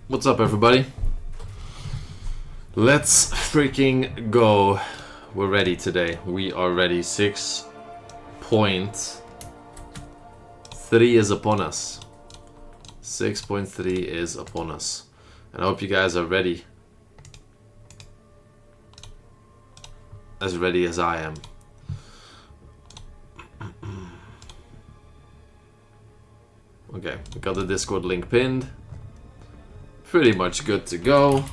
What's up, everybody? Let's freaking go. We're ready today. We are ready. 6.3 is upon us. 6.3 is upon us. And I hope you guys are ready. As ready as I am. Okay, we got the Discord link pinned. Pretty much good to go.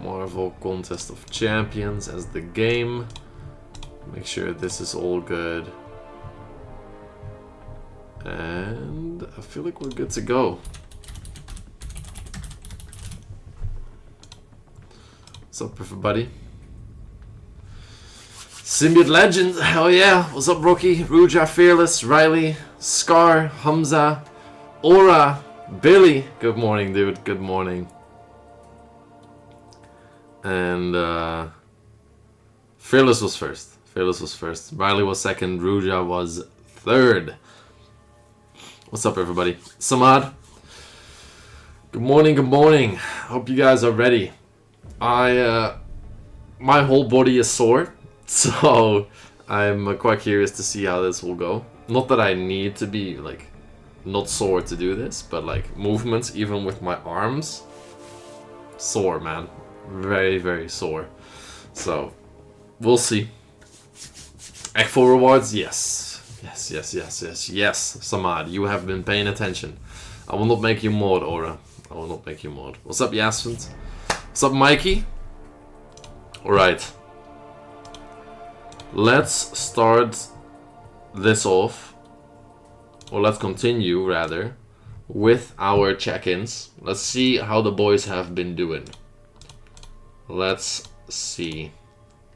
Marvel Contest of Champions as the game. Make sure this is all good. And I feel like we're good to go. What's up, everybody? Symbiote Legend, hell yeah. What's up, Rocky? Ruja, Fearless, Riley, Scar, Hamza, Aura, Billy. Good morning, dude. Good morning. And Fearless was first. Fearless was first. Riley was second. Ruja was third. What's up, everybody? Samad. Good morning. Good morning. Hope you guys are ready. My whole body is sore, so I'm quite curious to see how this will go. Not that I need to be like not sore to do this, but like movements, even with my arms, sore, man. Very, very sore. So, we'll see. Act 4 rewards? Yes. Yes, yes, yes, yes, yes. Samad, you have been paying attention. I will not make you mod, Aura. I will not make you mod. What's up, Yasvin? What's up, Mikey? Alright. Let's start this off. Or let's continue, rather, with our check-ins. Let's see how the boys have been doing. Let's see.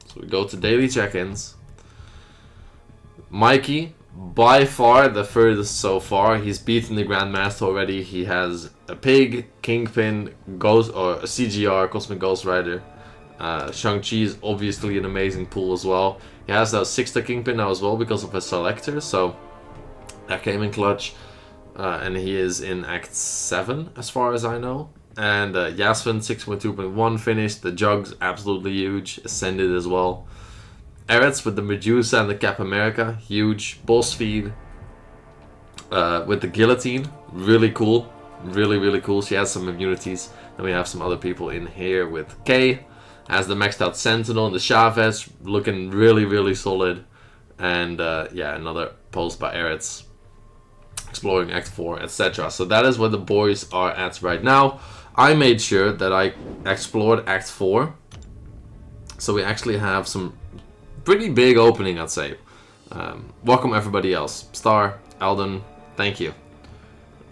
So we go to daily check-ins. Mikey, by far the furthest so far. He's beaten the Grandmaster already. He has a Pig, Kingpin, Ghost, or a CGR, Cosmic Ghost Rider. Shang-Chi is obviously an amazing pool as well. He has that 6-star Kingpin now as well because of his selector, so that came in clutch. And he is in Act 7 as far as I know. And Yasvin 6.2.1 finished. The Jugs absolutely huge. Ascended as well. Eretz with the Medusa and the Cap America, huge. Boss feed with the Guillotine, really cool. Really, really cool. She has some immunities. Then we have some other people in here with Kay. Has the maxed out Sentinel and the Chavez, looking really, really solid. And yeah, another post by Eretz. Exploring Act 4, etc. So that is where the boys are at right now. I made sure that I explored Act 4. So we actually have some pretty big opening, I'd say. Welcome everybody else. Star, Alden, thank you.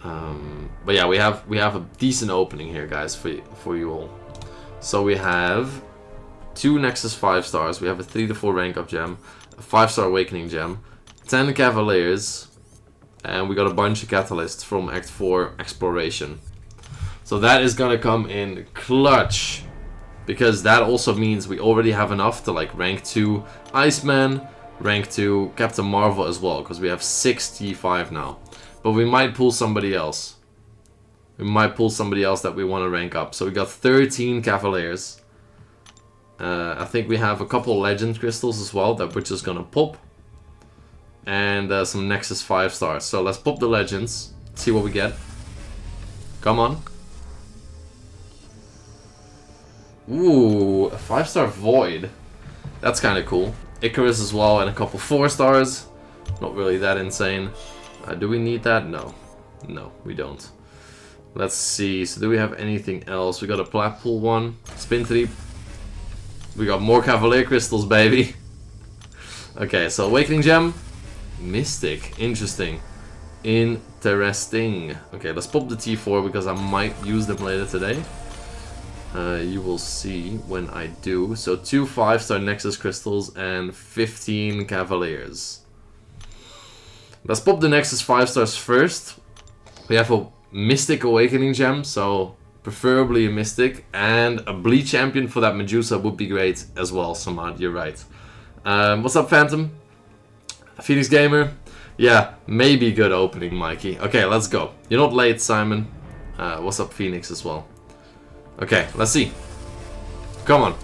But yeah, we have a decent opening here, guys, for you all. So we have 2 Nexus 5 stars. We have a 3 to 4 rank up gem, a 5-star Awakening gem, 10 Cavaliers, and we got a bunch of catalysts from Act 4 Exploration. So that is gonna come in clutch, because that also means we already have enough to like rank 2 Iceman, rank 2 Captain Marvel as well, because we have 6 T5 now. But we might pull somebody else. We might pull somebody else that we want to rank up. So we got 13 Cavaliers. I think we have a couple Legend Crystals as well that we're just gonna pop. And some Nexus 5 stars. So let's pop the Legends, see what we get. Come on. Ooh, a 5-star Void. That's kind of cool. Icarus as well, and a couple 4 stars. Not really that insane. Do we need that? No. No, we don't. Let's see. So do we have anything else? We got a Platpool one. Spin 3. We got more Cavalier Crystals, baby. Okay, so Awakening Gem. Mystic. Interesting. Interesting. Okay, let's pop the T4 because I might use them later today. You will see when I do. So 2 5-star Nexus Crystals and 15 Cavaliers. Let's pop the Nexus 5 stars first. We have a Mystic Awakening Gem, so preferably a Mystic. And a Bleach Champion for that Medusa would be great as well, Samad, you're right. What's up, Phantom? Phoenix Gamer. Yeah, maybe good opening, Mikey. Okay, let's go. You're not late, Simon. What's up, Phoenix, as well? Okay, let's see. Come on.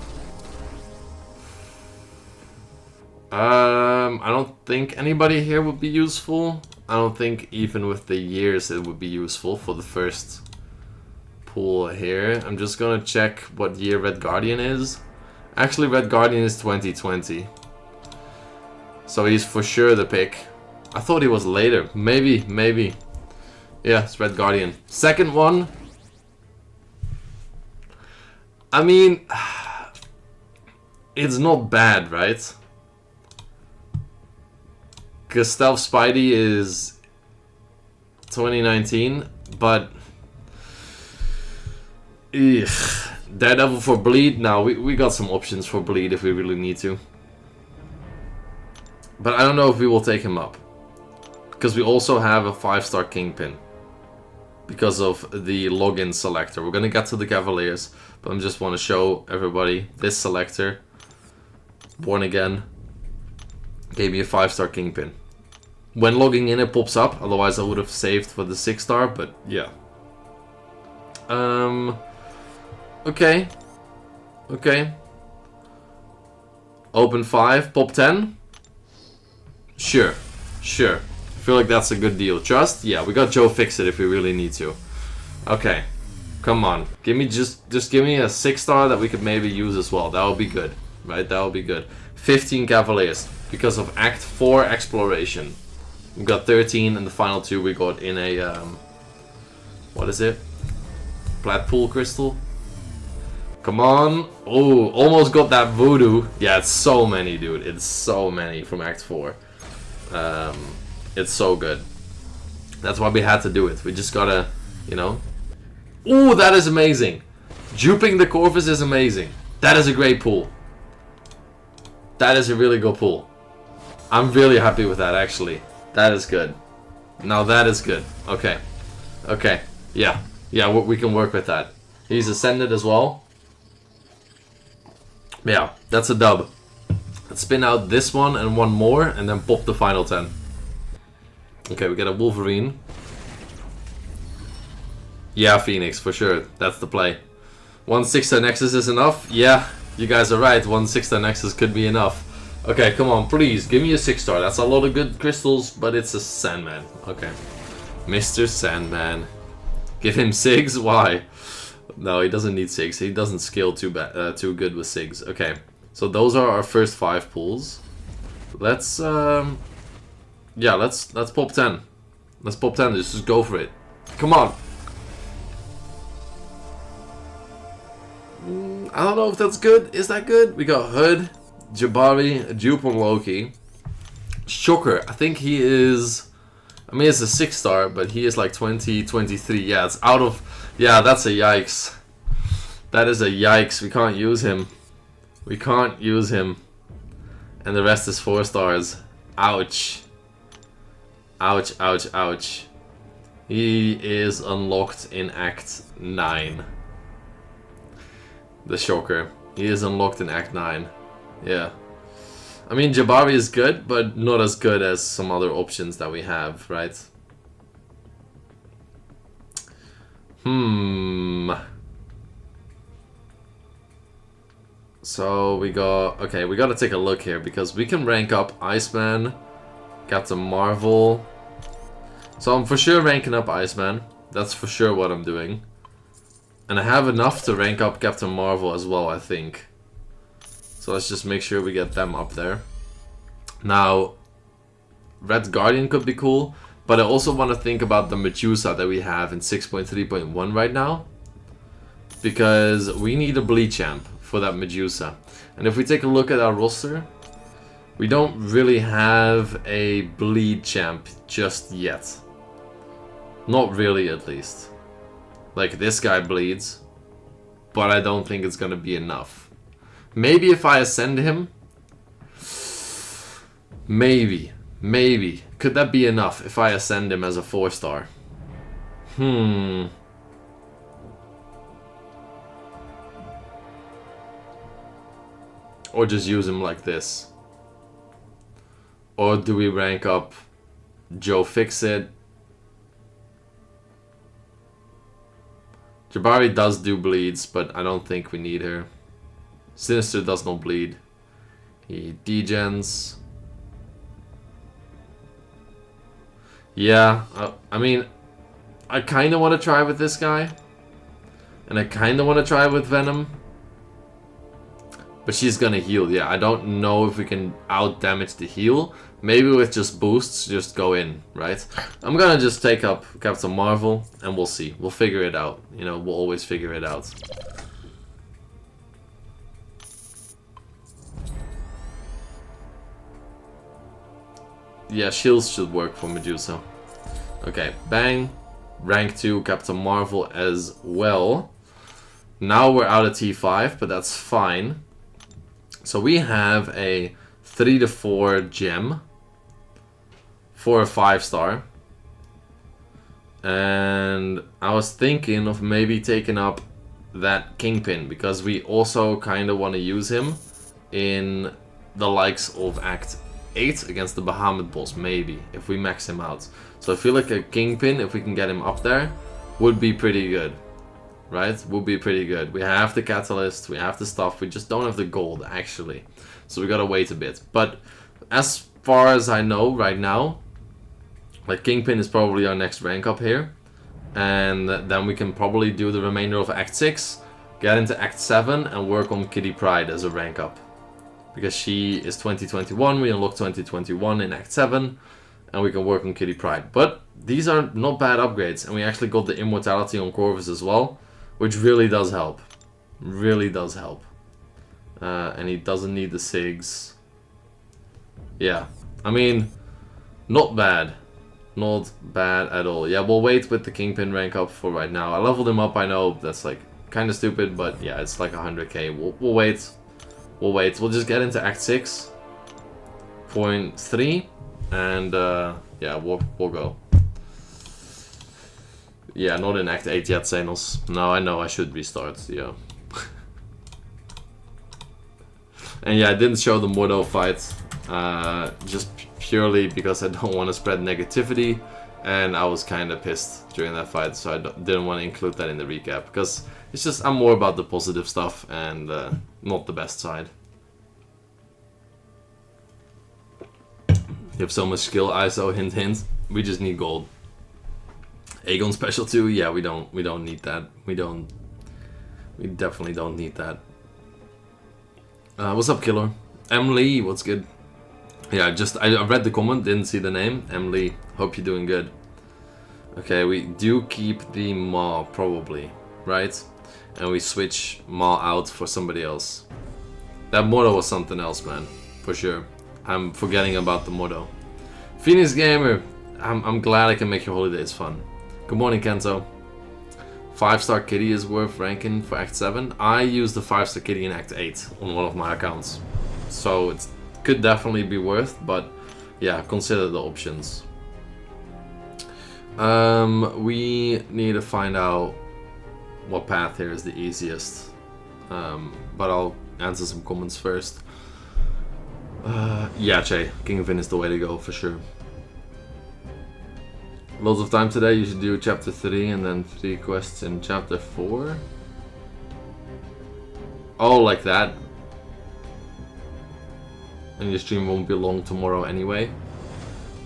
I don't think anybody here would be useful. I don't think even with the years it would be useful for the first pool here. I'm just gonna check what year Red Guardian is. Actually, Red Guardian is 2020. So he's for sure the pick. I thought he was later. Maybe, maybe. Yeah, it's Red Guardian. Second one. I mean, it's not bad, right? Because Stealth Spidey is 2019, but ugh. Daredevil for bleed. Now we got some options for bleed if we really need to. But I don't know if we will take him up. Because we also have a 5-star Kingpin. Because of the login selector. We're gonna get to the Cavaliers. But I just want to show everybody this selector. Born again. Gave me a 5-star Kingpin. When logging in it pops up. Otherwise I would have saved for the 6-star. But yeah. Okay. Okay. Open 5. Pop 10. Sure. Sure. I feel like that's a good deal. Trust? Yeah, we got Joe Fixit if we really need to. Okay. Come on. Give me just give me a 6-star that we could maybe use as well. That would be good. Right? That would be good. 15 Cavaliers. Because of Act 4 Exploration. We got 13 and the final 2 we got in a what is it? Platpool crystal. Come on. Oh, almost got that voodoo. Yeah, it's so many, dude. It's so many from Act 4. It's so good. That's why we had to do it. We just gotta, you know. Ooh, that is amazing. Duping the Corvus is amazing. That is a great pull. That is a really good pull. I'm really happy with that, actually. That is good. Now that is good. Okay. Okay. Yeah. Yeah, we can work with that. He's ascended as well. Yeah, that's a dub. Let's spin out this one and one more, and then pop the final 10. Okay, we get a Wolverine. Yeah, Phoenix, for sure. That's the play. 1 6-star Nexus is enough? Yeah, you guys are right. 1 6-star Nexus could be enough. Okay, come on, please. Give me a 6-star. That's a lot of good crystals, but it's a Sandman. Okay. Mr. Sandman. Give him SIGs? Why? No, he doesn't need SIGs. He doesn't scale too good with SIGs. Okay. So those are our first 5 pulls. Let's yeah, let's pop 10. Let's pop 10. Just go for it. Come on. I don't know if that's good. Is that good? We got Hood, Jabari, dupe on Loki. Shocker. I think he is, I mean, it's a 6-star, but he is like 23. Yeah, it's out of, yeah, that's a yikes. That is a yikes. We can't use him. We can't use him. And the rest is 4 stars. Ouch. Ouch, ouch, ouch. He is unlocked in Act 9. The Shocker. He is unlocked in Act 9. Yeah. I mean, Jabari is good, but not as good as some other options that we have, right? So we got, okay, we gotta take a look here because we can rank up Iceman, Captain Marvel. So I'm for sure ranking up Iceman. That's for sure what I'm doing. And I have enough to rank up Captain Marvel as well, I think. So let's just make sure we get them up there. Now, Red Guardian could be cool, but I also want to think about the Medusa that we have in 6.3.1 right now. Because we need a bleed champ for that Medusa. And if we take a look at our roster, we don't really have a bleed champ just yet. Not really, at least. Like, this guy bleeds, but I don't think it's gonna be enough. Maybe if I ascend him, maybe. Could that be enough if I ascend him as a 4-star? Or just use him like this. Or do we rank up Joe Fixit. Jabari does do bleeds, but I don't think we need her. Sinister does not bleed. He degens. Yeah, I mean, I kind of want to try with this guy. And I kind of want to try with Venom. But she's gonna heal. Yeah, I don't know if we can out-damage the heal. Maybe with just boosts, just go in, right? I'm gonna just take up Captain Marvel, and we'll see. We'll figure it out. You know, we'll always figure it out. Yeah, shields should work for Medusa. Okay, bang. Rank 2 Captain Marvel as well. Now we're out of T5, but that's fine. So we have a 3 to 4 gem for a 5-star. And I was thinking of maybe taking up that Kingpin, because we also kind of want to use him in the likes of Act 8 against the Bahamut boss, maybe, if we max him out. So I feel like a Kingpin, if we can get him up there, would be pretty good. Right? Would be pretty good. We have the catalyst, we have the stuff, we just don't have the gold, actually. So we gotta wait a bit. But as far as I know right now, like, Kingpin is probably our next rank up here. And then we can probably do the remainder of Act 6, get into Act 7, and work on Kitty Pryde as a rank up. Because she is 2021, we unlock 2021 in Act 7, and we can work on Kitty Pryde. But these are not bad upgrades, and we actually got the immortality on Corvus as well, which really does help. Really does help. And he doesn't need the SIGs. Yeah, I mean, not bad. Not bad at all. Yeah, we'll wait with the Kingpin rank up for right now. I leveled him up, I know, that's like kind of stupid, but yeah, it's like 100k. We'll wait. We'll wait. We'll just get into Act 6.3, and yeah, we'll go. Yeah, not in Act 8 yet, Xenos. No, I know I should restart, yeah. And yeah, I didn't show the Mordo fight, just purely because I don't want to spread negativity, and I was kind of pissed during that fight, so I didn't want to include that in the recap, because it's just, I'm more about the positive stuff, and not the best side. You have so much skill, ISO, hint hint. We just need gold. Aegon special 2, yeah, we don't need that. We definitely don't need that. What's up, Killer? M. Lee, what's good? Yeah, I read the comment, didn't see the name. M. Lee, hope you're doing good. Okay, we do keep the Maw, probably, right? And we switch Maw out for somebody else. That Mordo was something else, man, for sure. I'm forgetting about the Mordo. Phoenix Gamer, I'm glad I can make your holidays fun. Good morning, Kento. 5-star Kitty is worth ranking for Act 7. I used the 5-star Kitty in Act 8 on one of my accounts. So it could definitely be worth, but yeah, consider the options. We need to find out what path here is the easiest. But I'll answer some comments first. Yeah, Che, King of Vin is the way to go for sure. Loads of time today, you should do chapter 3 and then 3 quests in chapter 4. Oh, like that. And your stream won't be long tomorrow anyway.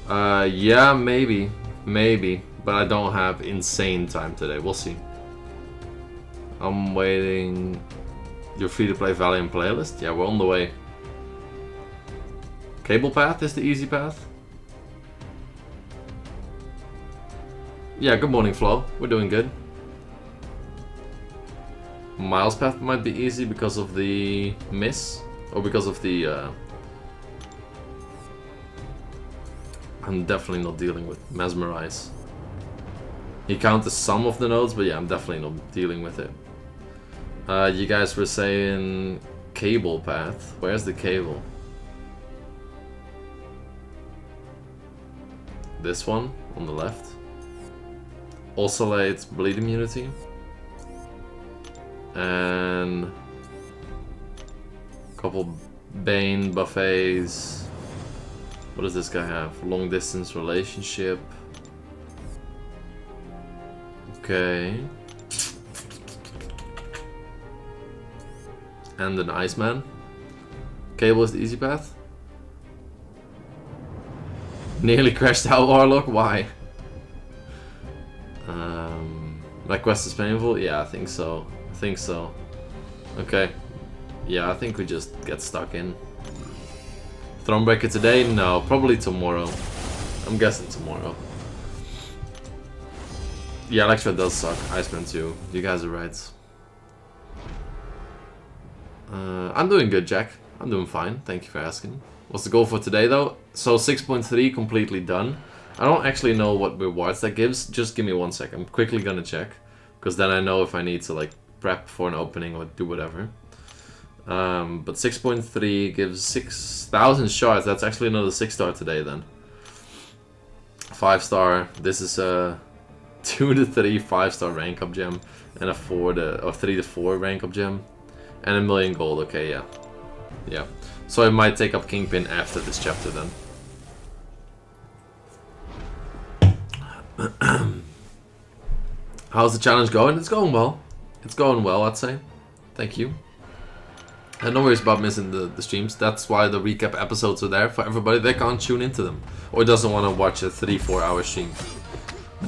Yeah, maybe. Maybe. But I don't have insane time today. We'll see. I'm waiting. You're free to play Valiant playlist? Yeah, we're on the way. Cable path is the easy path. Yeah, good morning, Flo. We're doing good. Miles path might be easy because of the miss, or because of the I'm definitely not dealing with mesmerize. He counted some of the nodes, but yeah, I'm definitely not dealing with it. You guys were saying cable path. Where's the cable? This one on the left. Oscillate bleed immunity. And a couple Bane buffets. What does this guy have? Long distance relationship. Okay. And an Iceman. Cable is the easy path. Nearly crashed out Warlock. Why? That quest is painful? Yeah, I think so. I think so. Okay. Yeah, I think we just get stuck in. Thronebreaker today? No, probably tomorrow. I'm guessing tomorrow. Yeah, Electra does suck. Iceman too. You guys are right. I'm doing good, Jack. I'm doing fine. Thank you for asking. What's the goal for today, though? So 6.3 completely done. I don't actually know what rewards that gives. Just give me 1 sec. I'm quickly gonna check, because then I know if I need to like prep for an opening or do whatever. But 6.3 gives 6,000 shards. That's actually another 6-star today then. 5-star. This is a 2 to 3 5-star rank up gem and a 4 to or 3 to 4 rank up gem and 1 million gold. Okay, yeah, yeah. So I might take up Kingpin after this chapter then. How's the challenge going? It's going well. It's going well, I'd say. Thank you. And no worries about missing the streams. That's why the recap episodes are there for everybody that can't tune into them or doesn't want to watch a 3-4 hour stream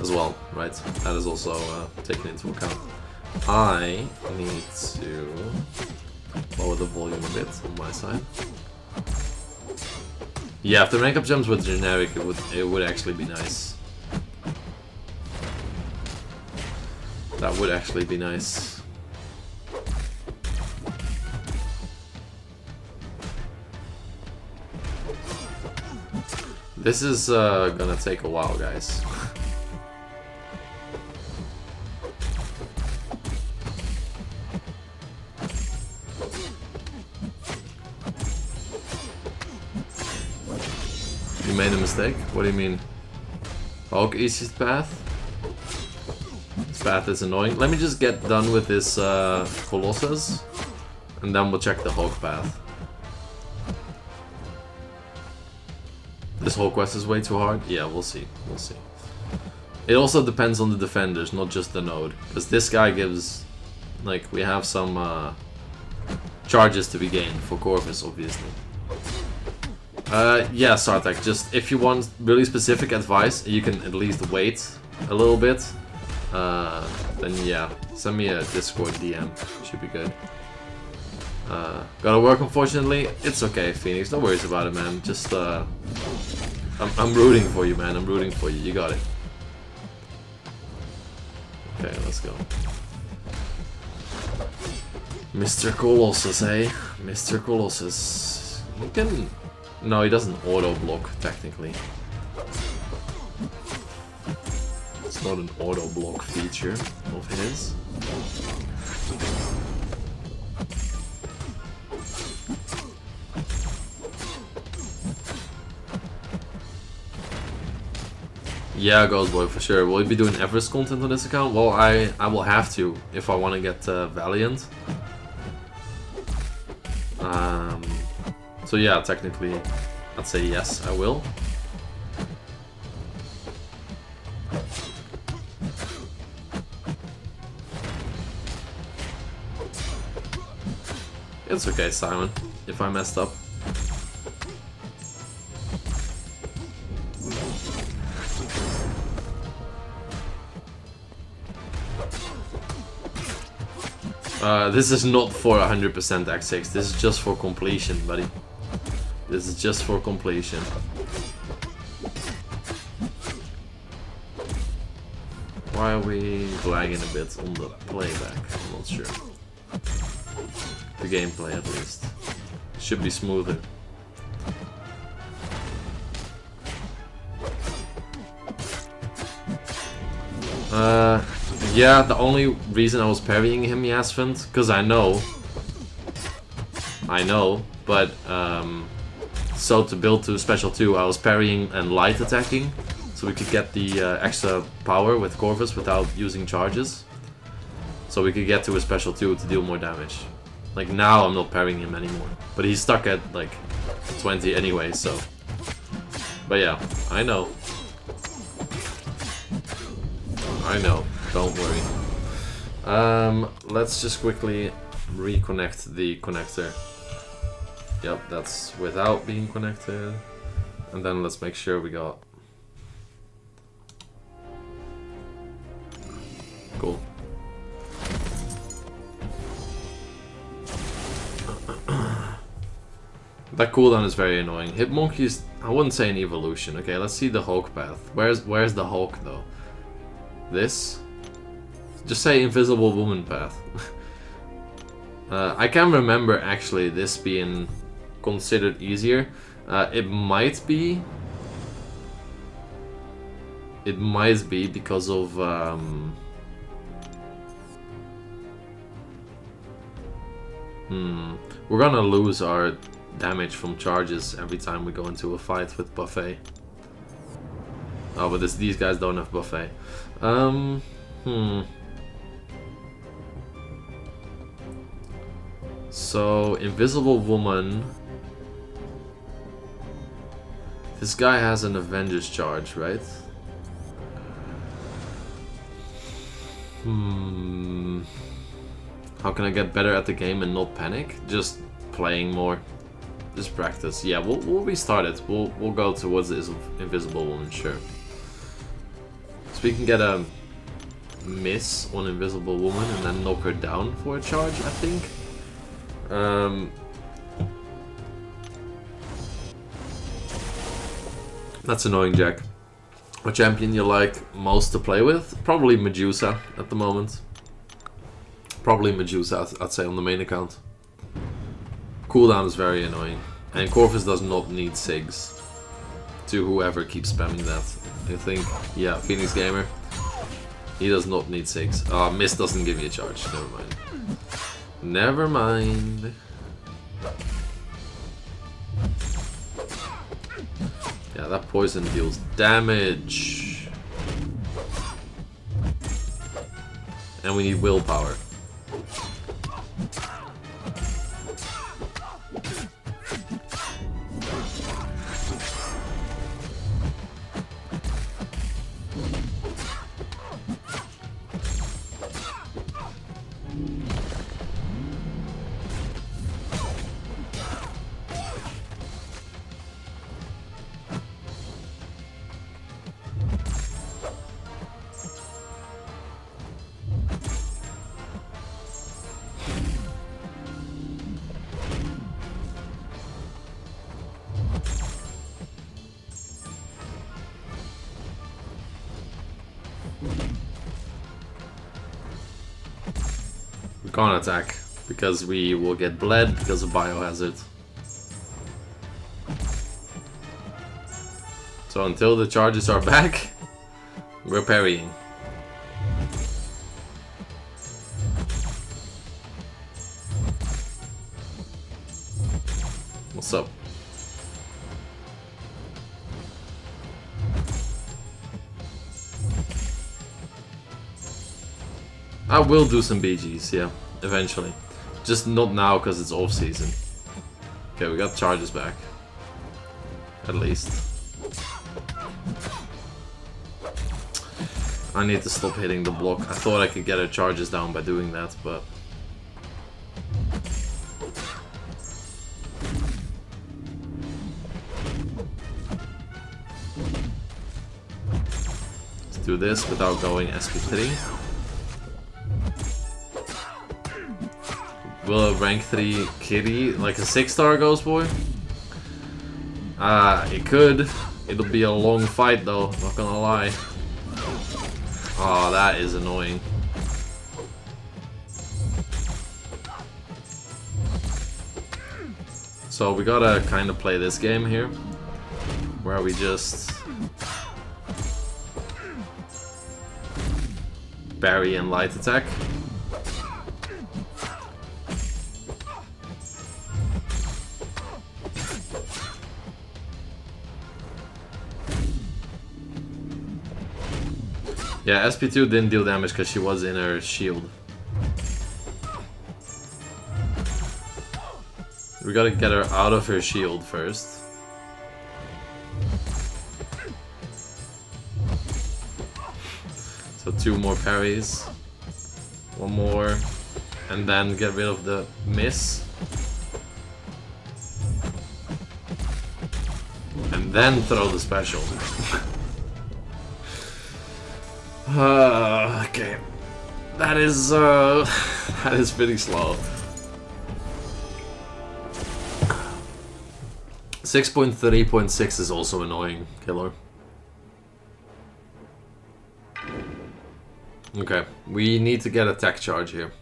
as well, right? That is also taken into account. I need to lower the volume a bit on my side. Yeah, if the rank up gems were generic, it would actually be nice. That would actually be nice. This is gonna take a while, guys. You made a mistake? What do you mean? Hulk easiest path? This path is annoying. Let me just get done with this Colossus, and then we'll check the Hulk path. This whole quest is way too hard? Yeah, we'll see. We'll see. It also depends on the defenders, not just the node. Because this guy gives... Like, we have some charges to be gained for Corvus, obviously. Yeah, Sartek, just if you want really specific advice, you can at least wait a little bit. Then yeah, send me a Discord DM. Should be good. Gotta work, unfortunately. It's okay, Phoenix. No worries about it, man. Just, I'm rooting for you, man. I'm rooting for you. You got it. Okay, let's go. Mr. Colossus, eh? Mr. Colossus. He can... No, he doesn't auto-block, technically. It's not an auto-block feature of his. Yeah, Ghostboy, for sure. Will you be doing Everest content on this account? Well, I will have to if I want to get Valiant. So yeah, technically, I'd say yes, I will. It's okay, Simon, if I messed up. This is not for 100% X6, this is just for completion, buddy. This is just for completion. Why are we lagging a bit on the playback? I'm not sure. The gameplay, at least. Should be smoother. Yeah, the only reason I was parrying him, Yasvint, because I know, but so to build to special 2, I was parrying and light attacking, so we could get the extra power with Corvus without using charges. So we could get to a special 2 to deal more damage. Like now I'm not parrying him anymore, but he's stuck at like 20 anyway, so But yeah, I know. I know. Don't worry. Let's just quickly reconnect the connector. Yep, that's without being connected. And then let's make sure we got... Cool. That cooldown is very annoying. Hitmonkey's, I wouldn't say an evolution. Okay, let's see the Hulk path. Where's the Hulk though? This? Just say Invisible Woman path. I can remember actually this being considered easier. It might be because of we're gonna lose our damage from charges every time we go into a fight with Buffet. Oh, but these guys don't have Buffet. So, Invisible Woman. This guy has an Avengers charge, right? How can I get better at the game and not panic? Just playing more. Just practice. Yeah, we'll restart it. We'll go towards this Invisible Woman, sure. So we can get a miss on Invisible Woman and then knock her down for a charge, I think. That's annoying, Jack. What champion you like most to play with? Probably Medusa at the moment. Probably Medusa, I'd say, on the main account. Cooldown is very annoying. And Corvus does not need SIGs. To whoever keeps spamming that. I think, yeah, Phoenix Gamer. He does not need SIGs. Mist doesn't give you a charge. Never mind. Never mind. Yeah, that poison deals damage. And we need willpower. We can't attack because we will get bled because of biohazard. So until the charges are back, we're parrying. What's up? I will do some BGs, yeah, eventually. Just not now because it's off season. Okay, we got charges back. At least. I need to stop hitting the block. I thought I could get our charges down by doing that, but... Let's do this without going SP3. Will a rank 3 kitty, like a 6-star Ghost Boy? It could. It'll be a long fight though, not gonna lie. Oh, that is annoying. So we gotta kind of play this game here, where we just parry and light attack. Yeah, SP2 didn't deal damage because she was in her shield. We gotta get her out of her shield first. So 2 more parries. 1 more. And then get rid of the miss. And then throw the special. Okay. That is pretty slow. 6.3.6 is also annoying, Killer. Okay, we need to get a tech charge here.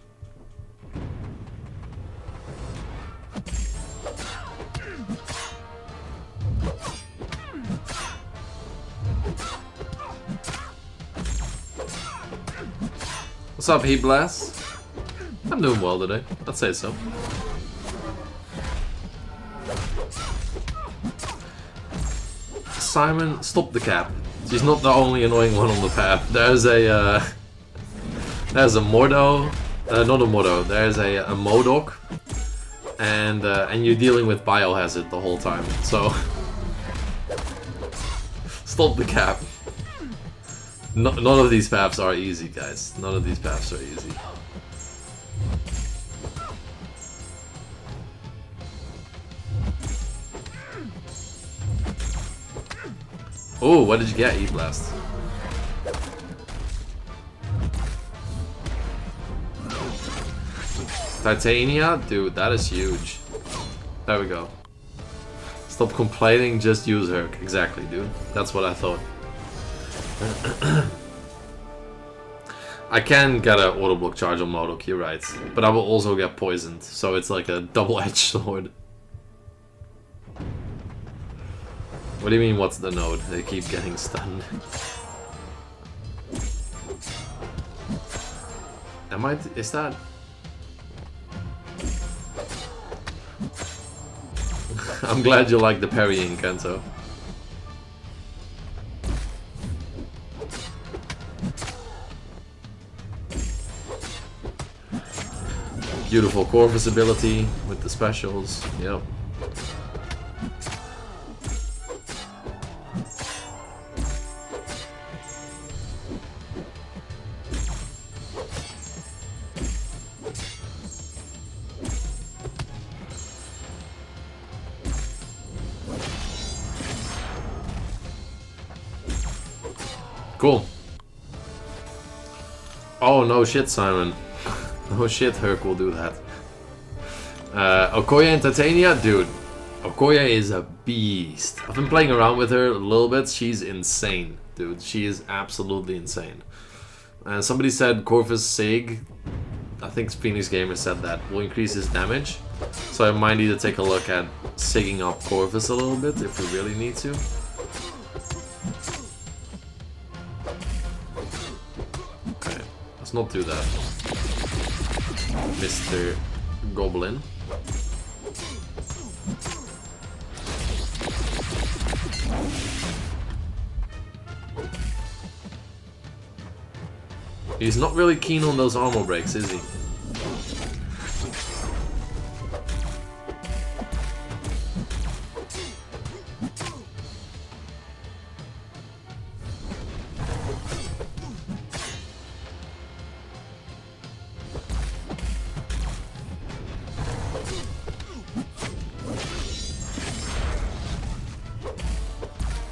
What's up, Heat Blast? I'm doing well today, I'd say so. Simon, stop the cap. She's not the only annoying one on the path. There's a Mordo, not a Mordo. There's a Modok, and you're dealing with Biohazard the whole time. So stop the cap. None of these paths are easy, guys. None of these paths are easy. Oh, what did you get, E-Blast? Titania? Dude, that is huge. There we go. Stop complaining, just use her. Exactly, dude. That's what I thought. I can get an auto block charge on Modok, you're right. But I will also get poisoned, so it's like a double-edged sword. What do you mean, what's the node? They keep getting stunned. Is that... I'm glad you like the parrying, Kento. Beautiful Corvus ability with the specials, yep. Cool. Oh no shit, Simon. No shit, Herc will do that. Okoye and Titania? Dude, Okoye is a beast. I've been playing around with her a little bit. She's insane, dude. She is absolutely insane. Somebody said Corvus Sig, I think Phoenix Gamer said that, will increase his damage. So I might need to take a look at sigging up Corvus a little bit if we really need to. Okay, let's not do that. Mr. Goblin. He's not really keen on those armor breaks, is he?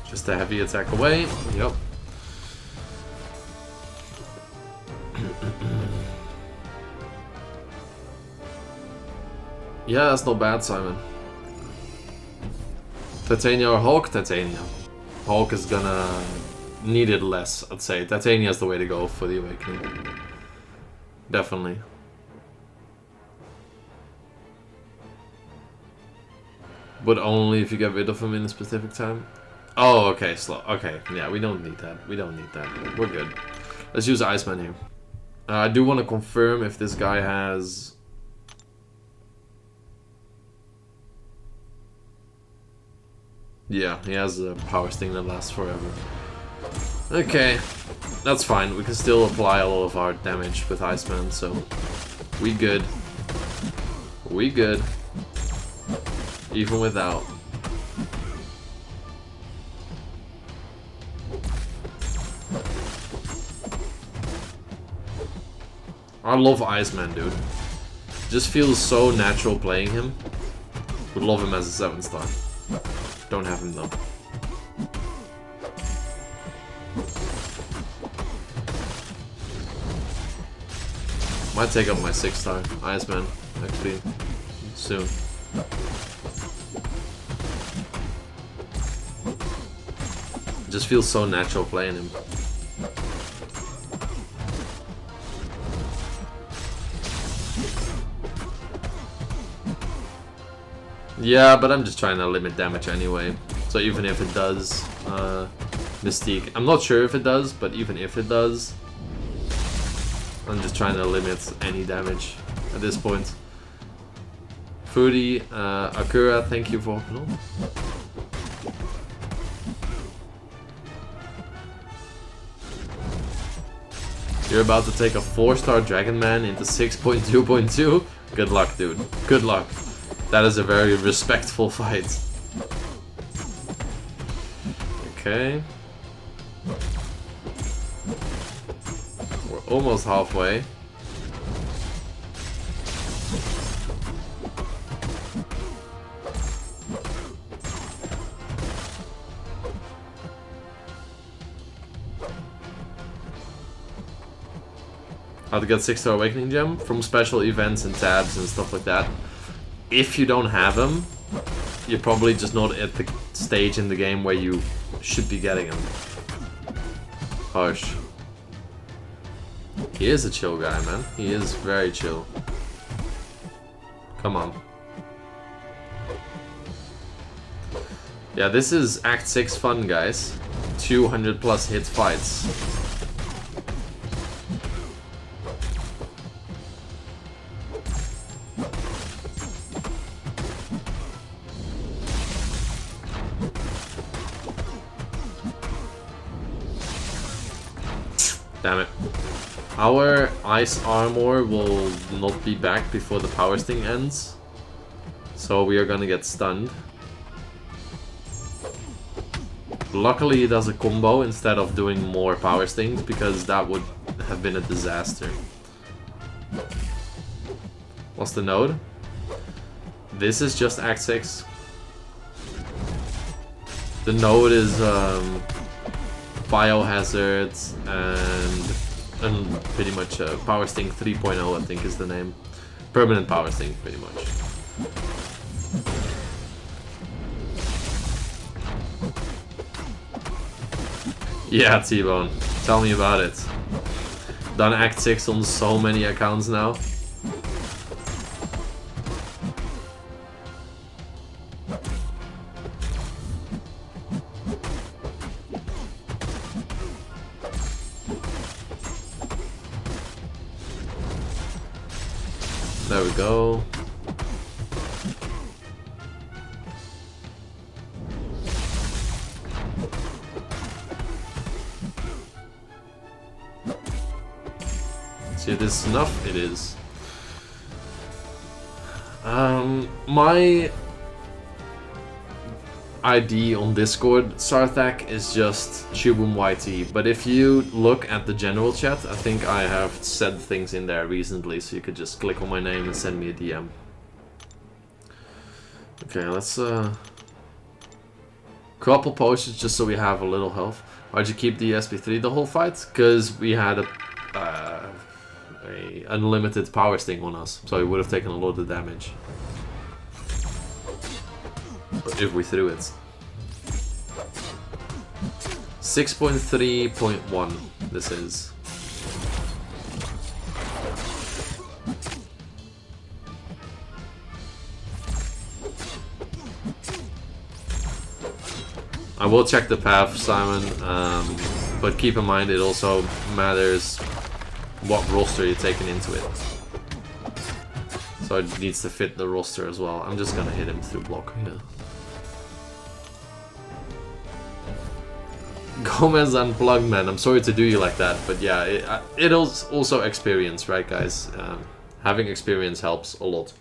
Just a heavy attack away. Yep. Yeah, that's not bad, Simon. Titania or Hulk? Titania. Hulk is gonna need it less, I'd say. Titania is the way to go for the Awakening. Definitely. But only if you get rid of him in a specific time. Oh, okay, slow. Okay, yeah, we don't need that. We don't need that. We're good. Let's use Iceman here. I do want to confirm if this guy has... Yeah, he has a power sting that lasts forever. Okay, that's fine. We can still apply a lot of our damage with Iceman, so we good. We good. Even without. I love Iceman, dude. Just feels so natural playing him. Would love him as a 7-star. Don't have him though. Might take up my 6-star Iceman, actually, soon. Just feels so natural playing him. Yeah, but I'm just trying to limit damage anyway. So even if it does, Mystique. I'm not sure if it does, but even if it does, I'm just trying to limit any damage at this point. Foodie, Akura, thank you for... No? You're about to take a 4-star Dragon Man into 6.2.2? Good luck, dude. Good luck. That is a very respectful fight. Okay. We're almost halfway. How to get 6-star Awakening Gem? From special events and tabs and stuff like that. If you don't have them, you're probably just not at the stage in the game where you should be getting them. Harsh. He is a chill guy, man. He is very chill. Come on. Yeah, this is Act 6 fun, guys. 200 plus hit fights. Damn it. Our ice armor will not be back before the power sting ends. So we are gonna get stunned. Luckily it does a combo instead of doing more power stings, because that would have been a disaster. What's the node? This is just Act 6. The node is Biohazard and pretty much Power Sting 3.0, I think is the name. Permanent Power Sting, pretty much. Yeah, T-Bone, tell me about it. Done Act 6 on so many accounts now. There we go. See if this is enough? It is. My ID on Discord, Sarthak, is just ShuboomYT, but if you look at the general chat, I think I have said things in there recently, so you could just click on my name and send me a DM. Okay, let's couple potions just so we have a little health. Why'd you keep the SP3 the whole fight? Because we had a unlimited power sting on us, so it would have taken a lot of damage if we threw it. 6.3.1 this is. I will check the path, Simon, but keep in mind it also matters what roster you're taking into it. So it needs to fit the roster as well. I'm just gonna hit him through block here. Gomez Unplugged, man. I'm sorry to do you like that, but yeah, it is also experience, right, guys? Having experience helps a lot.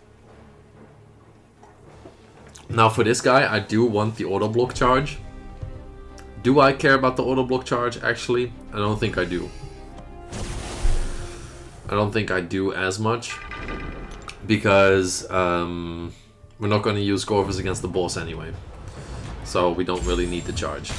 Now for this guy, I do want the auto block charge. Do I care about the auto block charge? Actually, I don't think I do. I don't think I do as much because we're not going to use Corvus against the boss anyway, so we don't really need the charge.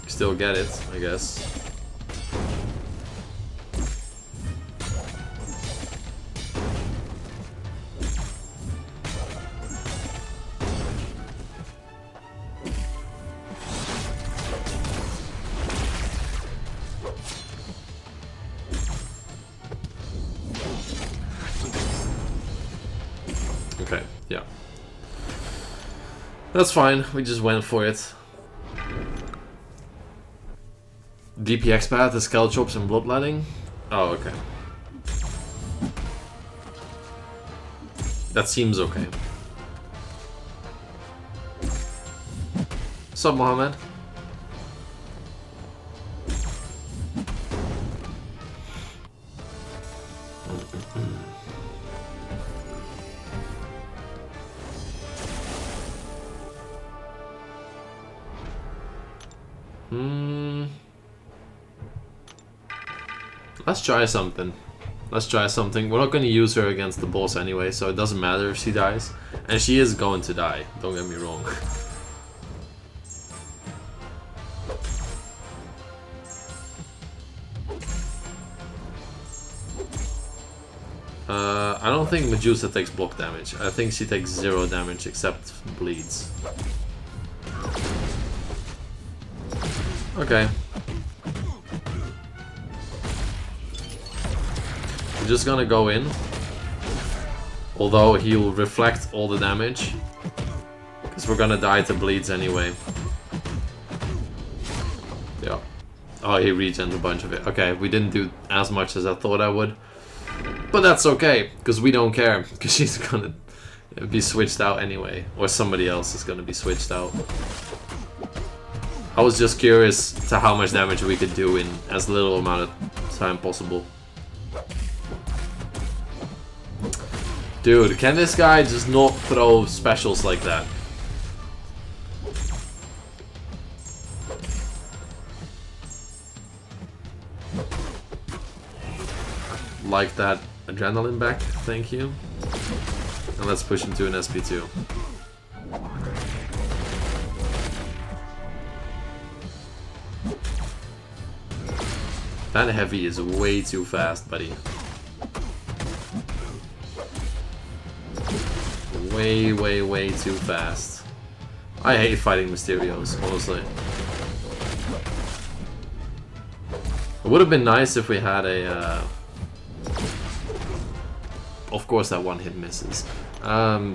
Still get it, I guess. Okay, yeah. That's fine, we just went for it. DPX path, the Skull Chops and Bloodletting? Oh, okay. That seems okay. What's up, Mohammed? Let's try something. Let's try something. We're not going to use her against the boss anyway, so it doesn't matter if she dies. And she is going to die, don't get me wrong. I don't think Medusa takes block damage. I think she takes 0 damage except bleeds. Okay. We're just gonna go in. Although he'll reflect all the damage. Because we're gonna die to bleeds anyway. Yeah. Oh, he regened a bunch of it. Okay, we didn't do as much as I thought I would. But that's okay, because we don't care. Because she's gonna be switched out anyway. Or somebody else is gonna be switched out. I was just curious to how much damage we could do in as little amount of time possible. Dude, can this guy just not throw specials like that? Like that adrenaline back, thank you. And let's push him to an SP2. That heavy is way too fast, buddy. Way, way, way too fast. I hate fighting Mysterios, honestly. It would have been nice if we had a... Of course that one hit misses.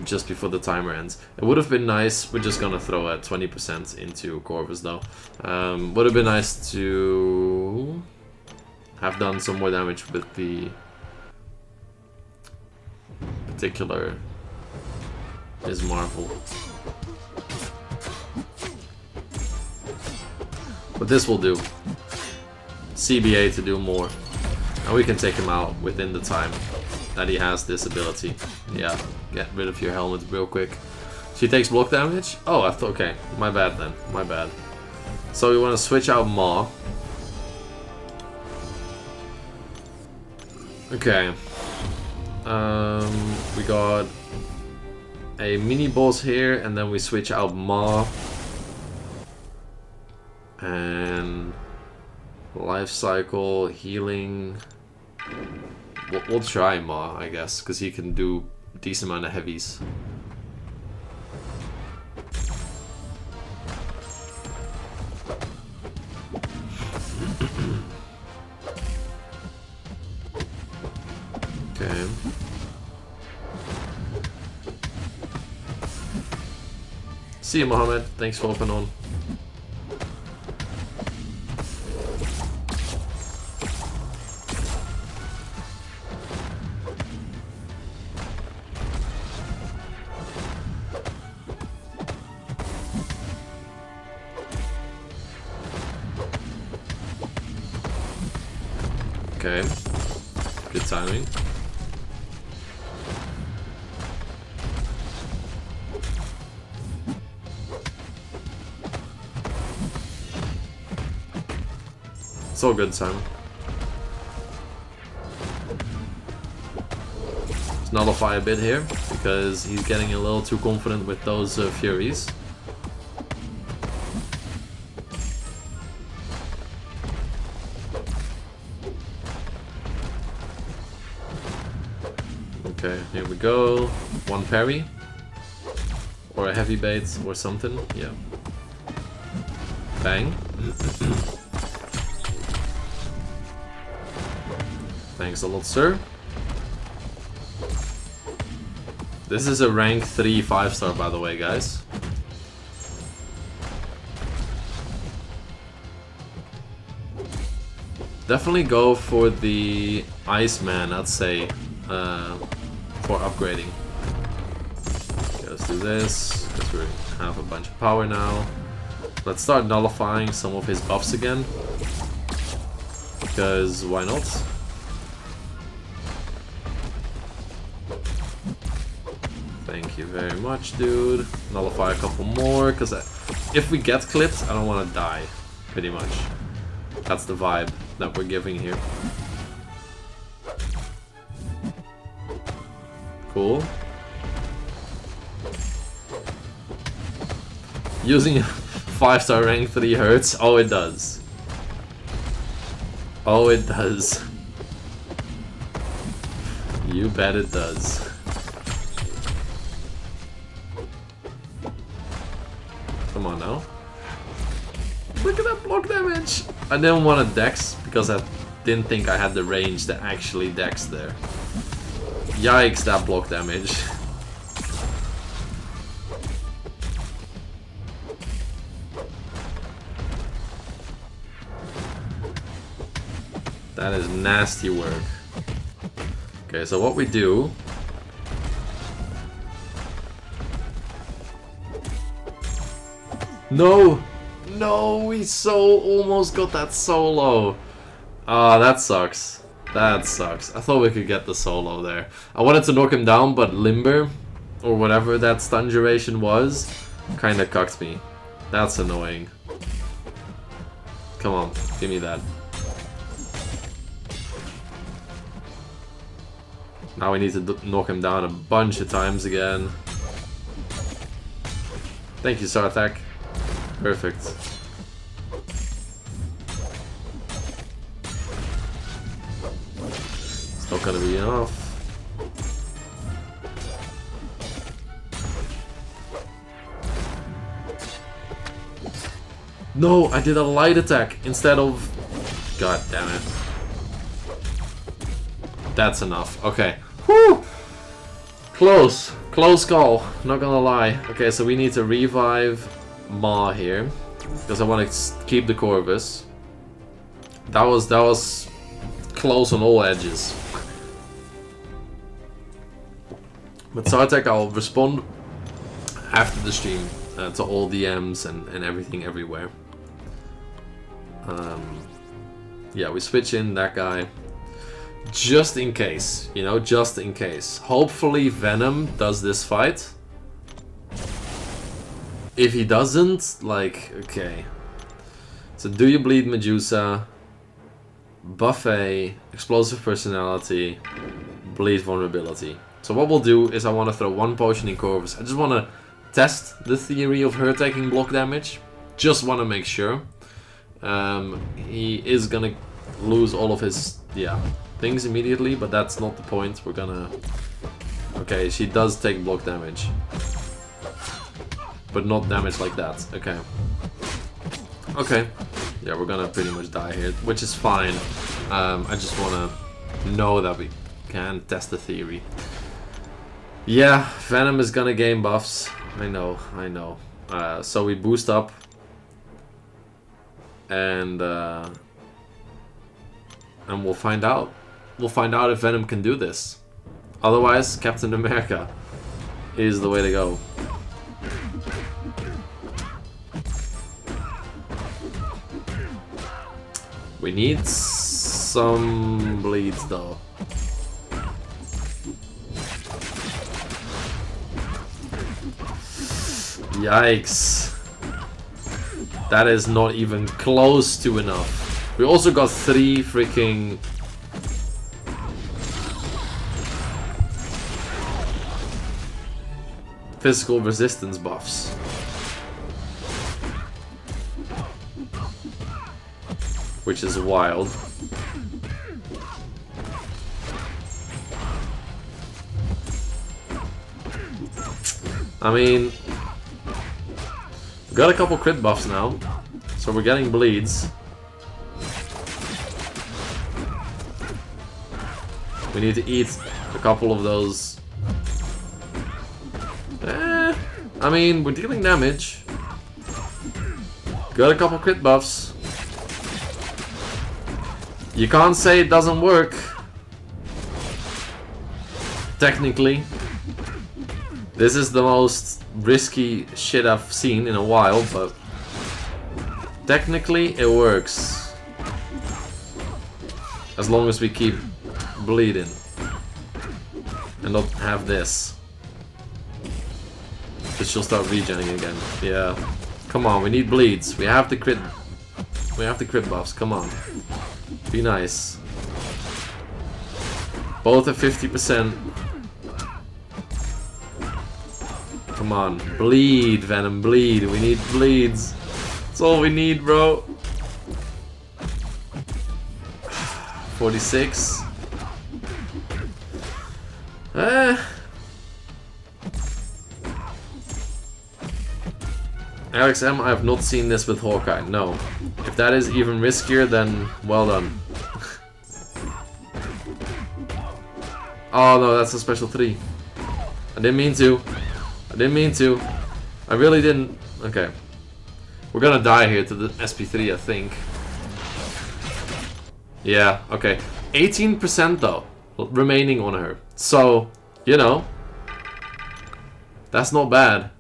Just before the timer ends. It would have been nice, we're just gonna throw a 20% into Corvus though. Would have been nice to have done some more damage with the particular is Marvel. But this will do. CBA to do more. And we can take him out within the time that he has this ability. Yeah, get rid of your helmet real quick. She takes block damage? Oh, I thought, okay. My bad then, my bad. So we want to switch out Maw. Okay. We got a mini boss here, and then we switch out Maw. And life cycle, healing. We'll try Maw, I guess, because he can do a decent amount of heavies. Okay. See you, Mohammed. Thanks for hopping on. Okay. Good timing. It's all good, Sam. Let's nullify a bit here, because he's getting a little too confident with those Furies. Okay, here we go. One parry. Or a heavy bait or something. Yeah. Bang. Thanks a lot, sir. This is a rank 3 5-star, by the way, guys. Definitely go for the Iceman, I'd say, for upgrading. Okay, let's do this, because we have a bunch of power now. Let's start nullifying some of his buffs again. Because why not? Thank you very much, dude. Nullify a couple more, because if we get clipped, I don't want to die, pretty much. That's the vibe that we're giving here. Cool. Using a 5-star rank 3 hurts. Oh, it does. Oh, it does. You bet it does. Come on now. Look at that block damage! I didn't want to dex because I didn't think I had the range to actually dex there. Yikes, that block damage. That is nasty work. Okay, so what we do... No! No, we so almost got that solo. Ah, that sucks. That sucks. I thought we could get the solo there. I wanted to knock him down, but Limber, or whatever that stun duration was, kinda cucked me. That's annoying. Come on, give me that. Now we need to knock him down a bunch of times again. Thank you, Sarthak. Perfect. It's not gonna be enough. No, I did a light attack instead of... God damn it. That's enough. Okay. Whew! Close. Close call. Not gonna lie. Okay, so we need to revive Ma here, because I want to keep the Corvus. That was close on all edges. But Sartek, I'll respond after the stream to all DMs and everything everywhere. Yeah, we switch in that guy. Just in case, you know, just in case. Hopefully Venom does this fight. If he doesn't, like, okay. So do you bleed Medusa, Buffet, Explosive Personality, Bleed Vulnerability. So what we'll do is I want to throw one potion in Corvus. I just want to test the theory of her taking block damage. Just want to make sure. He is gonna lose all of his, things immediately, but that's not the point. We're gonna... Okay, she does take block damage. But not damage like that. Okay. Okay. Yeah, we're gonna pretty much die here, which is fine. I just wanna know that we can test the theory. Yeah, Venom is gonna gain buffs. I know, I know. So we boost up. And we'll find out. We'll find out if Venom can do this. Otherwise, Captain America is the way to go. We need some bleeds though. Yikes. That is not even close to enough. We also got 3 freaking... physical resistance buffs. Which is wild. I mean, we got a couple crit buffs now, so we're getting bleeds. We need to eat a couple of those. I mean, we're dealing damage. Got a couple crit buffs. You can't say it doesn't work. Technically. This is the most risky shit I've seen in a while, but technically it works. As long as we keep bleeding and not have this. But she'll start regenerating again. Yeah. Come on, we need bleeds. We have the crit buffs, come on. Be nice. Both at 50%. Come on, bleed, Venom, bleed. We need bleeds. That's all we need, bro. 46. Alex M, I have not seen this with Hawkeye, no. If that is even riskier, then well done. Oh no, that's a special 3. I didn't mean to. I didn't mean to. I really didn't. Okay. We're gonna die here to the SP3, I think. Yeah, okay. 18% though, remaining on her. So, you know, that's not bad.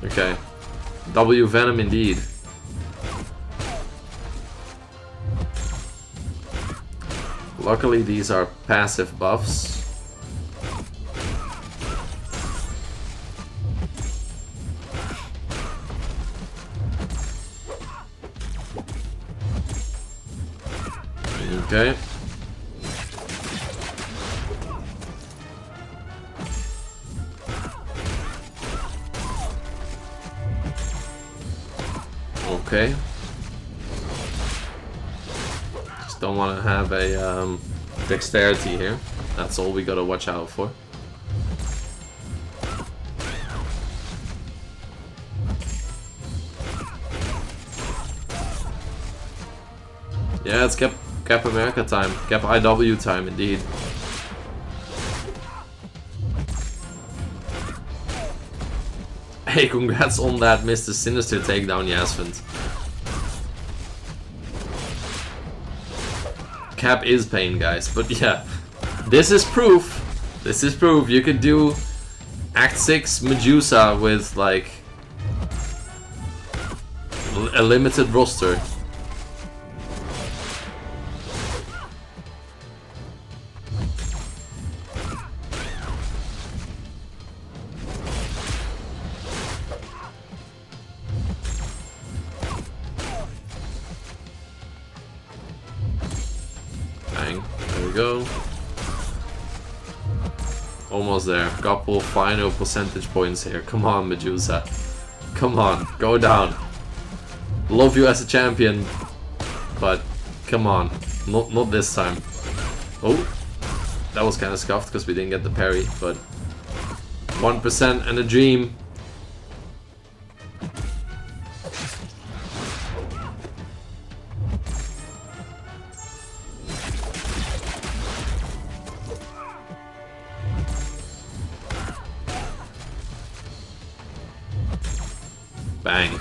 Okay. W Venom indeed. Luckily these are passive buffs. Okay. Okay. Just don't want to have a dexterity here. That's all we gotta watch out for. Yeah, it's Cap America time. Cap IW time, indeed. Hey, congrats on that Mr. Sinister takedown, Yasvin. Cap is pain, guys, but yeah. This is proof. This is proof. You could do Act 6 Medusa with, like, a limited roster. Go. Almost there. Couple final percentage points here. Come on, Medusa. Come on, go down. Love you as a champion, but come on, not this time. Oh, that was kind of scuffed because we didn't get the parry, but 1% and a dream. Bang.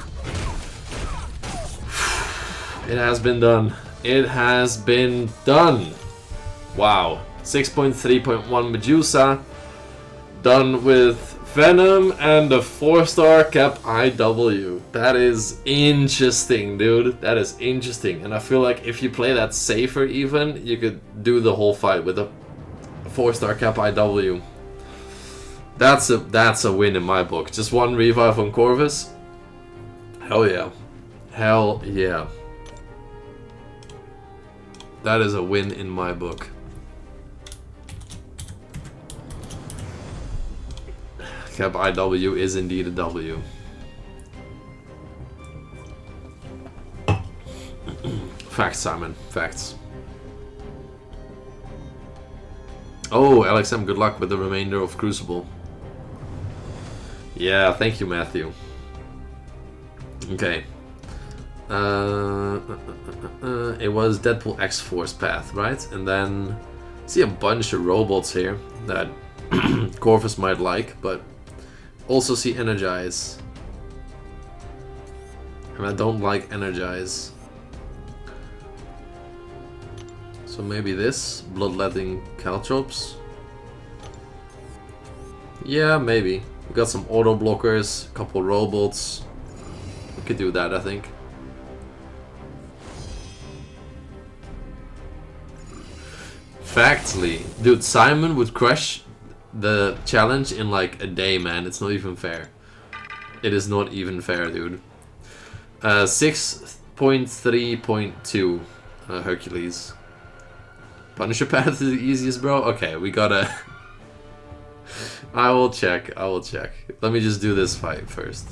It has been done. It has been done. Wow. 6.3.1 Medusa. Done with Venom and a 4-star Cap IW. That is interesting, dude. That is interesting. And I feel like if you play that safer even, you could do the whole fight with a 4-star Cap IW. That's a win in my book. Just 1 revive on Corvus. Hell yeah. Hell yeah. That is a win in my book. Cap IW is indeed a W. Facts, Simon. Facts. Oh, LXM, good luck with the remainder of Crucible. Yeah, thank you, Matthew. Okay. It was Deadpool X-Force path, right? And then see a bunch of robots here that Corvus might like, but also see Energize. And I don't like Energize. So maybe this, Bloodletting Caltrops. Yeah, maybe. We got some auto blockers, a couple robots. We could do that, I think. Factly. Dude, Simon would crush the challenge in like a day, man. It's not even fair. It is not even fair, dude. 6.3.2 Hercules. Punisher path is the easiest, bro? Okay, we gotta... I will check. Let me just do this fight first.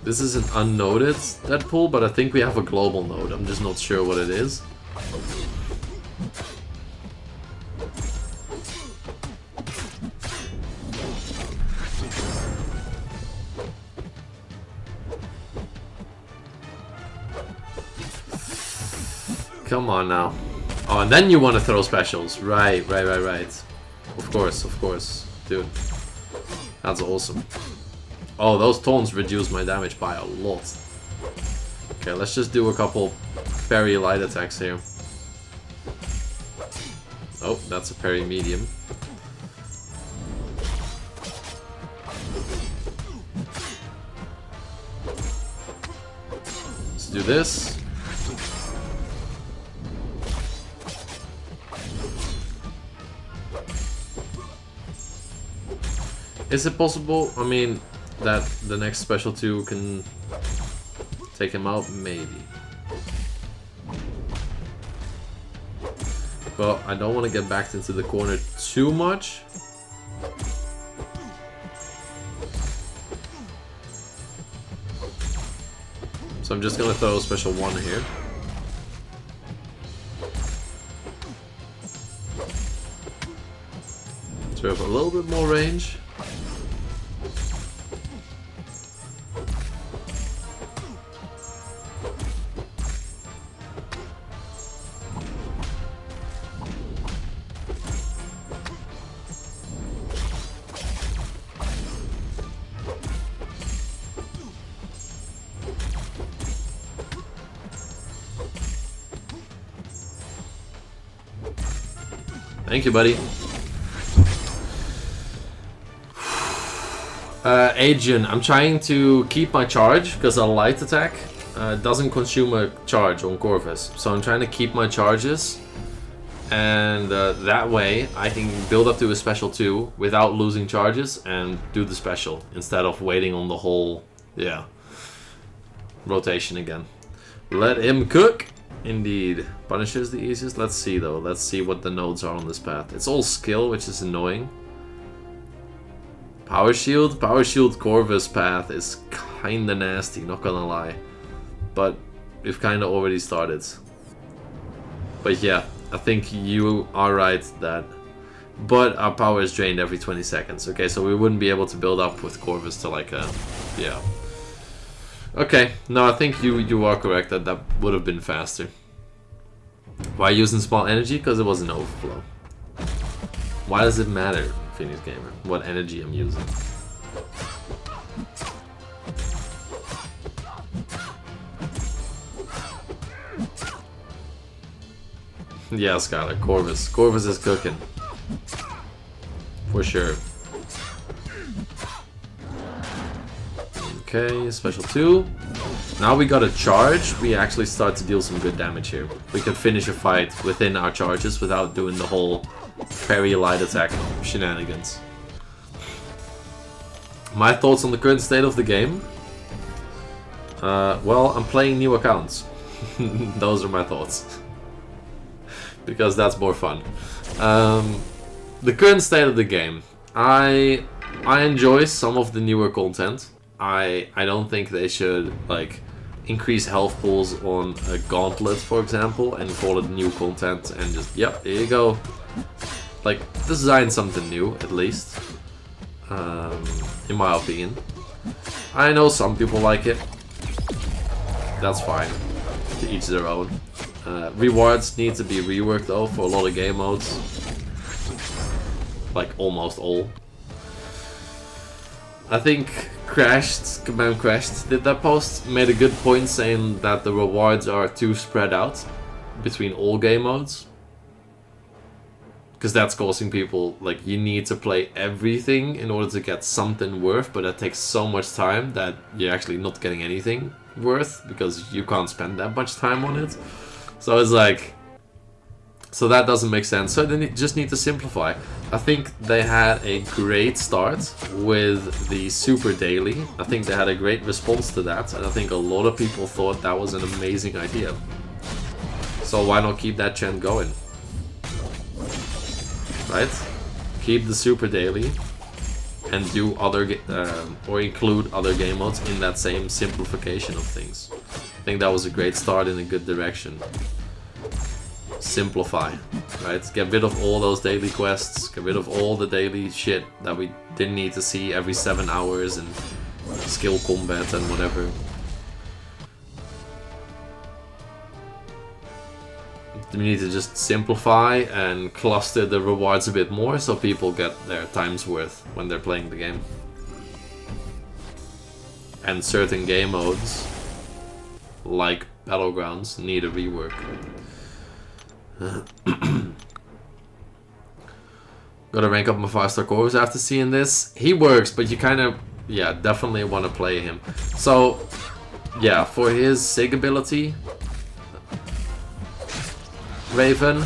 This is an unnoded Deadpool, but I think we have a global node. I'm just not sure what it is. Come on now. Oh, and then you want to throw specials. Right. Of course. Dude. That's awesome. Oh, those taunts reduce my damage by a lot. Okay, let's just do a couple parry light attacks here. Oh, that's a parry medium. Let's do this. Is it possible, I mean, that the next special 2 can take him out? Maybe. But I don't want to get backed into the corner too much. So I'm just going to throw a special 1 here. So we have a little bit more range. Thank you, buddy. Adrian, I'm trying to keep my charge because a light attack doesn't consume a charge on Corvus. So I'm trying to keep my charges, and that way I can build up to a special 2 without losing charges and do the special instead of waiting on the whole, rotation again. Let him cook. Indeed. Punisher is the easiest. Let's see though. Let's see what the nodes are on this path. It's all skill, which is annoying. Power Shield Corvus path is kinda nasty, not gonna lie. But we've kinda already started. But yeah, I think you are right that... But our power is drained every 20 seconds. Okay, so we wouldn't be able to build up with Corvus to like a... Yeah. Okay, no, I think you are correct that that would have been faster. Why using small energy? Because it was an overflow. Why does it matter, Phoenix Gamer, what energy I'm using? Yeah, Skylar, Corvus. Corvus is cooking. For sure. Okay, special 2. Now we got a charge. We actually start to deal some good damage here. We can finish a fight within our charges without doing the whole parry light attack shenanigans. My thoughts on the current state of the game? Well, I'm playing new accounts. Those are my thoughts. Because that's more fun. The current state of the game. I enjoy some of the newer content. I don't think they should like increase health pools on a gauntlet, for example, and call it new content and just, yep, here you go. Like, design something new, at least. In my opinion. I know some people like it. That's fine. To each their own. Rewards need to be reworked though for a lot of game modes. Like almost all. I think Command Crashed did that post, made a good point saying that the rewards are too spread out between all game modes. Because that's causing people, like, you need to play everything in order to get something worth, but that takes so much time that you're actually not getting anything worth because you can't spend that much time on it. So it's like, so that doesn't make sense. So they just need to simplify. I think they had a great start with the Super Daily. I think they had a great response to that, and I think a lot of people thought that was an amazing idea. So why not keep that trend going? Right? Keep the Super Daily and do other or include other game modes in that same simplification of things. I think that was a great start in a good direction. Simplify, right? Get rid of all those daily quests, get rid of all the daily shit that we didn't need to see every 7 hours and skill combat and whatever. We need to just simplify and cluster the rewards a bit more so people get their time's worth when they're playing the game. And certain game modes, like Battlegrounds, need a rework. Gotta rank up my 5-star Corvus after seeing this. He works, but you kind of, yeah, definitely want to play him. So, yeah, for his SIG ability, Raven,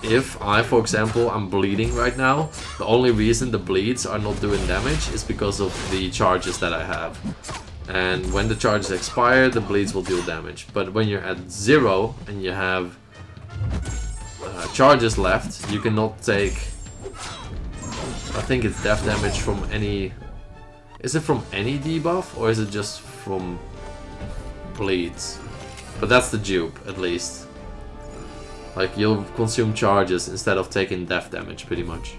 if I, for example, I'm bleeding right now, the only reason the bleeds are not doing damage is because of the charges that I have. And when the charges expire, the bleeds will deal damage. But when you're at 0 and you have charges left, you cannot take, I think it's death damage from any, is it from any debuff or is it just from bleeds? But that's the dupe, at least. Like, you'll consume charges instead of taking death damage, pretty much.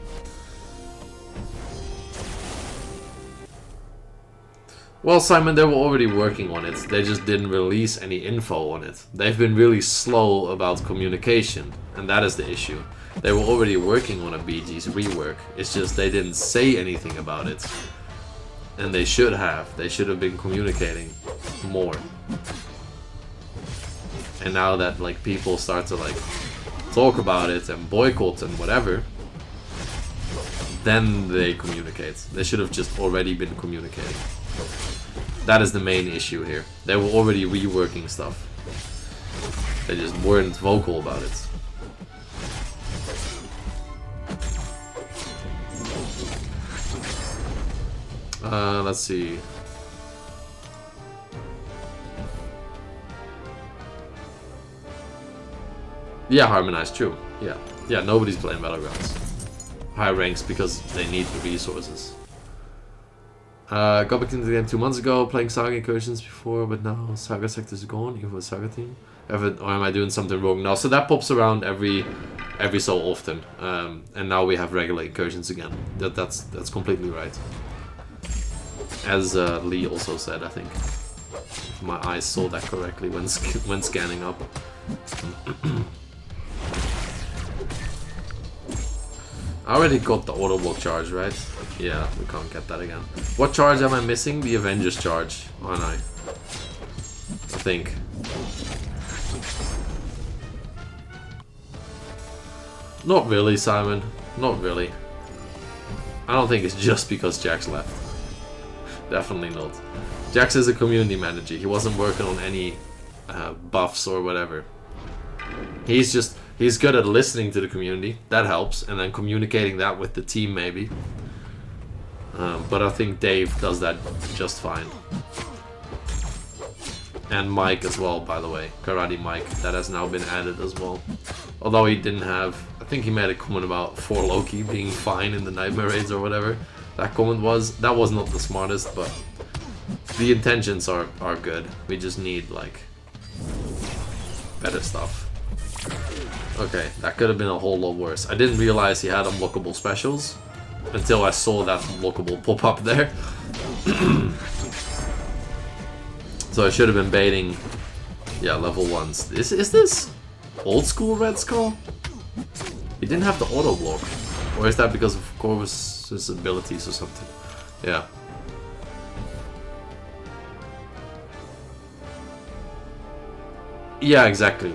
Well, Simon, they were already working on it. They just didn't release any info on it. They've been really slow about communication, and that is the issue. They were already working on a BG's rework. It's just they didn't say anything about it. And they should have. They should have been communicating more. And now that like people start to like talk about it and boycott and whatever, then they communicate. They should have just already been communicating. That is the main issue here. They were already reworking stuff. They just weren't vocal about it. Let's see. Yeah, harmonized, true. Yeah, nobody's playing Battlegrounds. High ranks because they need the resources. Got back into the game 2 months ago, playing Saga incursions before, but now Saga sector is gone, even with Saga team. Or am I doing something wrong? No, so that pops around every so often, and now we have regular incursions again. That's completely right. As Lee also said, I think. If my eyes saw that correctly when scanning up. I already got the auto walk charge, right? Yeah, we can't get that again. What charge am I missing? The Avengers charge, aren't I? I think. Not really, Simon. Not really. I don't think it's just because Jax left. Definitely not. Jax is a community manager. He wasn't working on any buffs or whatever. He's good at listening to the community. That helps. And then communicating that with the team maybe. But I think Dave does that just fine. And Mike as well, by the way. Karate Mike. That has now been added as well. Although he didn't have... I think he made a comment about 4 Loki being fine in the Nightmare Raids or whatever. That comment was... That was not the smartest, but... The intentions are good. We just need, like... better stuff. Okay, that could have been a whole lot worse. I didn't realize he had unblockable specials. Until I saw that unblockable pop up there. So I should have been baiting... Yeah, level 1s. Is this... old school Red Skull? He didn't have the auto block. Or is that because of Corvus' abilities or something? Yeah. Yeah, exactly.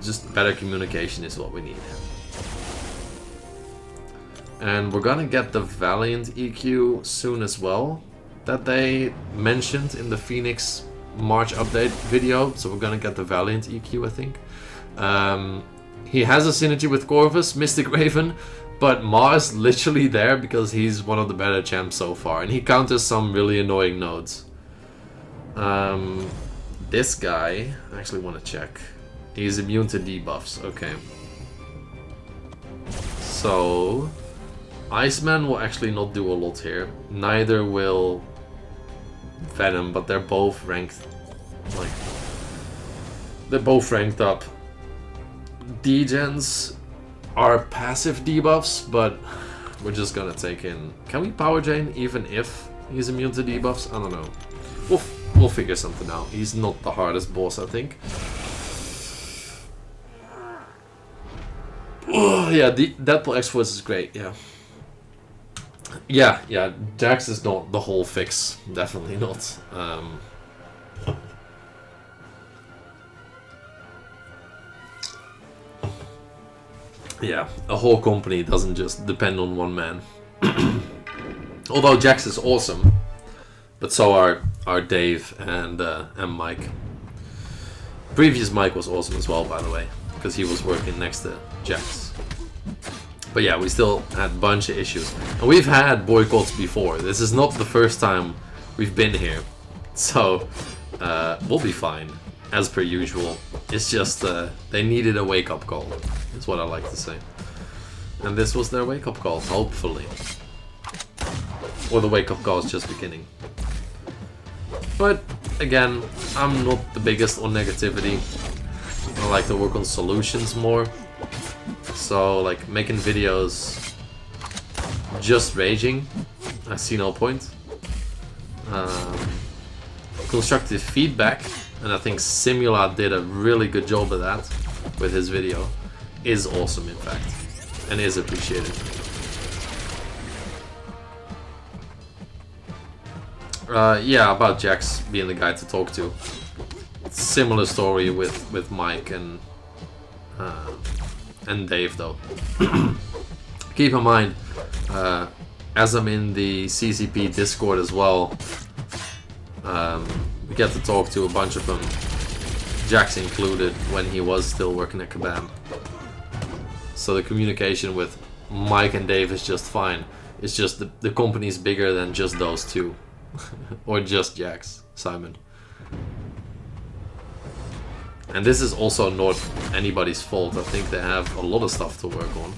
Just better communication is what we need. And we're gonna get the Valiant EQ soon as well. That they mentioned in the Phoenix March update video. So we're gonna get the Valiant EQ, I think. He has a synergy with Corvus, Mystic Raven, but Mars literally there because he's one of the better champs so far, and he counters some really annoying nodes. This guy, I actually want to check. He's immune to debuffs, okay. So, Iceman will actually not do a lot here. Neither will Venom, but they're both ranked, like, they're both ranked up. Degens are passive debuffs, but we're just gonna take in... Can we power drain even if he's immune to debuffs? I don't know. We'll figure something out. He's not the hardest boss, I think. Oh, yeah, Deadpool X-Force is great, yeah. Yeah, Jax is not the whole fix. Definitely not. Yeah, a whole company doesn't just depend on one man. Although Jax is awesome, but so are Dave and Mike. Previous Mike was awesome as well, by the way, because he was working next to Jax. But yeah, we still had a bunch of issues. And we've had boycotts before. This is not the first time we've been here. So, we'll be fine, as per usual. It's just, they needed a wake-up call, is what I like to say. And this was their wake-up call, hopefully. Or the wake-up call is just beginning. But, again, I'm not the biggest on negativity. I like to work on solutions more. So, like, making videos just raging, I see no point. Constructive feedback, and I think Simula did a really good job of that with his video, is awesome in fact, and is appreciated. Yeah, about Jax being the guy to talk to. Similar story with Mike and Dave though. Keep in mind, as I'm in the CCP Discord as well, we get to talk to a bunch of them, Jax included, when he was still working at Kabam. So the communication with Mike and Dave is just fine. It's just the company's bigger than just those two. Or just Jax, Simon. And this is also not anybody's fault. I think they have a lot of stuff to work on.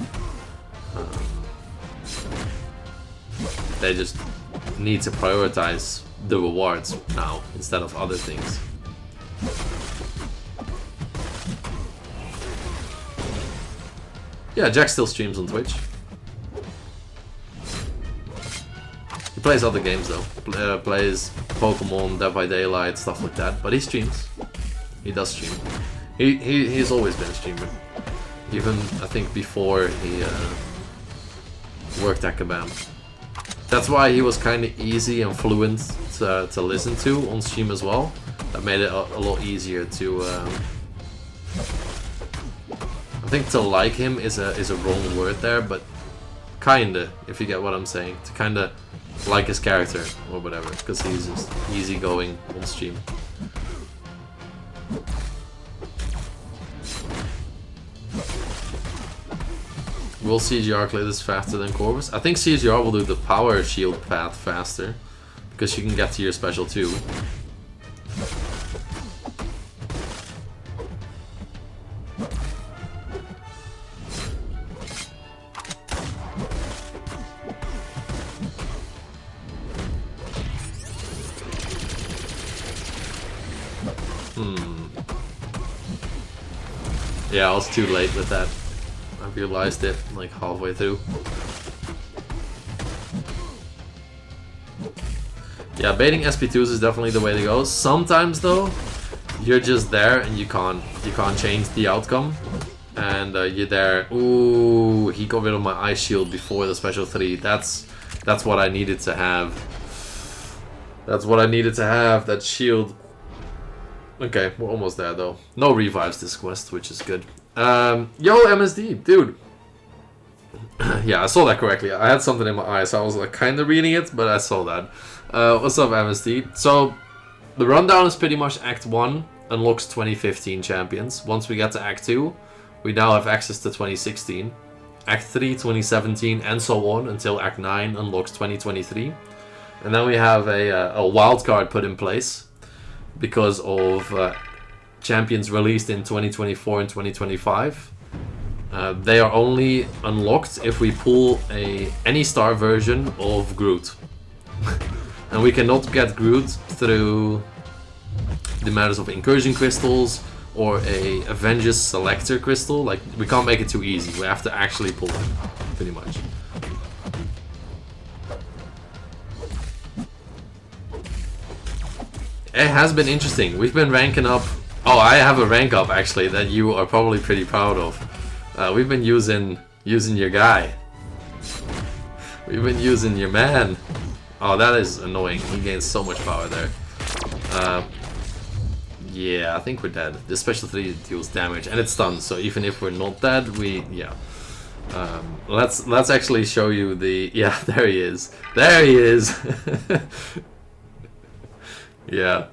They just need to prioritize the rewards now instead of other things. Yeah, Jack still streams on Twitch. He plays other games though. Plays Pokemon, Dead by Daylight, stuff like that. But he streams. He does stream. He's always been a streamer. Even, I think, before he worked at Kabam. That's why he was kind of easy and fluent to listen to on stream as well. That made it a lot easier to... I think to like him is a wrong word there, but kinda, if you get what I'm saying. To kinda like his character or whatever, because he's just easygoing on stream. Will CGR clear this faster than Corvus? I think CGR will do the power shield path faster, because you can get to your special too. Yeah, I was too late with that. I realized it like halfway through. Yeah, baiting SP2s is definitely the way to go. Sometimes though, you're just there and you can't change the outcome. And you're there. Ooh, he got rid of my ice shield before the special 3. That's what I needed to have. That's what I needed to have, that shield. Okay, we're almost there though. No revives this quest, which is good. Yo, MSD, dude. Yeah, I saw that correctly. I had something in my eye, so I was like kind of reading it, but I saw that. What's up, MSD? So, the rundown is pretty much Act 1 unlocks 2015 champions. Once we get to Act 2, we now have access to 2016. Act 3, 2017, and so on until Act 9 unlocks 2023. And then we have a wild card put in place because of champions released in 2024 and 2025. They are only unlocked if we pull any star version of Groot. And we cannot get Groot through the matters of incursion crystals or a Avengers selector crystal. Like, we can't make it too easy. We have to actually pull it, pretty much. It has been interesting. We've been ranking up. Oh, I have a rank up actually that you are probably pretty proud of. We've been using your guy. We've been using your man. Oh, that is annoying. He gains so much power there. Yeah, I think we're dead. The special 3 deals damage and it's stunned. So even if we're not dead, yeah. Let's actually show you the. Yeah, there he is. There he is. Yeah,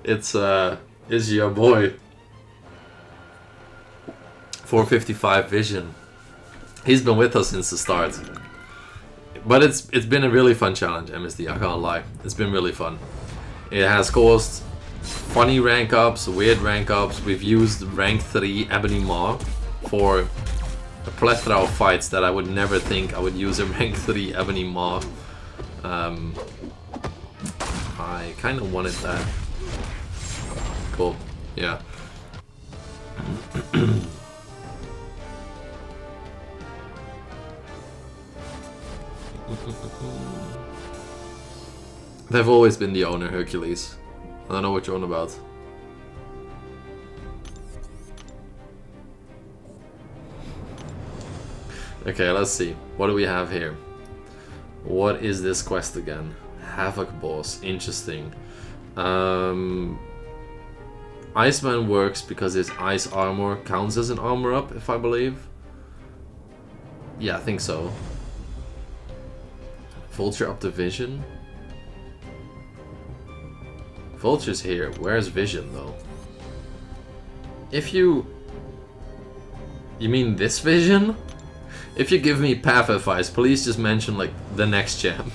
it's your boy. 455 vision. He's been with us since the start. But it's been a really fun challenge, MSD, I can't lie. It's been really fun. It has caused funny rank ups, weird rank ups. We've used rank 3 Ebony Maw for a plethora of fights that I would never think I would use a rank 3 Ebony Maw. I kind of wanted that. Cool. Yeah. They've always been the owner, Hercules. I don't know what you're on about. Okay, let's see. What do we have here? What is this quest again? Havoc boss. Interesting. Iceman works because his ice armor counts as an armor up, if I believe. Yeah, I think so. Vulture up to Vision. Vulture's here. Where's Vision, though? If you... You mean this Vision? If you give me path advice, please just mention, like, the next champ.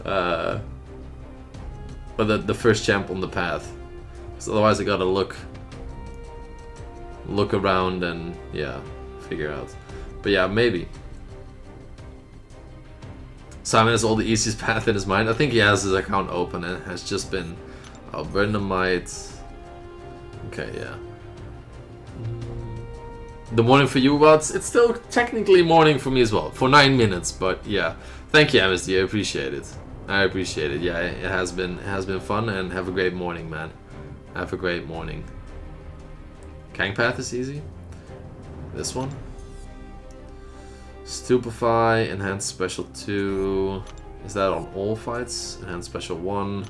Or the first champ on the path. Because otherwise I gotta look around and, yeah, figure out. But yeah, maybe. Simon has all the easiest path in his mind. I think he has his account open and has just been... Oh, Burnhamite. Okay, yeah. The morning for you, but it's still technically morning for me as well. For 9 minutes, but yeah. Thank you, MSD. I appreciate it. I appreciate it. Yeah, it has been fun, and have a great morning, man. Have a great morning. Kang Path is easy. This one. Stupefy, Enhanced Special 2. Is that on all fights? Enhanced Special 1.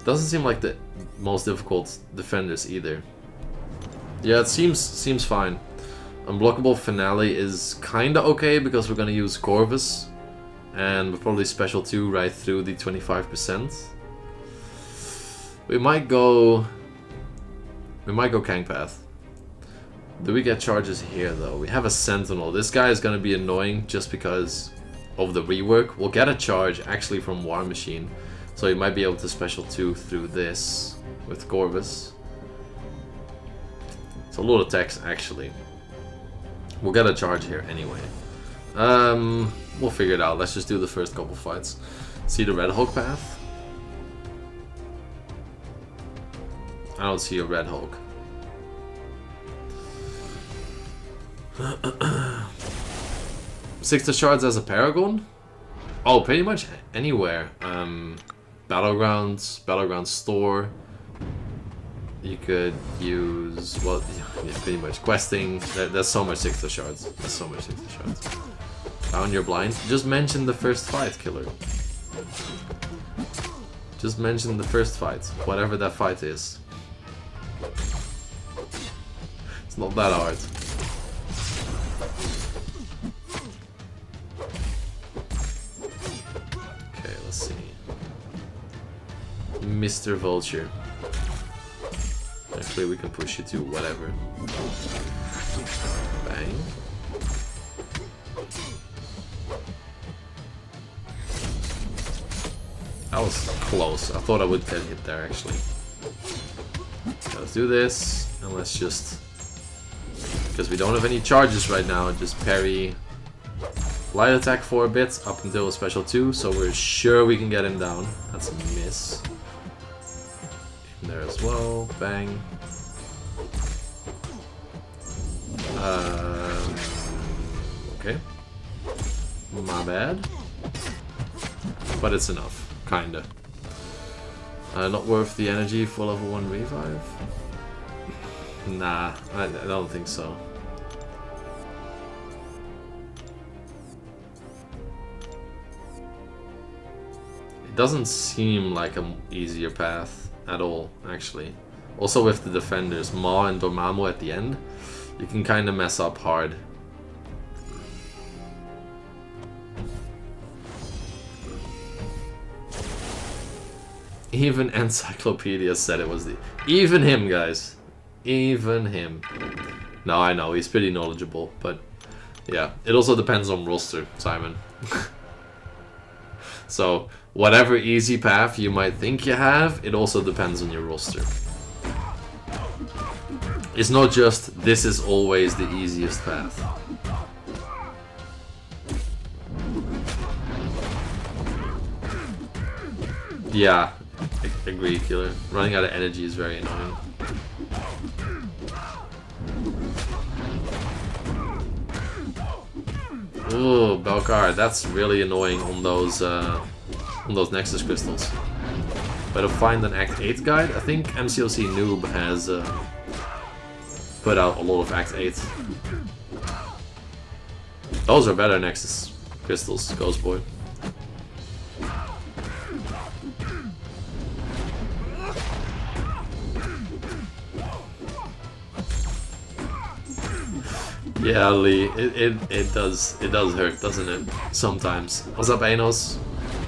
Doesn't seem like the most difficult defenders either. Yeah, it seems fine. Unblockable Finale is kinda okay because we're gonna use Corvus. And we'll probably special 2 right through the 25%. We might go Kang Path. Do we get charges here though? We have a Sentinel. This guy is gonna be annoying just because of the rework. We'll get a charge actually from War Machine. So he might be able to special 2 through this with Corvus. It's a lot of text actually. We'll get a charge here anyway. We'll figure it out. Let's just do the first couple fights. See the Red Hulk path? I don't see a Red Hulk. 6 shards as a Paragon? Oh, pretty much anywhere. Battlegrounds store. You could use, well, yeah, pretty much questing. There's so much 6 shards. There's so much 6 shards. Found your blind. Just mention the first fight, killer. Just mention the first fight, whatever that fight is. It's not that hard. Okay, let's see. Mr. Vulture. Actually, we can push you to whatever. Bang. That was close. I thought I would get hit there, actually. Okay, let's do this, and let's just... Because we don't have any charges right now, just parry light attack for a bit, up until a special 2, so we're sure we can get him down. That's a miss. In there as well, bang. Okay. My bad. But it's enough. Kinda. Not worth the energy for level 1 revive? Nah, I don't think so. It doesn't seem like an easier path at all, actually. Also with the defenders, Ma and Dormammu at the end, you can kinda mess up hard. Even Encyclopedia said it was the... Even him, guys. Even him. No, I know, he's pretty knowledgeable, but... Yeah, it also depends on roster, Simon. So, whatever easy path you might think you have, it also depends on your roster. It's not just, this is always the easiest path. Yeah. Agree, killer. Running out of energy is very annoying. Ooh, Belkar, that's really annoying on those Nexus crystals. But to find an Act 8 guide, I think MCOC Noob has put out a lot of Act 8. Those are better Nexus crystals, Ghost Boy. Yeah, Lee, it does hurt, doesn't it? Sometimes. What's up, Anos?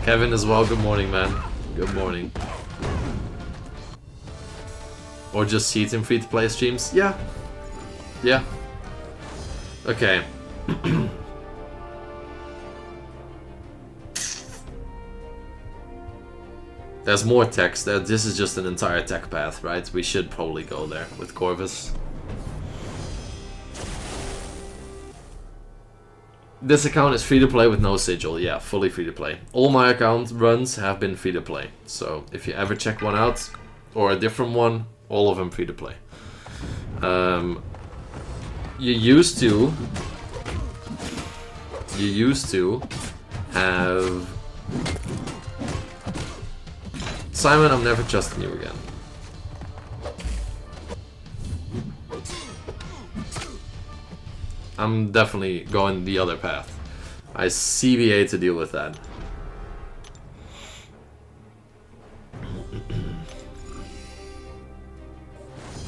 Kevin as well, good morning, man. Good morning. Or just see it in free-to-play streams? Yeah. Yeah. Okay. There's more text. This is just an entire tech path, right? We should probably go there with Corvus. This account is free to play with no sigil. Yeah, fully free to play. All my account runs have been free to play. So if you ever check one out or a different one, all of them free to play. You used to have... Simon, I'm never trusting you again. I'm definitely going the other path. I CBA to deal with that.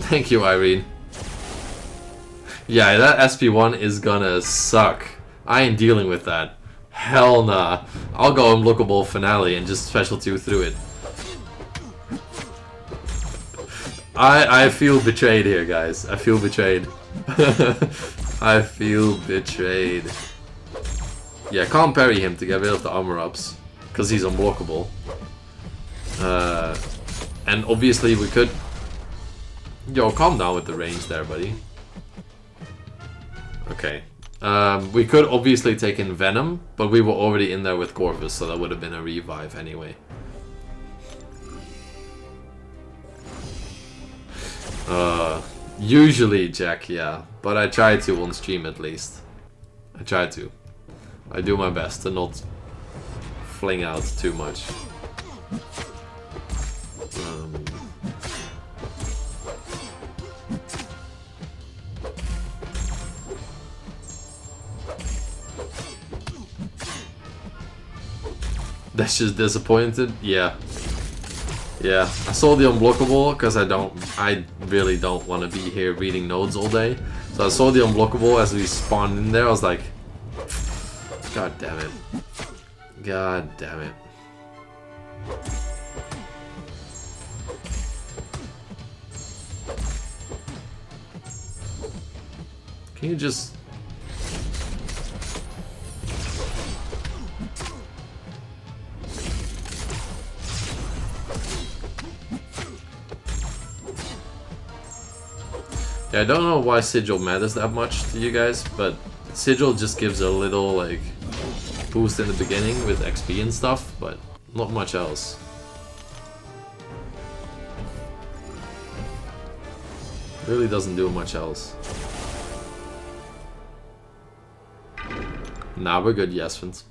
Thank you, Irene. Yeah, that SP1 is gonna suck. I ain't dealing with that. Hell nah. I'll go unblockable finale and just special 2 through it. I feel betrayed here, guys. I feel betrayed. I feel betrayed. Yeah, can't parry him to get rid of the armor ups, because he's unblockable. And obviously we could... Yo, calm down with the range there, buddy. Okay. We could obviously take in Venom, but we were already in there with Corvus, so that would have been a revive anyway. Usually, Jack, yeah. But I try to on stream at least. I try to. I do my best to not fling out too much. That's just disappointed? Yeah. Yeah, I saw the unblockable because I really don't want to be here reading nodes all day. So I saw the unblockable as we spawned in there. I was like, God damn it. God damn it. Can you just... Yeah, I don't know why Sigil matters that much to you guys, but Sigil just gives a little, like, boost in the beginning with XP and stuff, but not much else. Really doesn't do much else. Nah, we're good, Yesvin.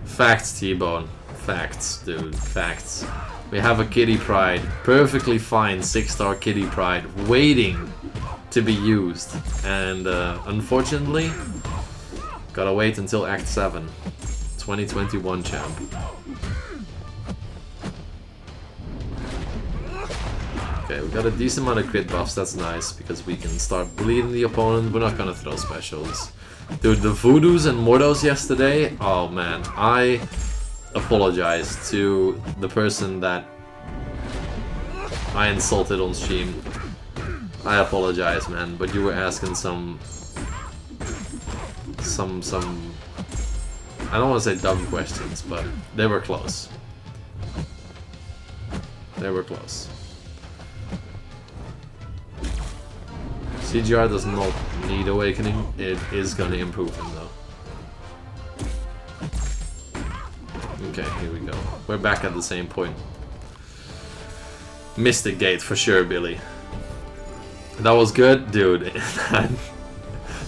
Facts, T-Bone. Facts, dude. Facts. We have a Kitty Pride. Perfectly fine 6-star Kitty Pride waiting to be used. And unfortunately, gotta wait until Act 7. 2021 champ. Okay, we got a decent amount of crit buffs, that's nice, because we can start bleeding the opponent. We're not gonna throw specials. Dude, the Voodoos and Mordos yesterday, oh man, I apologize to the person that I insulted on stream. I apologize, man, but you were asking some I don't want to say dumb questions, but they were close. They were close. CGR does not need awakening. It is going to improve him though. Okay, here we go. We're back at the same point. Mystic Gate for sure, Billy. That was good? Dude,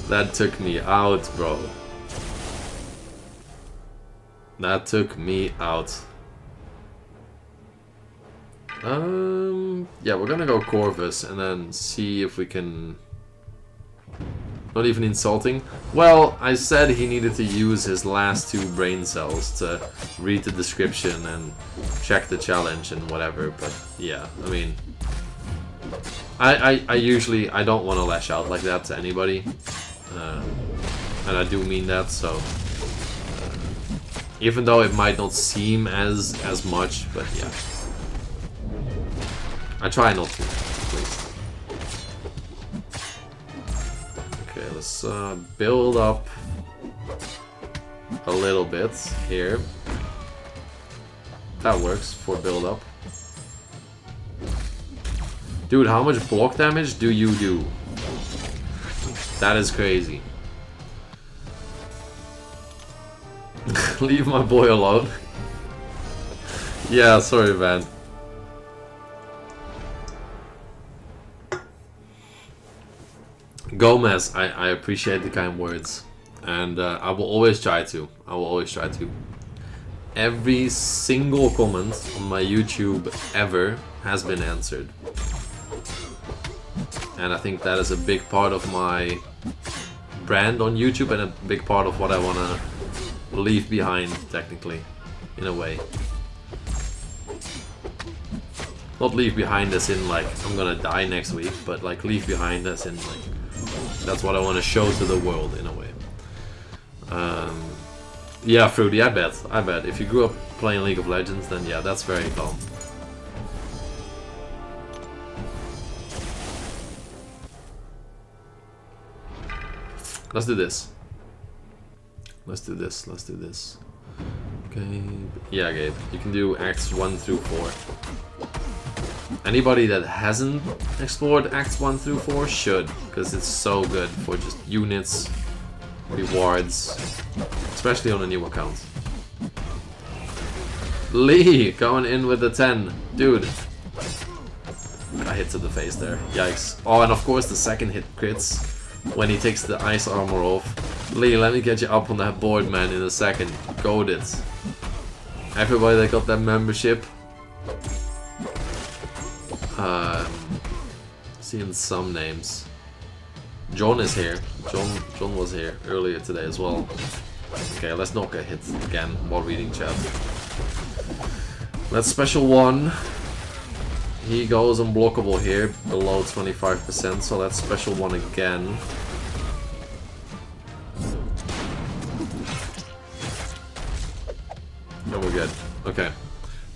that took me out, bro. That took me out. Yeah, we're gonna go Corvus and then see if we can... Not even insulting. Well, I said he needed to use his last 2 brain cells to read the description and check the challenge and whatever, but yeah, I mean... I usually, I don't want to lash out like that to anybody. And I do mean that, so... even though it might not seem as much, but yeah. I try not to, at least. Okay, let's build up a little bit here. That works for build up. Dude, how much block damage do you do? That is crazy. Leave my boy alone. Yeah, sorry, man. Gomez, I appreciate the kind words, and I will always try to. I will always try to. Every single comment on my YouTube ever has been answered, and I think that is a big part of my brand on YouTube and a big part of what I want to leave behind, technically, in a way. Not leave behind as in like I'm gonna die next week, but like leave behind as in like that's what I want to show to the world in a way. Yeah, Fruity, I bet. If you grew up playing League of Legends, then yeah, that's very calm. Let's do this. Let's do this. Okay. Yeah, Gabe. You can do Acts 1 through 4. Anybody that hasn't explored Acts 1 through 4 should, because it's so good for just units, rewards, especially on a new account. Lee going in with the 10. Dude. Got hit to the face there. Yikes. Oh, and of course the second hit crits when he takes the ice armor off. Lee, let me get you up on that board, man, in a second. Goaded. Everybody that got that membership. Seeing some names. John is here. John was here earlier today as well. Okay, let's not get hit again while reading chat. Let's special one. He goes unblockable here, below 25%, so let's special one again. And we're good. Okay.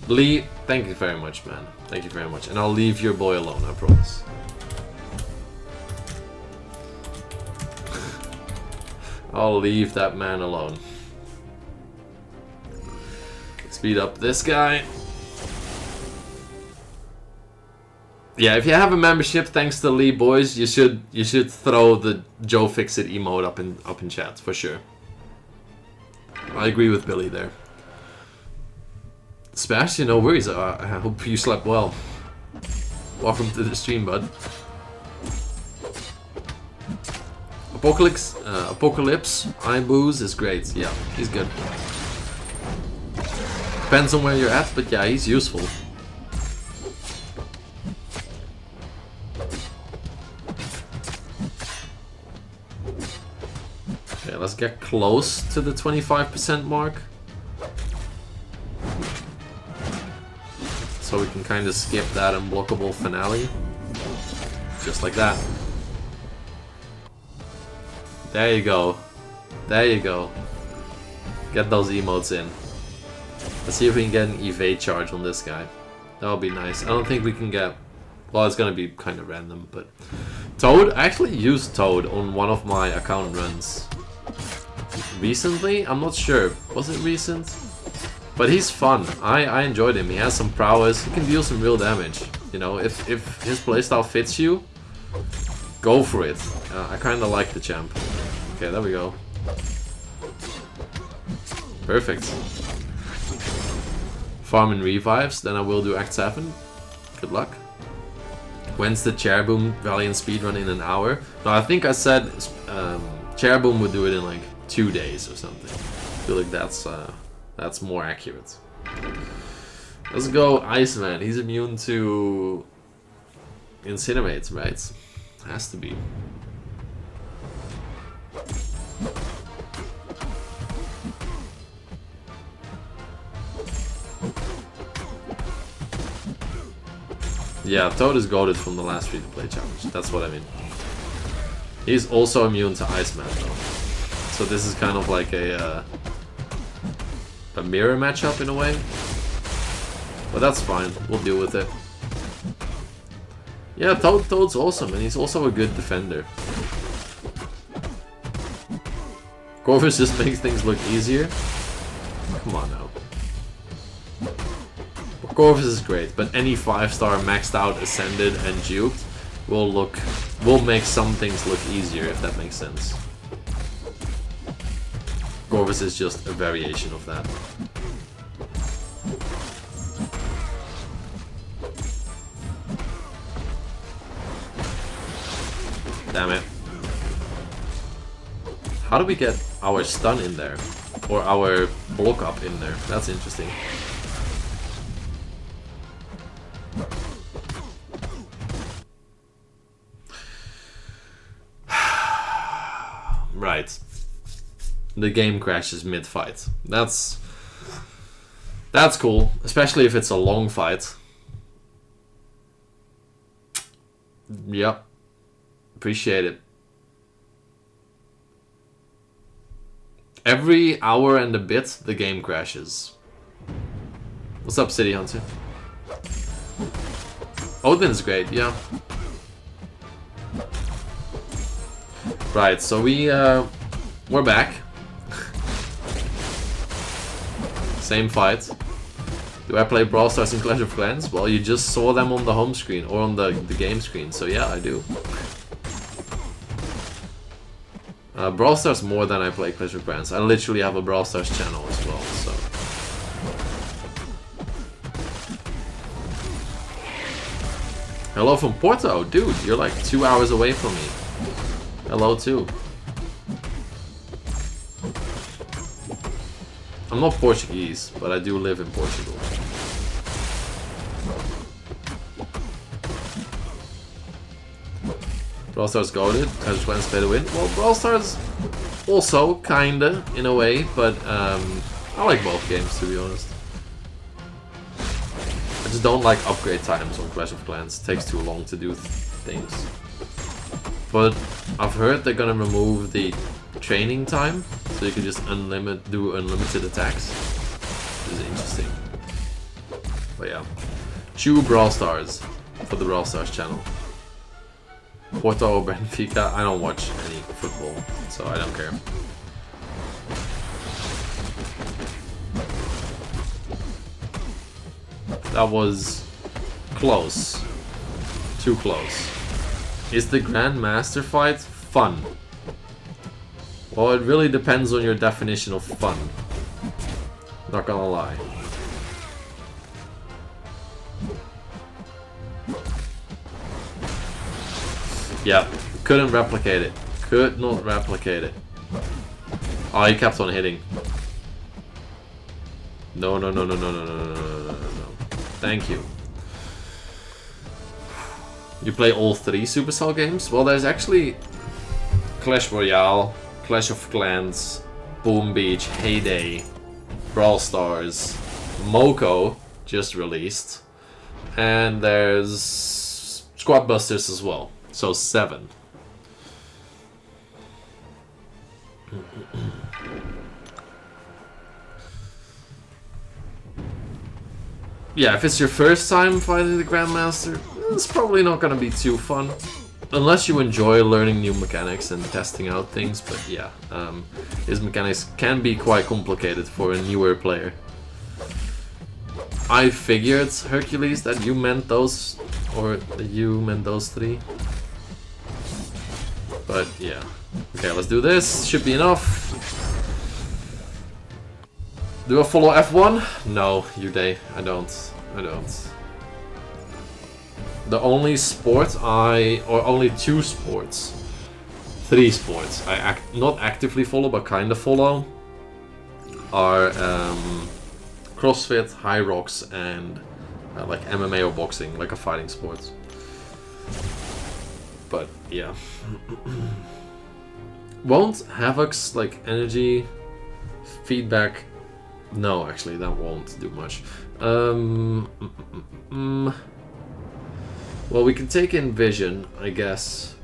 Lee, thank you very much, man. Thank you very much. And I'll leave your boy alone, I promise. I'll leave that man alone. Speed up this guy. Yeah, if you have a membership, thanks to Lee, boys, you should throw the Joe Fixit emote up in chat for sure. I agree with Billy there. Sebastian, no worries. I hope you slept well. Welcome to the stream, bud. Apocalypse, iBooze is great. Yeah, he's good. Depends on where you're at, but yeah, he's useful. Okay, let's get close to the 25% mark. So we can kind of skip that unblockable finale. Just like that. There you go. There you go. Get those emotes in. Let's see if we can get an evade charge on this guy. That would be nice. I don't think we can get... Well, it's gonna be kind of random, but... Toad? I actually used Toad on one of my account runs. Recently? I'm not sure. Was it recent? But he's fun. I enjoyed him. He has some prowess. He can deal some real damage. You know, if his playstyle fits you, go for it. I kind of like the champ. Okay, there we go. Perfect. Farm and revives, then I will do Act 7. Good luck. When's the Cherboom Valiant speedrun in an hour? No, I think I said Cherboom would do it in like 2 days or something. I feel like that's more accurate. Let's go Iceman. He's immune to Incinerate, right? Has to be. Yeah, Toad is goated from the last free-to-play challenge. That's what I mean. He's also immune to Iceman, though. So this is kind of like a mirror matchup in a way. But that's fine. We'll deal with it. Yeah, Toad's awesome, and he's also a good defender. Corvus just makes things look easier. Come on now. Corvus is great, but any 5-star maxed out, ascended, and duped will make some things look easier, if that makes sense. Corvus is just a variation of that. Damn it. How do we get our stun in there? Or our block up in there? That's interesting. Right. The game crashes mid-fight. That's cool, especially if it's a long fight. Yep. Appreciate it. Every hour and a bit, the game crashes. What's up, City Hunter? Odin's great, yeah. Right, so we're back. Same fight. Do I play Brawl Stars in Clash of Clans? Well, you just saw them on the home screen or on the game screen, so yeah, I do. Brawl Stars more than I play Clash of Clans. I literally have a Brawl Stars channel as well, so. Hello from Porto, dude, you're like 2 hours away from me. Hello too. I'm not Portuguese, but I do live in Portugal. Brawl Stars goated, Clash of Clans pay to win. Well, Brawl Stars also kinda in a way, but I like both games to be honest. I just don't like upgrade times on Clash of Clans. It takes too long to do things. But I've heard they're gonna remove the training time, so you can just do unlimited attacks, which is interesting. But yeah, chew Brawl Stars for the Brawl Stars channel. Porto or Benfica, I don't watch any football, so I don't care. That was close. Too close. Is the Grandmaster fight fun? Well, it really depends on your definition of fun. Not gonna lie. Yeah, couldn't replicate it. Could not replicate it. Oh, he kept on hitting. No, no, no, no, no, no, no, no, no, no, no, no. Thank you. You play all 3 Supercell games? Well, there's actually Clash Royale, Clash of Clans, Boom Beach, Heyday, Brawl Stars, MCOC just released, and there's Squad Busters as well. So 7. Yeah, if it's your first time fighting the Grandmaster, it's probably not gonna be too fun. Unless you enjoy learning new mechanics and testing out things, but yeah, his mechanics can be quite complicated for a newer player. I figured, Hercules, that you meant those, or that you meant those 3. But yeah. Okay, let's do this. Should be enough. Do I follow F1? No, Uday, I don't. I don't. The only sport or only 2 sports, 3 sports I not actively follow but kind of follow are CrossFit, High Rocks, and like MMA or boxing, like a fighting sport. But yeah. Won't Havoc's like energy feedback? No, actually, that won't do much. Well, we can take in Vision, I guess,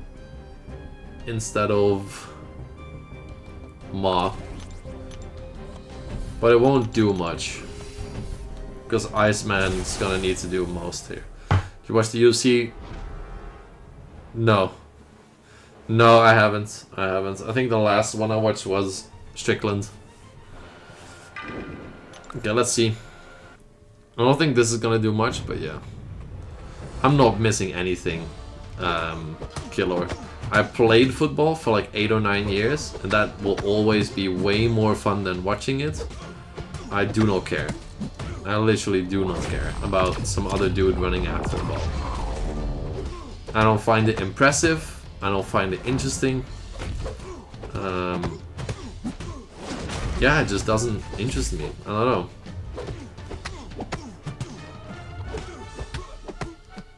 instead of Ma. But it won't do much, because Iceman's gonna need to do most here. Did you watch the UFC? No. No, I haven't. I think the last one I watched was Strickland. Okay, let's see. I don't think this is gonna do much, but yeah. I'm not missing anything, Killer. I played football for like 8 or 9 years, and that will always be way more fun than watching it. I do not care. I literally do not care about some other dude running after the ball. I don't find it impressive. I don't find it interesting. Yeah, it just doesn't interest me. I don't know.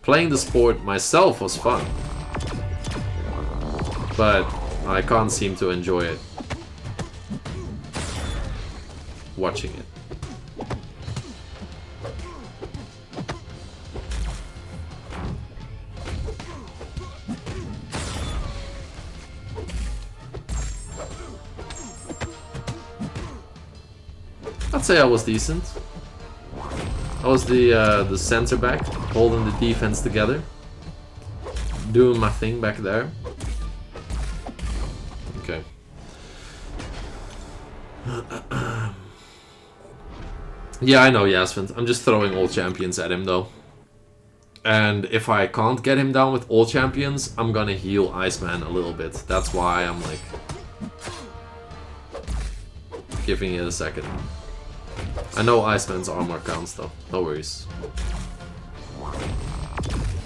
Playing the sport myself was fun, but I can't seem to enjoy it watching it. I'd say I was decent. I was the center back, holding the defense together, doing my thing back there. Okay. Yeah, I know, Yasvin. I'm just throwing all champions at him, though. And if I can't get him down with all champions, I'm gonna heal Iceman a little bit. That's why I'm like giving it a second. I know Iceman's armor counts though, no worries.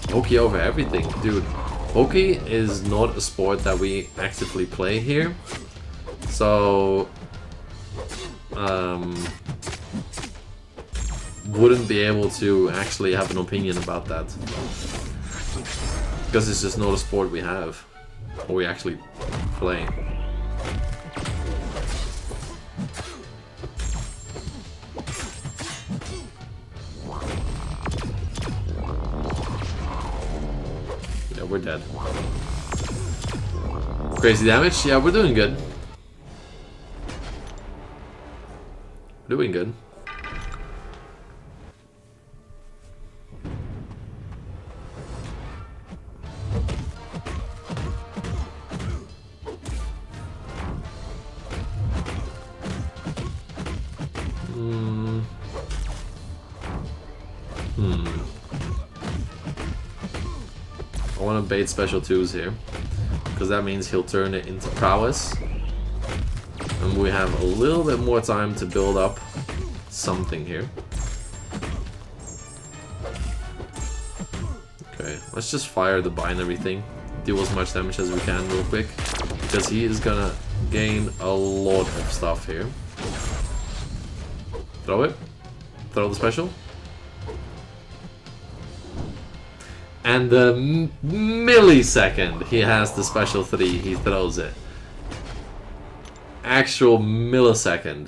Hockey over everything, dude. Hockey is not a sport that we actively play here, so wouldn't be able to actually have an opinion about that, because it's just not a sport we have or we actually play. Yeah, we're dead. Crazy damage? Yeah, we're doing good. Doing good. I want to bait special 2s here, because that means he'll turn it into prowess. And we have a little bit more time to build up something here. Okay, let's just fire the binary thing. Deal as much damage as we can real quick, because he is gonna gain a lot of stuff here. Throw it. Throw the special. And the millisecond he has the special 3, he throws it. Actual millisecond.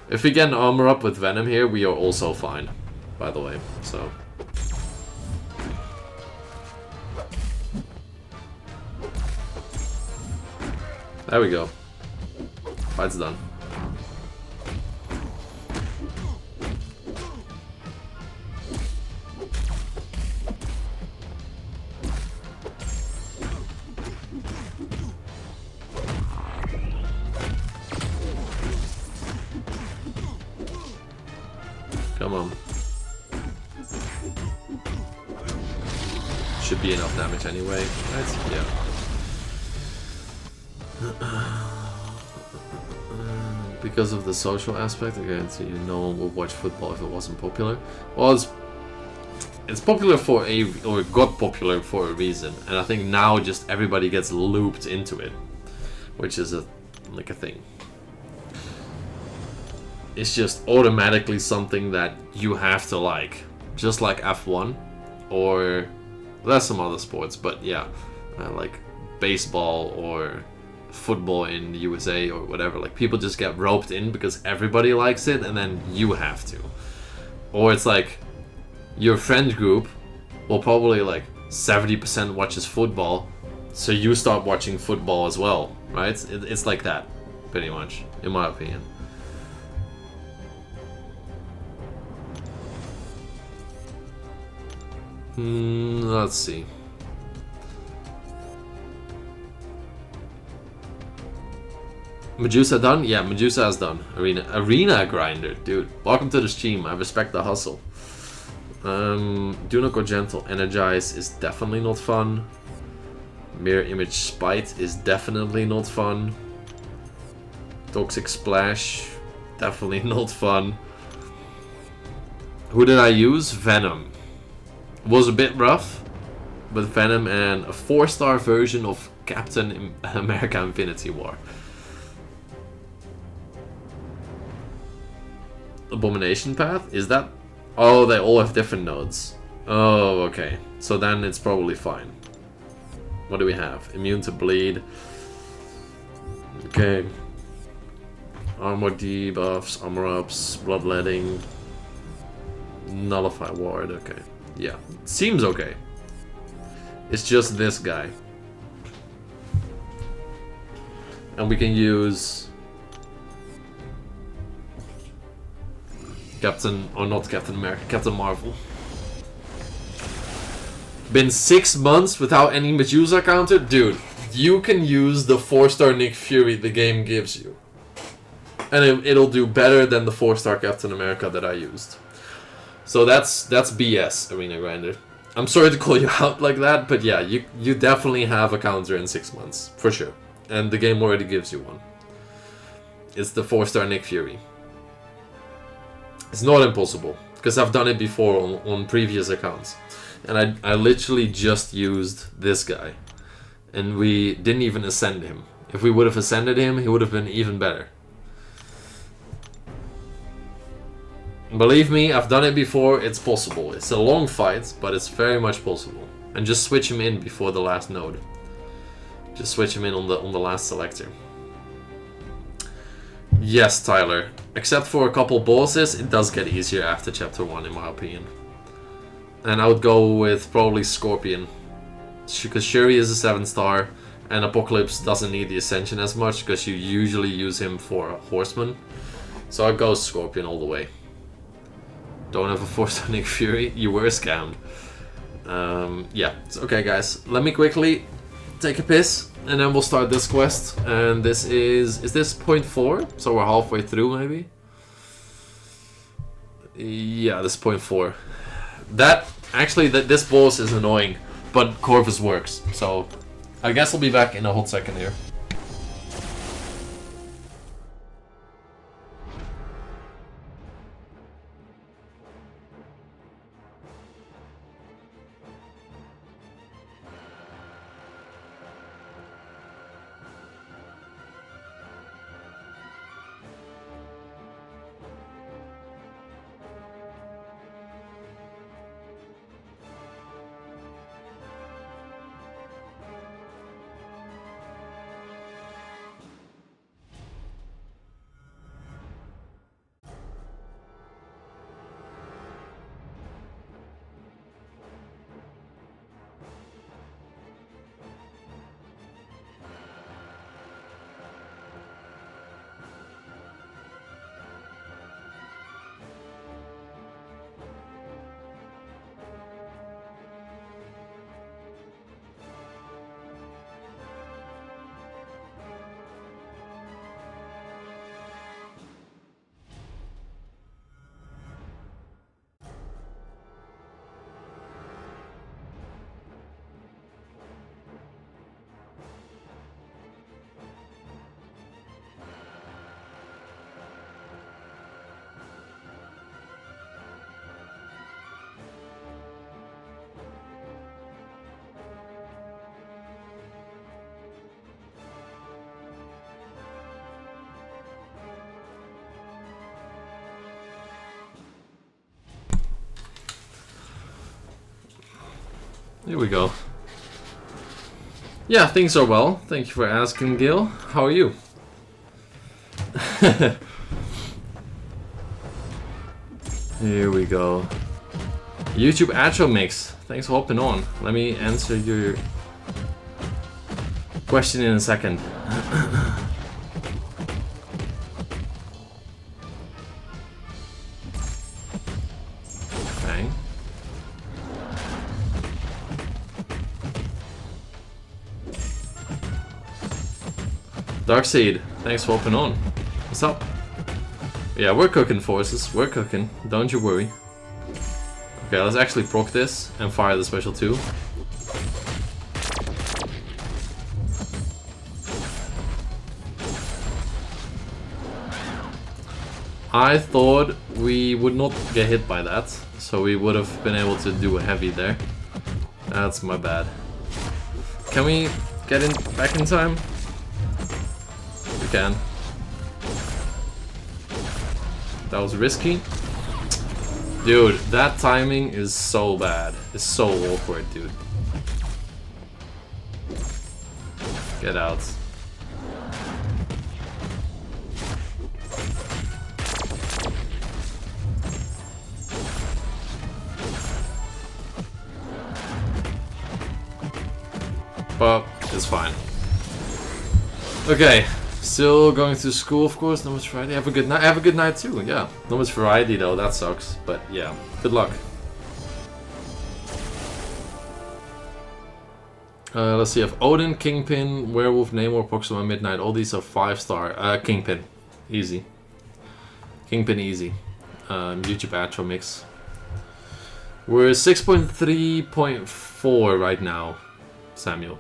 If we get an armor up with Venom here, we are also fine, by the way, so. There we go. Fight's done. Come on. Should be enough damage anyway, right? Yeah. Because of the social aspect, I guarantee you no one would watch football if it wasn't popular. Well, it's popular for or got popular for a reason, and I think now just everybody gets looped into it, which is like a thing. It's just automatically something that you have to like, just like F1, or there's some other sports, but yeah, like baseball or football in the USA or whatever. Like, people just get roped in because everybody likes it, and then you have to. Or it's like your friend group will probably like 70% watches football, so you start watching football as well, right? It's like that, pretty much, in my opinion. Let's see. Medusa done? Yeah, Medusa has done. Arena grinder, dude. Welcome to the stream. I respect the hustle. Do not go gentle. Energize is definitely not fun. Mirror image spite is definitely not fun. Toxic splash, definitely not fun. Who did I use? Venom. Was a bit rough, but Venom and a 4-star version of Captain America Infinity War. Abomination path? Is that? Oh, they all have different nodes. Oh, okay. So then it's probably fine. What do we have? Immune to bleed. Okay. Armor debuffs, armor ups, bloodletting. Nullify ward, okay. Yeah, seems okay. It's just this guy. And we can use not Captain America, Captain Marvel. Been 6 months without any Medusa counter? Dude, you can use the 4-star Nick Fury the game gives you. And it'll do better than the 4-star Captain America that I used. So that's BS, Arena Grinder. I'm sorry to call you out like that, but yeah, you definitely have a counter in 6 months, for sure. And the game already gives you one. It's the 4-star Nick Fury. It's not impossible, because I've done it before on previous accounts. And I literally just used this guy. And we didn't even ascend him. If we would have ascended him, he would have been even better. Believe me, I've done it before, it's possible. It's a long fight, but it's very much possible. And just switch him in before the last node. Just switch him in on the last selector. Yes, Tyler. Except for a couple bosses, it does get easier after Chapter 1, in my opinion. And I would go with probably Scorpion. Because Shuri is a 7-star, and Apocalypse doesn't need the Ascension as much, because you usually use him for Horseman. So I'd go Scorpion all the way. Don't have a 4-star Nick Fury, you were scammed. Yeah, it's okay guys. Let me quickly take a piss, and then we'll start this quest. And this is this point 4? So we're halfway through maybe? Yeah, this is point 4. This boss is annoying, but Corvus works. So I guess I'll be back in a hot second here. Here we go. Yeah, things are well. Thank you for asking, Gil. How are you? Here we go. YouTube Atro Mix. Thanks for hopping on. Let me answer your question in a second. Bang. Darkseid, thanks for hopping on. What's up? Yeah, we're cooking forces. We're cooking. Don't you worry. Okay, let's actually proc this and fire the special 2. I thought we would not get hit by that, so we would have been able to do a heavy there. That's my bad. Can we get in back in time? We can. That was risky. Dude, that timing is so bad. It's so awkward, dude. Get out. But it's fine. Okay, Still going to school, of course. No much Friday. Have a good night. Have a good night too. Yeah. No much variety though. That sucks. But yeah. Good luck. Let's see. I have Odin, Kingpin, Werewolf, Namor, Proxima, Midnight. All these are 5-star. Kingpin. Easy. Kingpin easy. YouTube Atro mix. We're 6.3.4 right now, Samuel.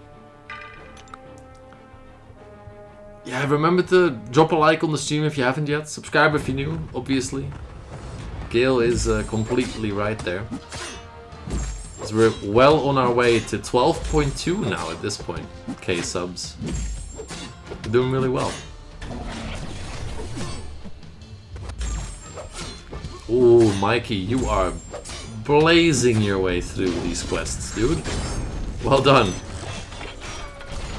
Yeah, remember to drop a like on the stream if you haven't yet. Subscribe if you're new, obviously. Gale is completely right there. So we're well on our way to 12.2 now at this point. K subs. We're doing really well. Ooh, Mikey, you are blazing your way through these quests, dude. Well done.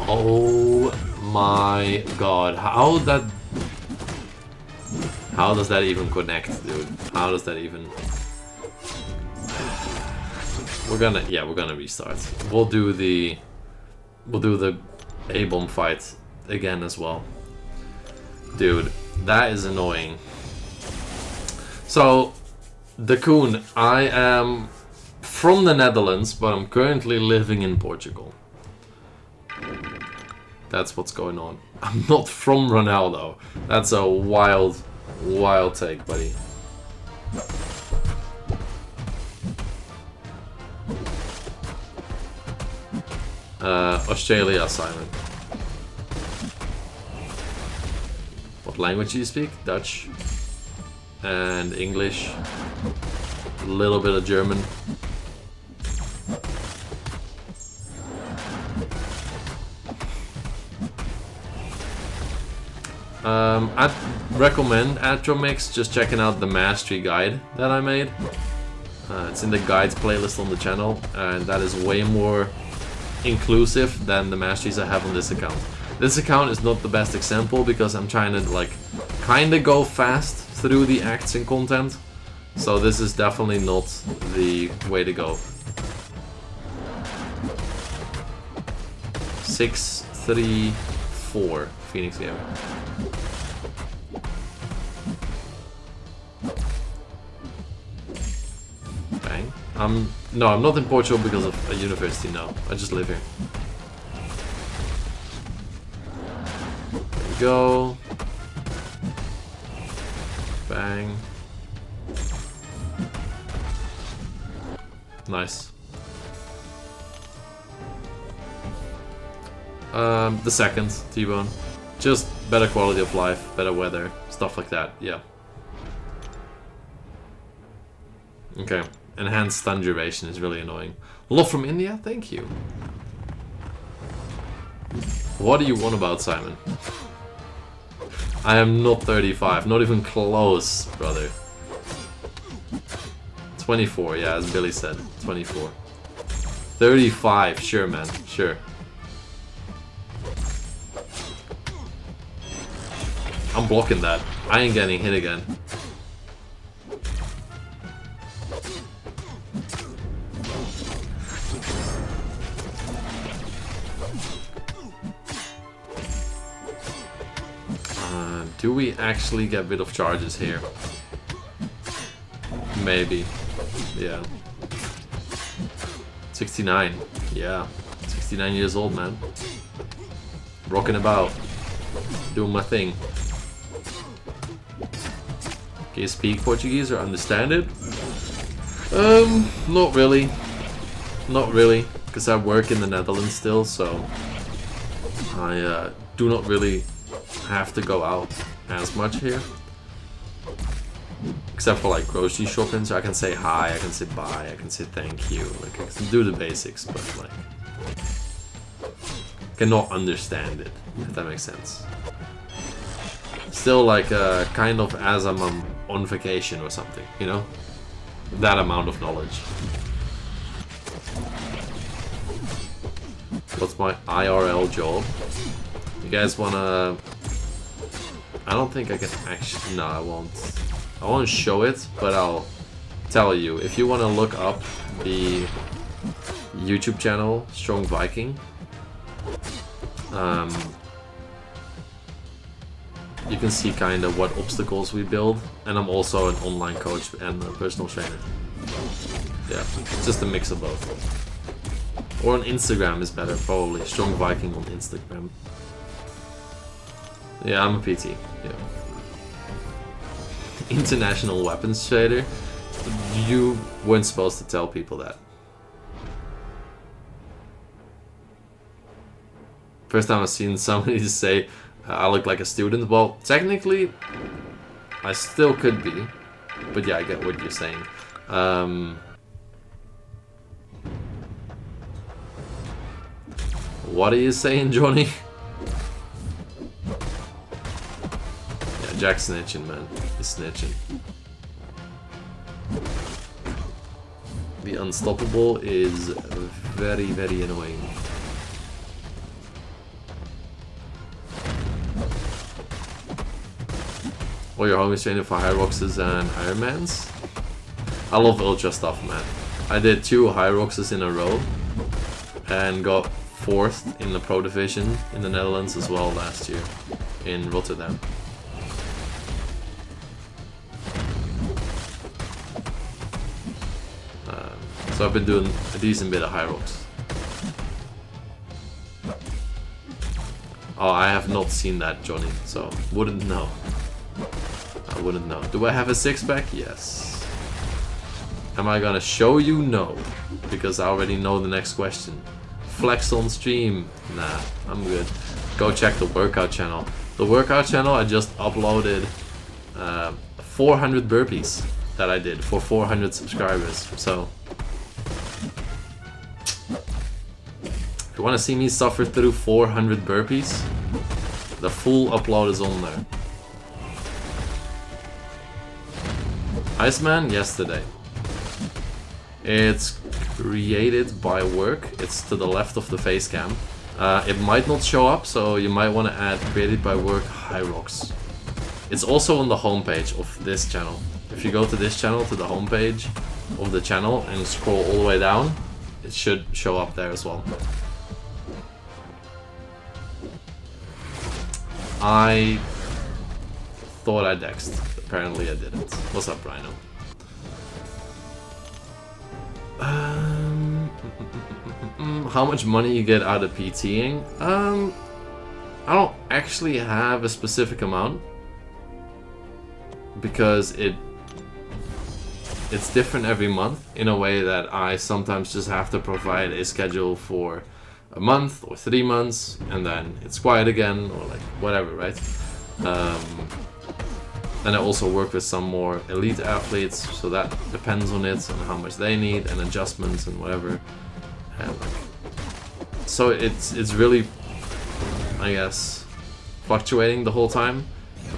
Oh my god. How does that even connect, dude? How does that even... We're gonna restart. We'll do the A-bomb fight again as well. Dude, that is annoying. So, Dakoon, I am from the Netherlands, but I'm currently living in Portugal. That's what's going on. I'm not from Ronaldo. That's a wild take, buddy. Australia, Simon. What language do you speak? Dutch. And English. A little bit of German. I'd recommend Atromix just checking out the mastery guide that I made. It's in the guides playlist on the channel, and that is way more inclusive than the masteries I have on this account. This account is not the best example because I'm trying to like kinda go fast through the acts and content, so this is definitely not the way to go. 6-3-4 Phoenix Gamer. Bang. No, I'm not in Portugal because of a university, no. I just live here. There we go. Bang. Nice. The second, T-Bone. Just better quality of life, better weather, stuff like that, yeah. Okay. Enhanced stun duration is really annoying. Love from India? Thank you. What do you want about Simon? I am not 35, not even close, brother. 24, yeah, as Billy said, 24. 35, sure man, sure. I'm blocking that. I ain't getting hit again. Do we actually get rid of charges here? Maybe. Yeah. 69. Yeah. 69 years old, man. Rocking about. Doing my thing. Can you speak Portuguese or understand it? Not really. Not really. Because I work in the Netherlands still, so I do not really have to go out as much here. Except for like grocery shopping, so I can say hi, I can say bye, I can say thank you. Like I can do the basics, but like cannot understand it, if that makes sense. Still like kind of as I'm on vacation or something, you know? That amount of knowledge. What's my IRL job? You guys wanna... I don't think I can actually... No, I won't. I won't show it, but I'll tell you. If you want to look up the YouTube channel, Strong Viking, you can see kind of what obstacles we build, and I'm also an online coach and a personal trainer. Yeah, it's just a mix of both. Or on Instagram is better, probably. Strong Viking on Instagram. Yeah, I'm a PT. Yeah. International weapons trader. You weren't supposed to tell people that. First time I've seen somebody say I look like a student. Well, technically, I still could be, but yeah, I get what you're saying. What are you saying, Johnny? Yeah, Jack's snitching, man. He's snitching. The unstoppable is very, very annoying. All your homies training for Hyroxes and Ironmans? I love ultra stuff, man. I did 2 Hyroxes in a row and got 4th in the pro division in the Netherlands as well last year in Rotterdam. So I've been doing a decent bit of Hyrox. Oh, I have not seen that, Johnny, so wouldn't know. I wouldn't know. Do I have a 6-pack? Yes. Am I gonna show you? No. Because I already know the next question. Flex on stream? Nah, I'm good. Go check the workout channel. The workout channel, I just uploaded 400 burpees that I did for 400 subscribers. So, if you want to see me suffer through 400 burpees, the full upload is on there. Iceman yesterday. It's created by work. It's to the left of the face cam. It might not show up, so you might want to add created by work Hyrox. It's also on the homepage of this channel. If you go to this channel, to the homepage of the channel, and scroll all the way down, it should show up there as well. I thought I dexed. Apparently I didn't. What's up, Rhino? How much money you get out of PTing? I don't actually have a specific amount because it's different every month in a way that I sometimes just have to provide a schedule for a month or 3 months, and then it's quiet again, or like whatever, right? And I also work with some more elite athletes, so that depends on it and how much they need and adjustments and whatever. And like, so it's really, I guess, fluctuating the whole time.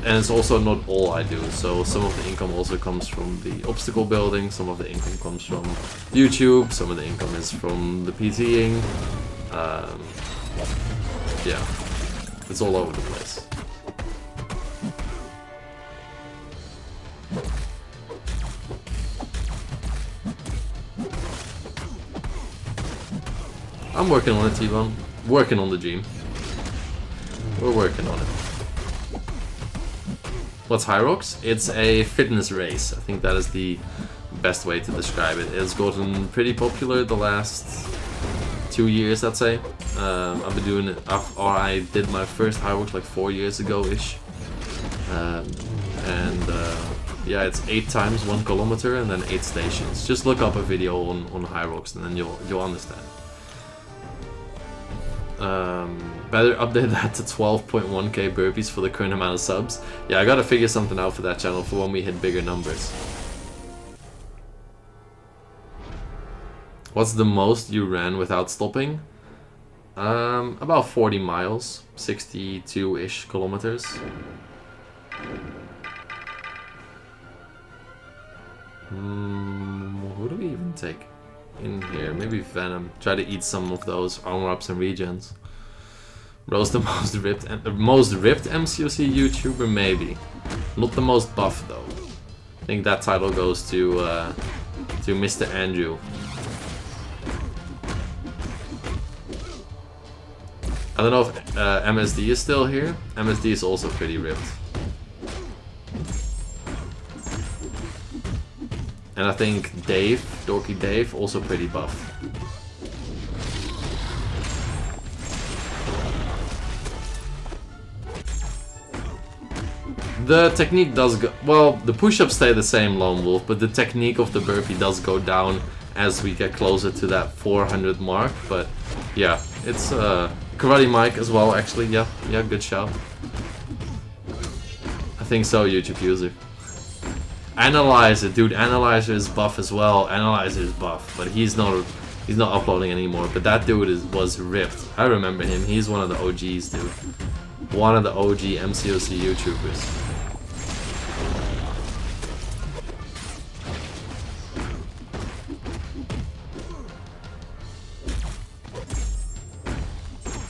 And it's also not all I do. So some of the income also comes from the obstacle building, some of the income comes from YouTube, some of the income is from the PTing. Yeah, it's all over the place. I'm working on it, T-Bone. Working on the gym. We're working on it. What's Hyrox? It's a fitness race. I think that is the best way to describe it. It's gotten pretty popular the last 2 years, I'd say. I've been doing it, or I did my first Hyrox like 4 years ago-ish. Yeah, it's 8 times 1 kilometer and then 8 stations. Just look up a video on Hyrox and then you'll understand. Better update that to 12.1k burpees for the current amount of subs. Yeah, I gotta figure something out for that channel for when we hit bigger numbers. What's the most you ran without stopping? About 40 miles, 62-ish kilometers. Who do we even take in here? Maybe Venom. Try to eat some of those armor ups and regens. Rose the most ripped MCOC YouTuber, maybe. Not the most buff though. I think that title goes to Mr. Andrew. I don't know if MSD is still here. MSD is also pretty ripped. And I think Dave, Dorky Dave, also pretty buff. The technique does go... Well, the push-ups stay the same, Lone Wolf, but the technique of the burpee does go down as we get closer to that 400 mark. But yeah, it's Karate Mike as well, actually. Yeah, good shout. I think so, YouTube user. Analyzer, dude, Analyzer is buff as well. Analyzer is buff, but he's not uploading anymore. But that dude was ripped. I remember him. He's one of the OGs, dude. One of the OG MCOC YouTubers.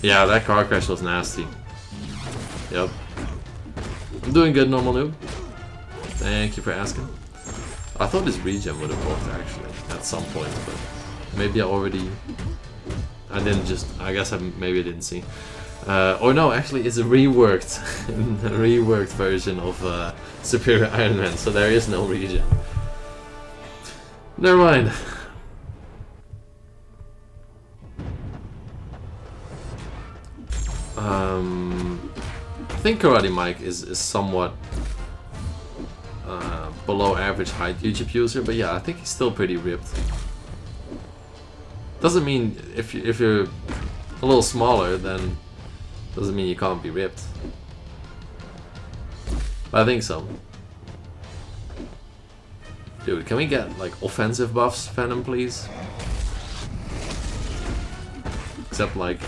Yeah, that car crash was nasty. Yep. I'm doing good, Normal Noob. Thank you for asking. I thought this regen would have worked actually at some point, but maybe I didn't just. I guess maybe I didn't see. Or no, actually, it's a reworked version of Superior Iron Man, so there is no regen. Never mind. I think Karate Mike is somewhat below average height YouTube user, but yeah, I think he's still pretty ripped. Doesn't mean if you're a little smaller, then doesn't mean you can't be ripped. But I think so. Dude, can we get like offensive buffs, Venom, please? Except like...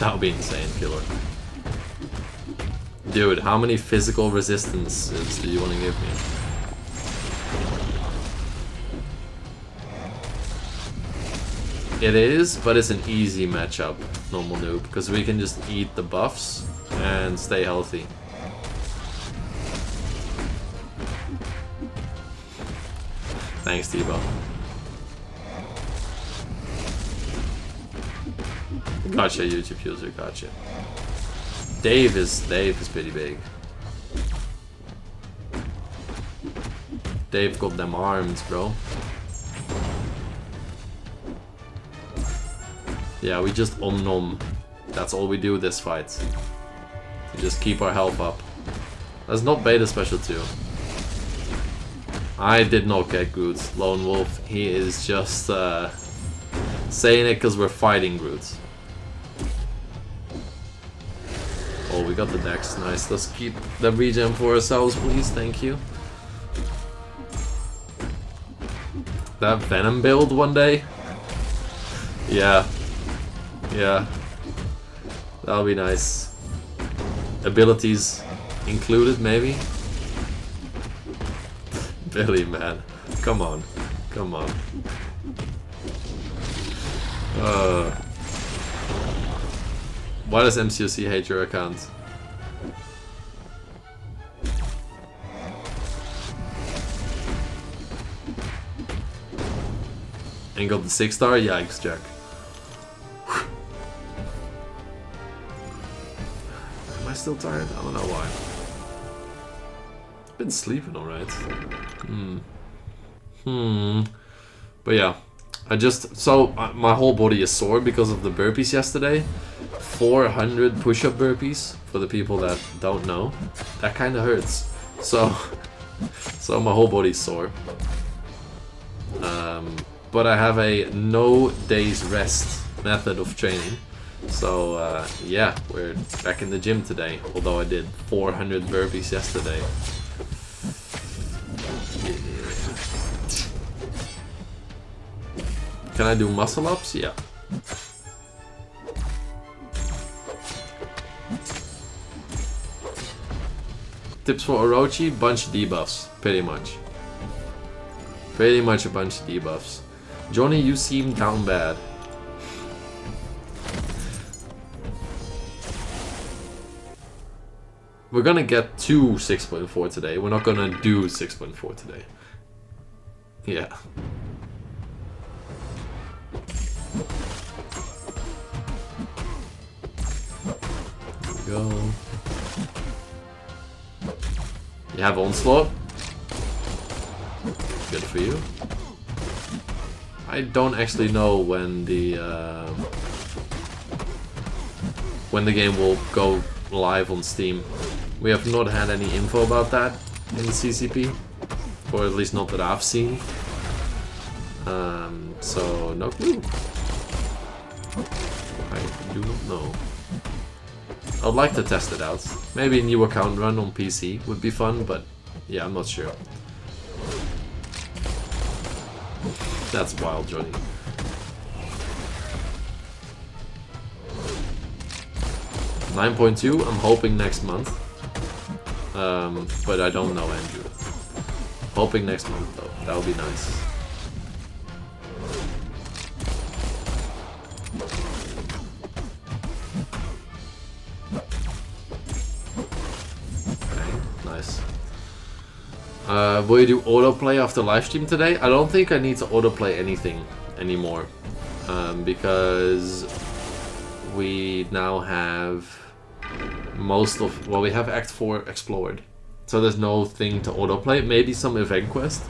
That would be insane, killer. Dude, how many physical resistances do you want to give me? It is, but it's an easy matchup, Normal Noob, because we can just eat the buffs and stay healthy. Thanks, T-Bo. Gotcha, YouTube user, gotcha. Dave is pretty big. Dave got them arms, bro. Yeah, we just om-nom. That's all we do this fight. To just keep our health up. That's not beta special 2. I did not get Groot. Lone Wolf, he is just saying it because we're fighting Groot. Oh, we got the Dex. Nice. Let's keep the regen for ourselves, please. Thank you. That Venom build one day? Yeah. Yeah. That'll be nice. Abilities included, maybe? Billy, man. Come on. Come on. Why does MCOC hate your account? And got the 6-star? Yikes, Jack. Am I still tired? I don't know why. I've been sleeping alright. But yeah. My whole body is sore because of the burpees yesterday. 400 push-up burpees, for the people that don't know. That kind of hurts. So my whole body's sore. But I have a no days rest method of training. So yeah, we're back in the gym today. Although I did 400 burpees yesterday. Can I do muscle ups? Yeah. Tips for Orochi? Bunch of debuffs, pretty much. Pretty much a bunch of debuffs. Johnny, you seem down bad. We're gonna get to 6.4 today. We're not gonna do 6.4 today. Yeah. Here we go. You have Onslaught. Good for you. I don't actually know when the game will go live on Steam. We have not had any info about that in the CCP, or at least not that I've seen. So no clue. I do not know. I would like to test it out. Maybe a new account run on PC would be fun, but yeah, I'm not sure. That's wild, Johnny. $9.2, I'm hoping next month. But I don't know, Andrew. Hoping next month, though. That would be nice. Okay, nice. Will you do autoplay after live stream today? I don't think I need to autoplay anything anymore. Because we now have most of, well, we have Act 4 explored, so there's no thing to autoplay. Maybe some event quest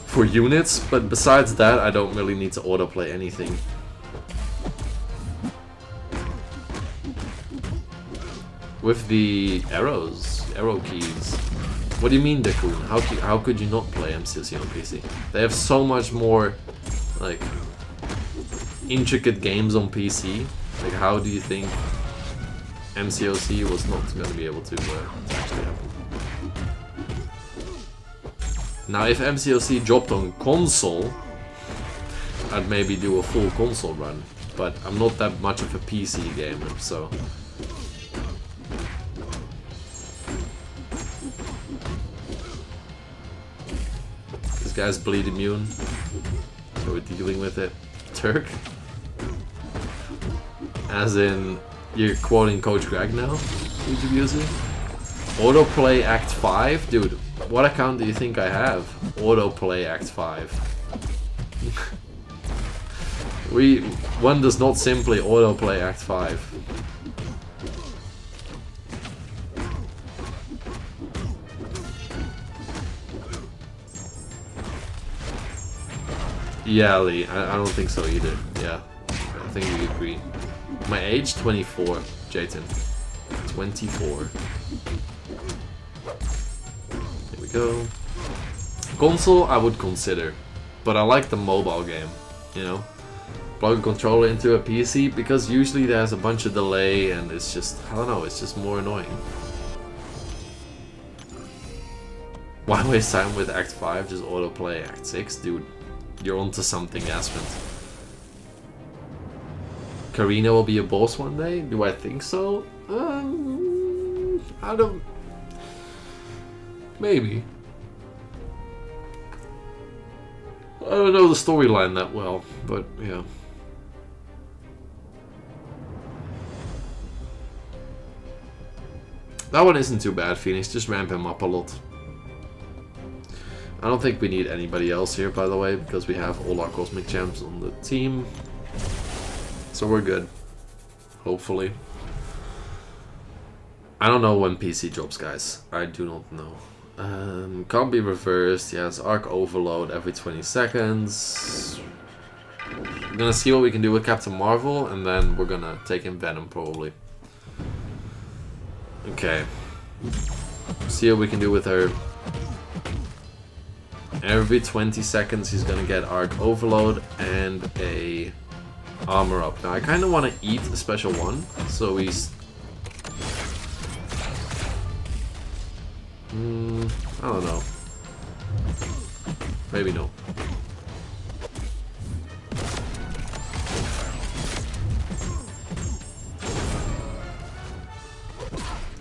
for units, but besides that I don't really need to autoplay anything. With the arrow keys. What do you mean, Dakun? How could you not play MCOC on PC? They have so much more like intricate games on PC. Like, how do you think MCOC was not going to be able to actually happen? Now, if MCOC dropped on console, I'd maybe do a full console run, but I'm not that much of a PC gamer, so... This guy's bleed immune, so we're dealing with it. Turk? As in, you're quoting Coach Greg now? YouTube user? Autoplay Act 5? Dude, what account do you think I have? Autoplay Act 5. One does not simply autoplay Act 5. Yeah, Lee, I don't think so either. Yeah, I think we agree. My age? 24, Jayton. 24. Here we go. Console, I would consider. But I like the mobile game, you know? Plug a controller into a PC, because usually there's a bunch of delay and it's just, I don't know, it's just more annoying. Why waste time with Act 5? Just autoplay Act 6? Dude, you're onto something, Aspen. Karina will be a boss one day? Do I think so? I don't... Maybe. I don't know the storyline that well, but yeah. That one isn't too bad, Phoenix. Just ramp him up a lot. I don't think we need anybody else here, by the way, because we have all our Cosmic Champs on the team. So we're good. Hopefully. I don't know when PC drops, guys. I do not know. Can't be reversed. Yes, Arc Overload every 20 seconds. We're gonna see what we can do with Captain Marvel, and then we're gonna take in Venom, probably. Okay. See what we can do with her. Every 20 seconds he's gonna get Arc Overload and a armor up. Now I kinda wanna eat a special one, so he's... I don't know. Maybe no.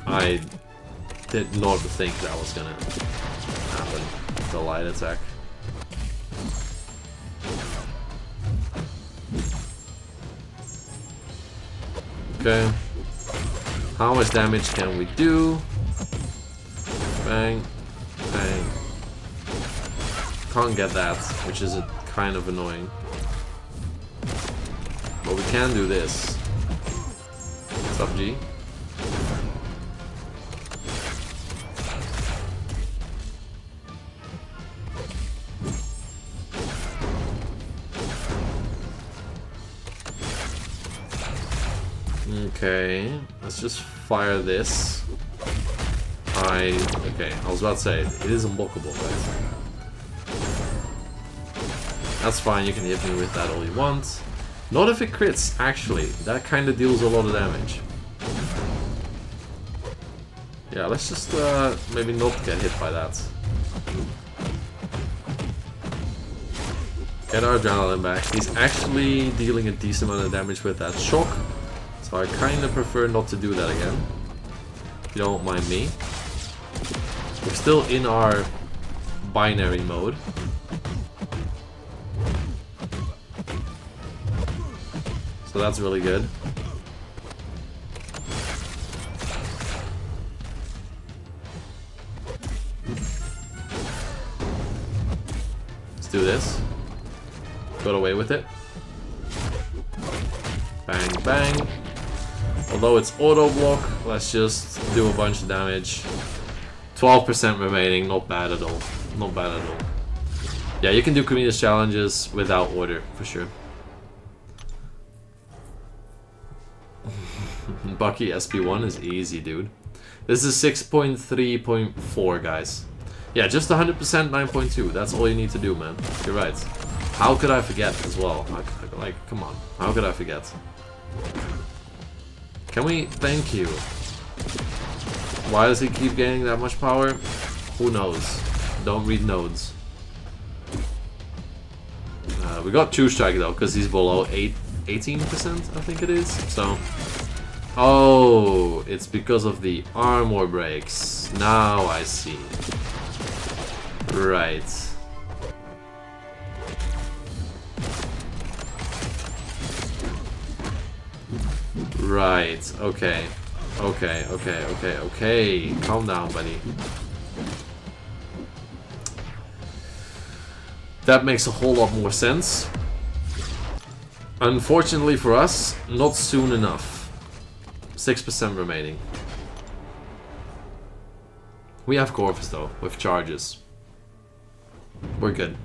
I did not think that was gonna happen. The light attack. Okay. How much damage can we do? Bang. Bang. Can't get that, which is kind of annoying. But we can do this. What's up, G? Okay, let's just fire this. Okay, I was about to say, it is unblockable, right? That's fine, you can hit me with that all you want. Not if it crits, actually. That kind of deals a lot of damage. Yeah, let's just maybe not get hit by that. Get our adrenaline back. He's actually dealing a decent amount of damage with that shock. So I kind of prefer not to do that again. If you don't mind me. We're still in our binary mode. So that's really good. Let's do this. Got away with it. Bang, bang. Although it's auto block, let's just do a bunch of damage. 12% remaining, not bad at all. Not bad at all. Yeah, you can do community challenges without order, for sure. Bucky SP1 is easy, dude. This is 6.3.4, guys. Yeah, just 100% 9.2. That's all you need to do, man. You're right. How could I forget as well? Like, come on. How could I forget? Can we? Thank you. Why does he keep gaining that much power? Who knows? Don't read nodes. We got 2 strike though, because he's below 18%, I think it is. So, oh, it's because of the armor breaks. Now I see. Right. Right. Okay. Okay. Calm down, buddy. That makes a whole lot more sense. Unfortunately for us, not soon enough. 6% remaining. We have Corvus though, with charges. We're good.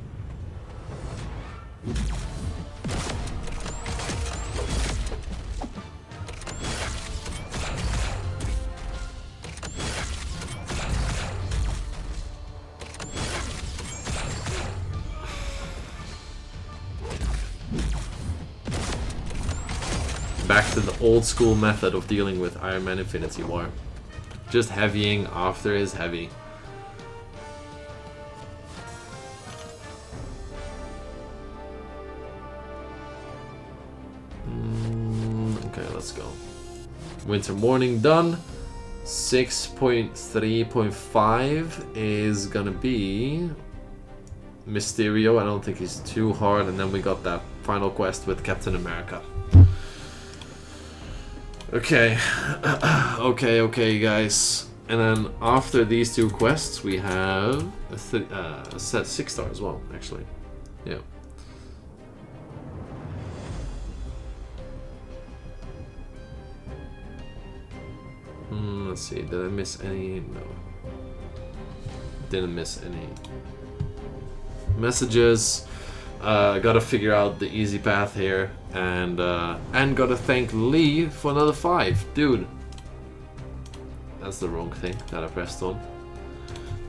Back to the old school method of dealing with Iron Man Infinity War. Just heavying after his heavy. Okay, let's go. Winter Morning done. 6.3.5 is gonna be Mysterio. I don't think he's too hard. And then we got that final quest with Captain America. Okay, okay, guys. And then after these 2 quests, we have a set 6-star as well, actually. Yeah. Let's see, did I miss any? No. Didn't miss any messages. Gotta figure out the easy path here, and gotta thank Lee for another 5, dude. That's the wrong thing that I pressed on.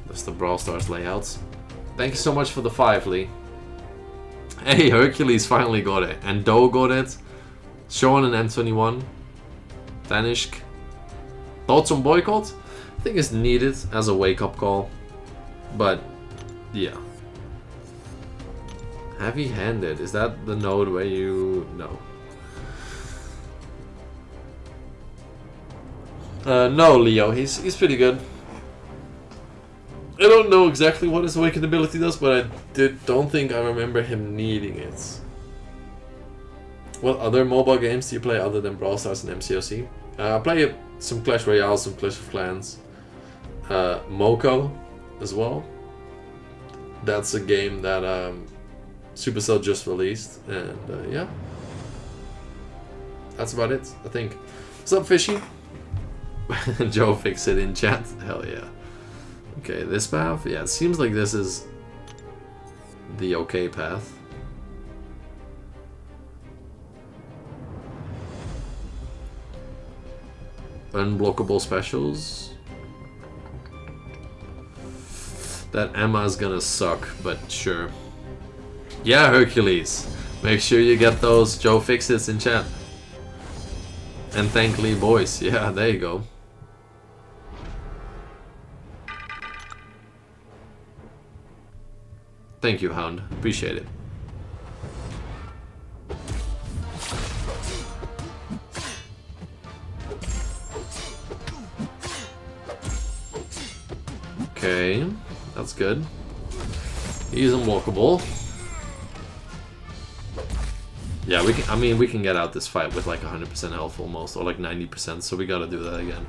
That's the Brawl Stars layouts. Thank you so much for the 5, Lee. Hey, Hercules finally got it, and Doe got it. Sean and M21. Tanishk. Thoughts on boycott? I think it's needed as a wake-up call, but yeah. Heavy-handed, is that the node where you... No. No, Leo, he's pretty good. I don't know exactly what his awakened ability does, but I don't think I remember him needing it. What other mobile games do you play other than Brawl Stars and MCOC? I play some Clash Royale, some Clash of Clans. MCOC as well. That's a game that Supercell just released, and yeah, that's about it, I think. What's up, Fishy? Joe fix it in chat. Hell yeah. Okay, this path? Yeah, it seems like this is the okay path. Unblockable specials. That Emma's gonna suck, but sure. Yeah, Hercules. Make sure you get those Joe Fixits in chat. And thank Lee Boys. Yeah, there you go. Thank you, Hound. Appreciate it. Okay, that's good. He's unblockable. Yeah, we can. I mean, we can get out this fight with like 100% health almost, or like 90%. So we gotta do that again.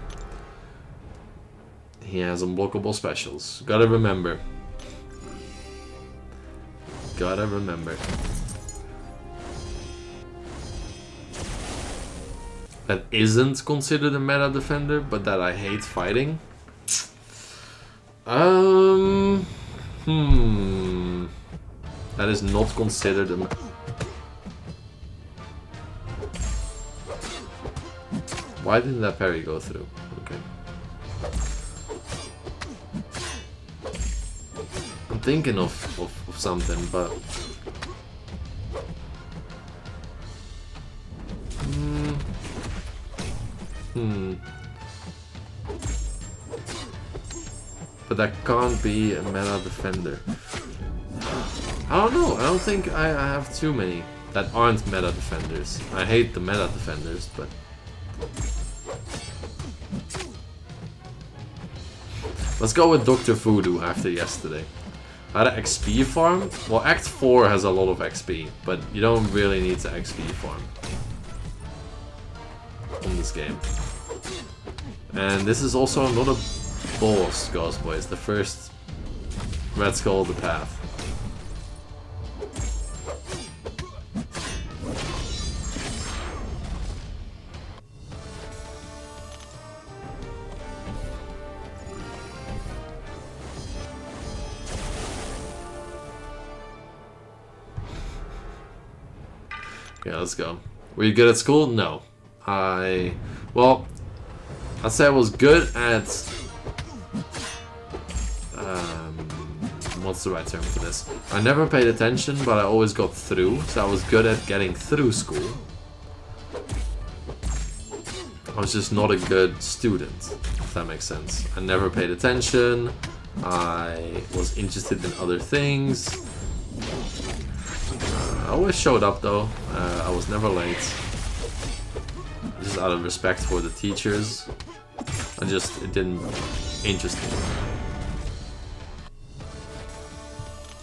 He has unblockable specials. Gotta remember. Gotta remember. That isn't considered a meta defender, but that I hate fighting. That is not considered a... Why didn't that parry go through? Okay. I'm thinking of something, but... But that can't be a meta defender. I don't know. I don't think I have too many that aren't meta defenders. I hate the meta defenders, but... Let's go with Dr. Voodoo after yesterday. How to XP farm? Well, Act 4 has a lot of XP, but you don't really need to XP farm in this game. And this is also not a boss, Ghost Boys. The first Red Skull of the Path. Yeah, let's go. Were you good at school? No. Well, I'd say I was good at... what's the right term for this? I never paid attention, but I always got through. So I was good at getting through school. I was just not a good student, if that makes sense. I never paid attention. I was interested in other things. I always showed up though. I was never late. Just out of respect for the teachers. It didn't interest me.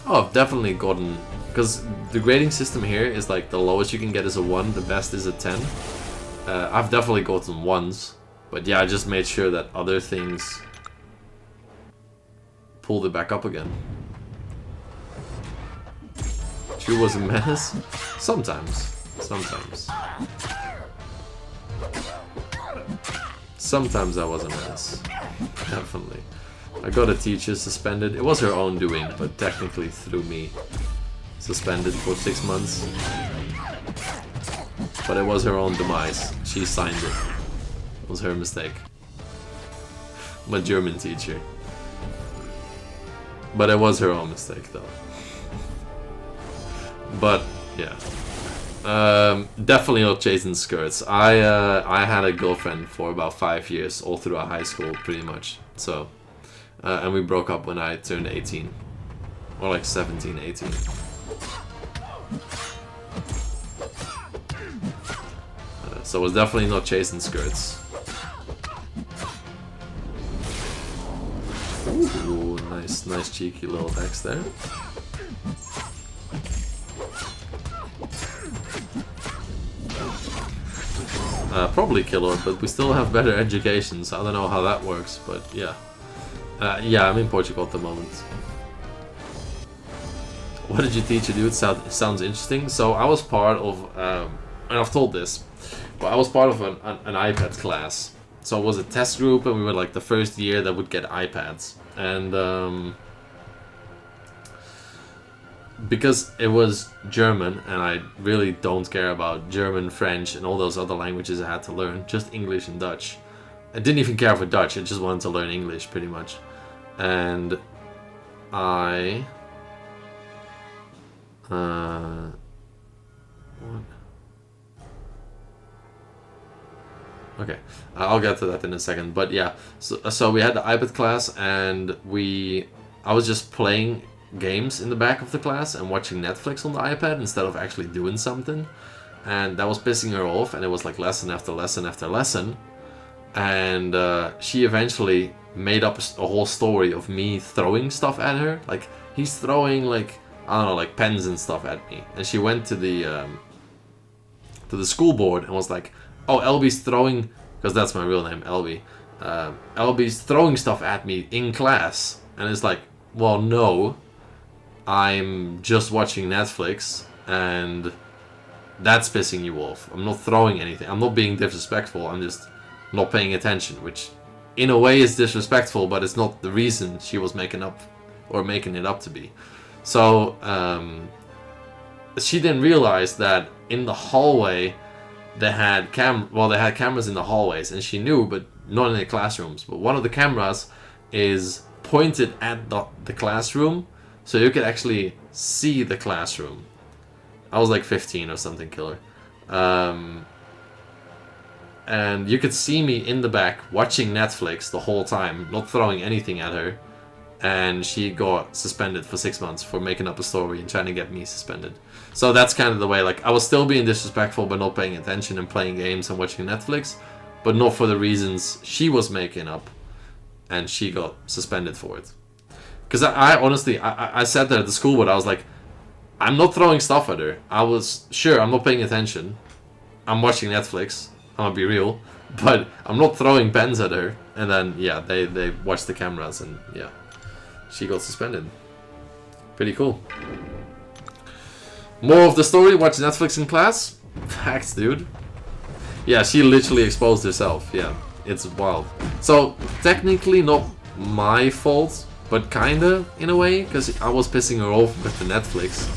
Oh, I've definitely gotten... Because the grading system here is like the lowest you can get is a 1, the best is a 10. I've definitely gotten 1s. But yeah, I just made sure that other things pulled it back up again. She was a menace? Sometimes. Sometimes. Sometimes I was a menace. Definitely. I got a teacher suspended. It was her own doing, but technically through me. Suspended for 6 months. But it was her own demise. She signed it. It was her mistake. My German teacher. But it was her own mistake though. But yeah, definitely not chasing skirts. I had a girlfriend for about 5 years, all throughout high school, pretty much. So, and we broke up when I turned 18, or like 17, 18. So I was definitely not chasing skirts. Ooh, nice cheeky little decks there. Probably killer, but we still have better education, so I don't know how that works, but yeah. Yeah, I'm in Portugal at the moment. What did your teacher do? It sounds interesting. So I was part of, and I've told this, but I was part of an iPad class. So it was a test group, and we were like the first year that would get iPads. And because it was German, and I really don't care about German, French, and all those other languages I had to learn, just English and Dutch. I didn't even care for Dutch. I just wanted to learn English, pretty much. And I... what? Okay, I'll get to that in a second. But yeah, so we had the iPad class, and I was just playing games in the back of the class and watching Netflix on the iPad instead of actually doing something. And that was pissing her off, and it was like lesson after lesson after lesson. And she eventually made up a whole story of me throwing stuff at her. Like, he's throwing, like, I don't know, like pens and stuff at me. And she went to the school board and was like, oh, Elby's throwing, because that's my real name, Elby. Elby's throwing stuff at me in class. And it's like, well, no, I'm just watching Netflix, and that's pissing you off. I'm not throwing anything. I'm not being disrespectful. I'm just not paying attention, which in a way is disrespectful, but it's not the reason she was making it up to be. So she didn't realize that in the hallway they had cameras in the hallways, and she knew, but not in the classrooms. But one of the cameras is pointed at the classroom, so you could actually see the classroom. I was like 15 or something, killer. And you could see me in the back watching Netflix the whole time, not throwing anything at her. And she got suspended for 6 months for making up a story and trying to get me suspended. So that's kind of the way, like, I was still being disrespectful but not paying attention and playing games and watching Netflix, but not for the reasons she was making up, and she got suspended for it. Because I honestly, I said that at the school, but I was like, I'm not throwing stuff at her. I was, sure, I'm not paying attention. I'm watching Netflix, I'm gonna be real, but I'm not throwing pens at her. And then, yeah, they watched the cameras, and yeah, she got suspended. Pretty cool. More of the story, watch Netflix in class? Facts, dude. Yeah, she literally exposed herself, yeah. It's wild. So, technically not my fault, but kinda, in a way, because I was pissing her off with the Netflix.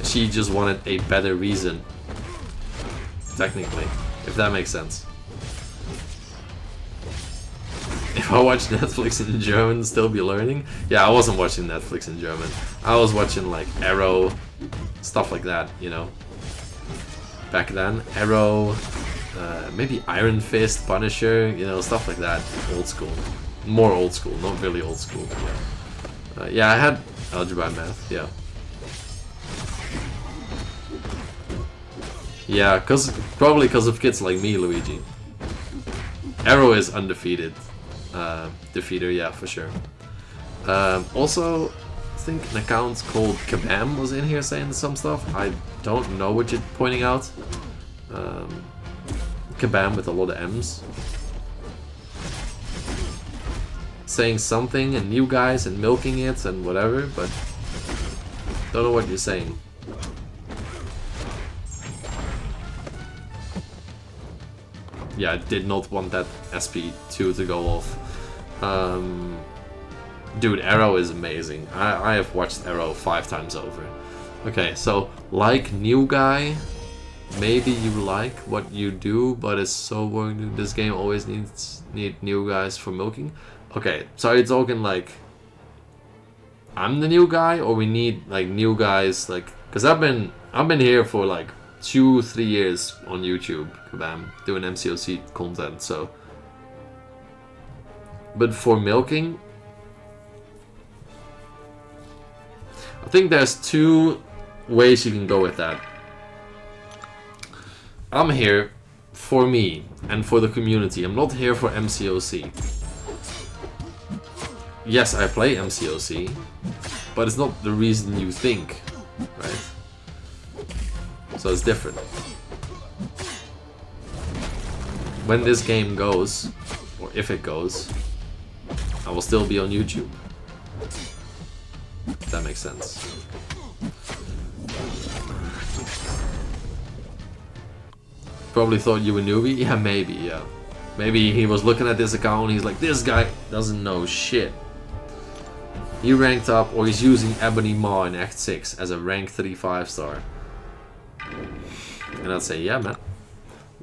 She just wanted a better reason. Technically, if that makes sense. If I watch Netflix in German, still be learning? Yeah, I wasn't watching Netflix in German. I was watching like Arrow, stuff like that, you know. Back then, Arrow, maybe Iron Fist, Punisher, you know, stuff like that. Old school. More old school, not really old school, but yeah. Yeah, I had algebra and math, yeah. Yeah, probably because of kids like me, Luigi. Arrow is undefeated. Defeater, yeah, for sure. Also, I think an account called Kabam was in here saying some stuff. I don't know what you're pointing out. Kabam with a lot of M's. Saying something, and new guys, and milking it, and whatever, but don't know what you're saying. Yeah, I did not want that SP2 to go off. Dude, Arrow is amazing. I have watched Arrow 5 times over. Okay, so, like new guy, maybe you like what you do, but it's so boring. This game always need new guys for milking. Okay, so are you talking like I'm the new guy, or we need like new guys, like, because I've been here for like 2-3 years on YouTube, kabam, doing MCOC content, so. But for milking, I think there's 2 ways you can go with that. I'm here for me and for the community. I'm not here for MCOC. Yes, I play MCOC, but it's not the reason you think, right? So it's different. When this game goes, or if it goes, I will still be on YouTube. If that makes sense. Probably thought you were newbie? Yeah, maybe, yeah. Maybe he was looking at this account and he's like, this guy doesn't know shit. He ranked up, or he's using Ebony Maw in Act 6 as a rank 3 5-star. And I'd say, yeah, man,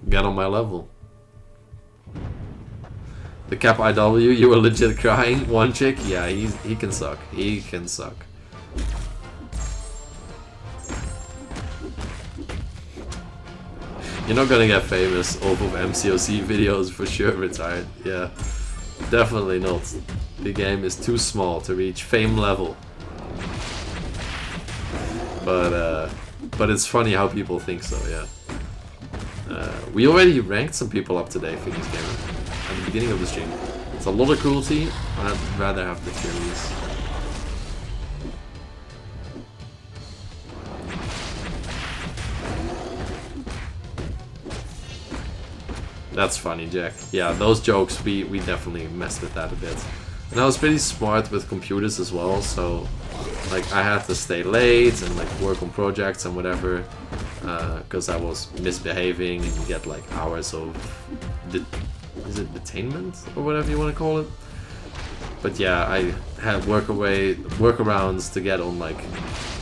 get on my level. The Cap IW, you were legit crying. One chick, yeah, he can suck. He can suck. You're not gonna get famous off of MCOC videos for sure, retired. Yeah, definitely not. The game is too small to reach fame level. But it's funny how people think so, yeah. We already ranked some people up today, Phoenix Gamer, at the beginning of the stream. It's a lot of cruelty. I'd rather have the cheerleaders. That's funny, Jack. Yeah, those jokes, we definitely messed with that a bit. And I was pretty smart with computers as well, so like I had to stay late and like work on projects and whatever, because I was misbehaving, and you get like hours of is it detainment or whatever you want to call it. But yeah, I had workarounds to get on like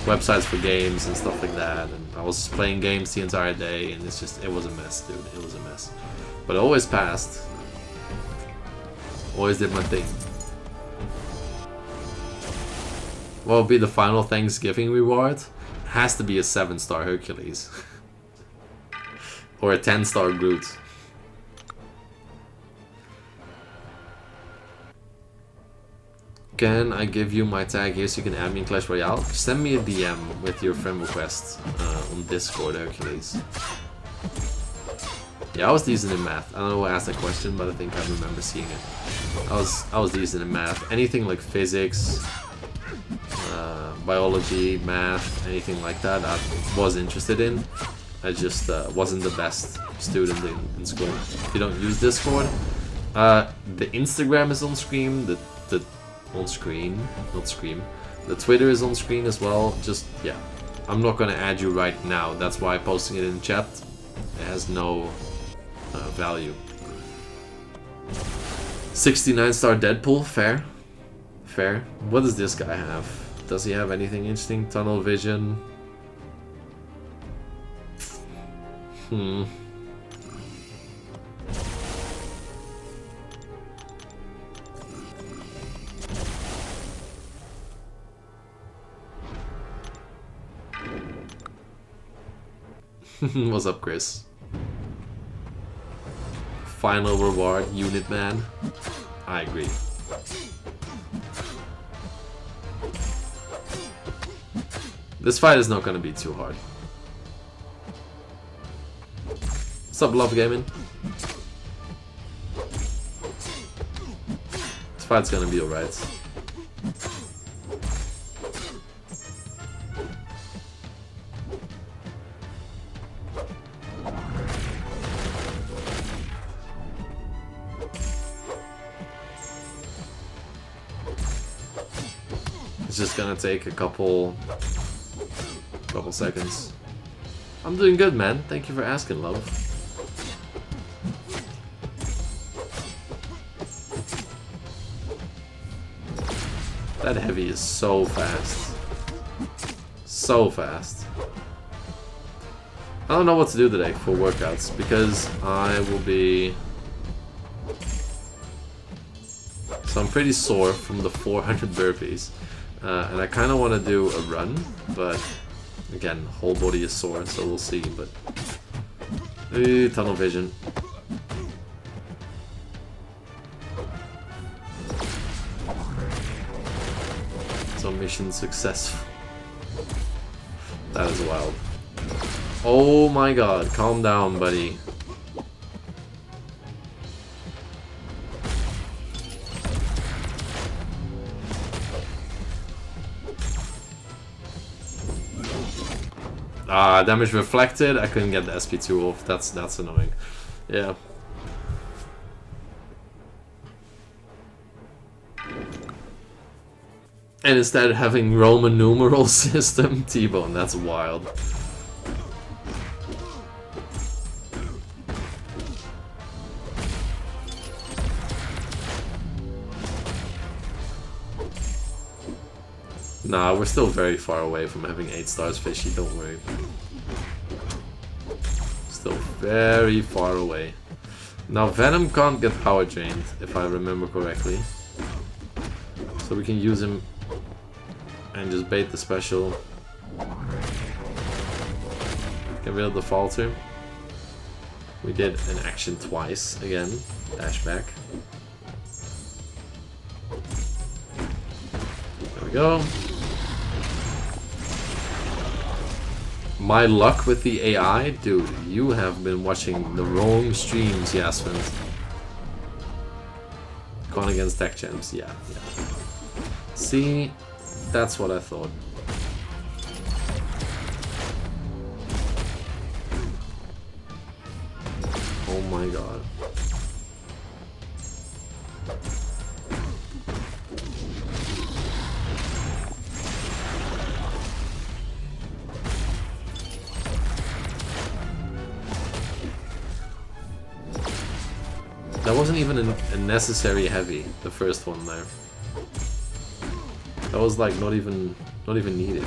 websites for games and stuff like that, and I was playing games the entire day, and it was a mess, dude. It was a mess. But I always passed. Always did my thing. What will be the final Thanksgiving reward? Has to be a 7-star Hercules. Or a 10-star Groot. Can I give you my tag here so you can add me in Clash Royale? Send me a DM with your friend request on Discord, Hercules. Yeah, I was decent in math. I don't know who asked that question, but I think I remember seeing it. I was decent in math. Anything like physics, biology, math, anything like that, I was interested in. I just wasn't the best student in school. If you don't use Discord, the Instagram is on screen. On screen, not scream. The Twitter is on screen as well. Just yeah, I'm not gonna add you right now. That's why posting it in chat. It has no value. 69-star Deadpool, fair. Fair. What does this guy have? Does he have anything interesting? Tunnel vision. What's up, Chris? Final reward, unit man. I agree. This fight is not gonna be too hard. What's up, Love Gaming? This fight's gonna be alright. It's just gonna take a couple seconds. I'm doing good, man. Thank you for asking, love. That heavy is so fast. So fast. I don't know what to do today for workouts because I will be... So I'm pretty sore from the 400 burpees. And I kind of want to do a run, but again, whole body is sore, so we'll see. But tunnel vision. So mission successful. That is wild. Oh my god, calm down, buddy. Damage reflected. I couldn't get the SP2 off. That's annoying. Yeah. And instead of having Roman numeral system, T-Bone. That's wild. Nah, we're still very far away from having 8 stars, Fishy, don't worry. Still very far away. Now Venom can't get power drained, if I remember correctly. So we can use him and just bait the special. Get rid of the falter. We did an action twice again. Dash back. There we go. My luck with the AI? Dude, you have been watching the wrong streams, Yasmin. Gone against tech champs, yeah. See, that's what I thought. Oh my god. That wasn't even a necessary heavy, the first one there. That was like not even needed.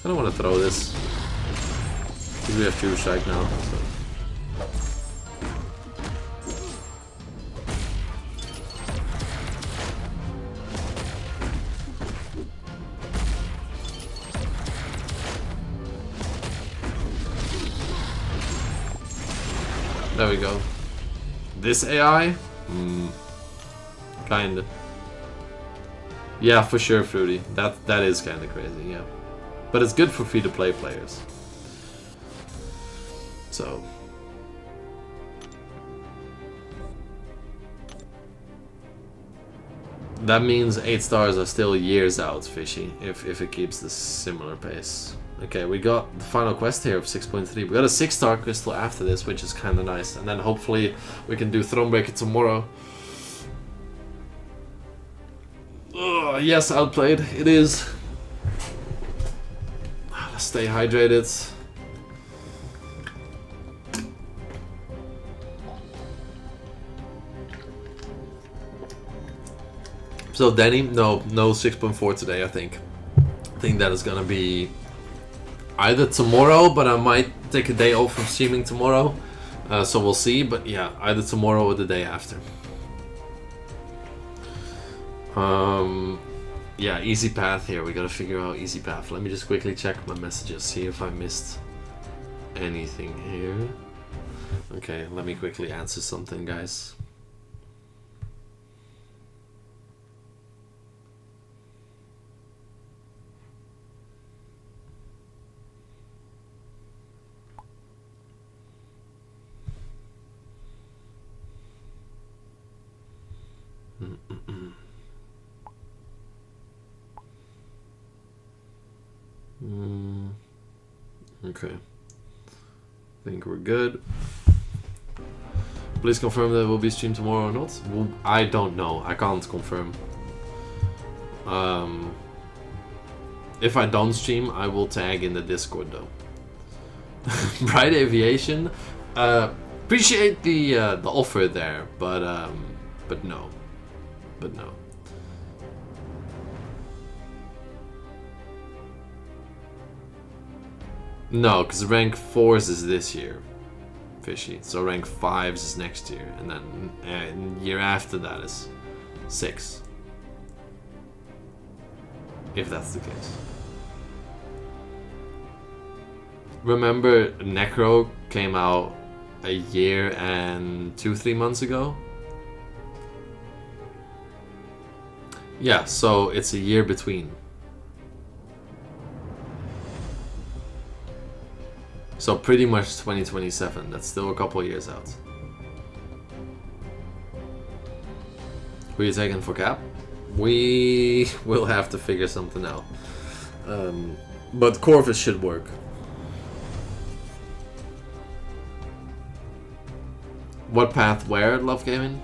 I don't want to throw this because we have 2 strike now. So. There we go. This AI? Kinda. Yeah, for sure, Fruity. That is kinda crazy, yeah. But it's good for free-to-play players. So. That means 8 stars are still years out, Fishy, if it keeps this similar pace. Okay, we got the final quest here of 6.3. We got a 6-star crystal after this, which is kind of nice. And then hopefully we can do Thronebreaker tomorrow. Oh, yes, outplayed. It is. Let's stay hydrated. So Danny, no 6.4 today, I think. I think that is gonna be either tomorrow, but I might take a day off from streaming tomorrow. So we'll see, but yeah, either tomorrow or the day after. Yeah, easy path here. We gotta figure out easy path. Let me just quickly check my messages, see if I missed anything here. Okay, let me quickly answer something, guys. Okay. I think we're good. Please confirm that it will be streamed tomorrow or not. Well, I don't know. I can't confirm. If I don't stream, I will tag in the Discord though. Bright Aviation. Appreciate the offer there, but no. But no. No, because rank 4s is this year, Fishy. So rank 5s is next year, and then year after that is 6. If that's the case. Remember, Necro came out a year and 2-3 months ago? Yeah, so it's a year between. So pretty much 2027. That's still a couple of years out. Who are you taking for cap? We will have to figure something out. But Corvus should work. What path where, Love Gaming?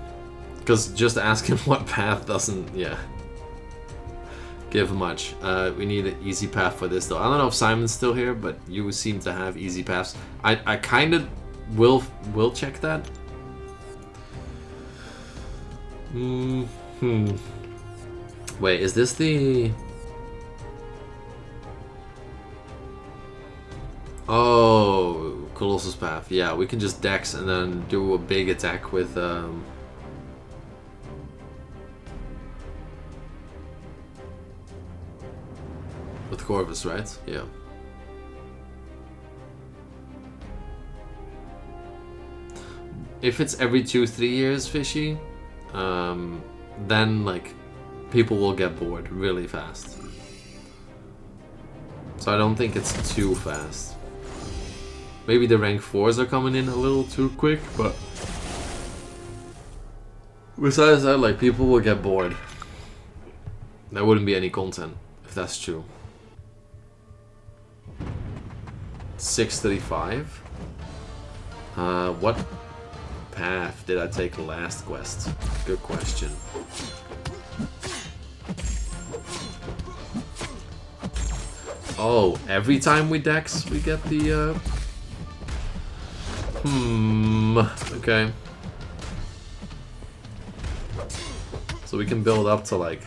Because just asking what path doesn't, give much. We need an easy path for this though. I don't know if Simon's still here, but you seem to have easy paths. I kind of will check that. Wait, is this the... Oh, Colossus Path. Yeah, we can just dex and then do a big attack with Corvus, right? Yeah. If it's every 2-3 years, Fishy, then like people will get bored really fast. So I don't think it's too fast. Maybe the rank 4s are coming in a little too quick, but besides that, like, people will get bored. There wouldn't be any content if that's true. 635. What path did I take last quest? Good question. Oh, every time we dex, we get the okay. So we can build up to like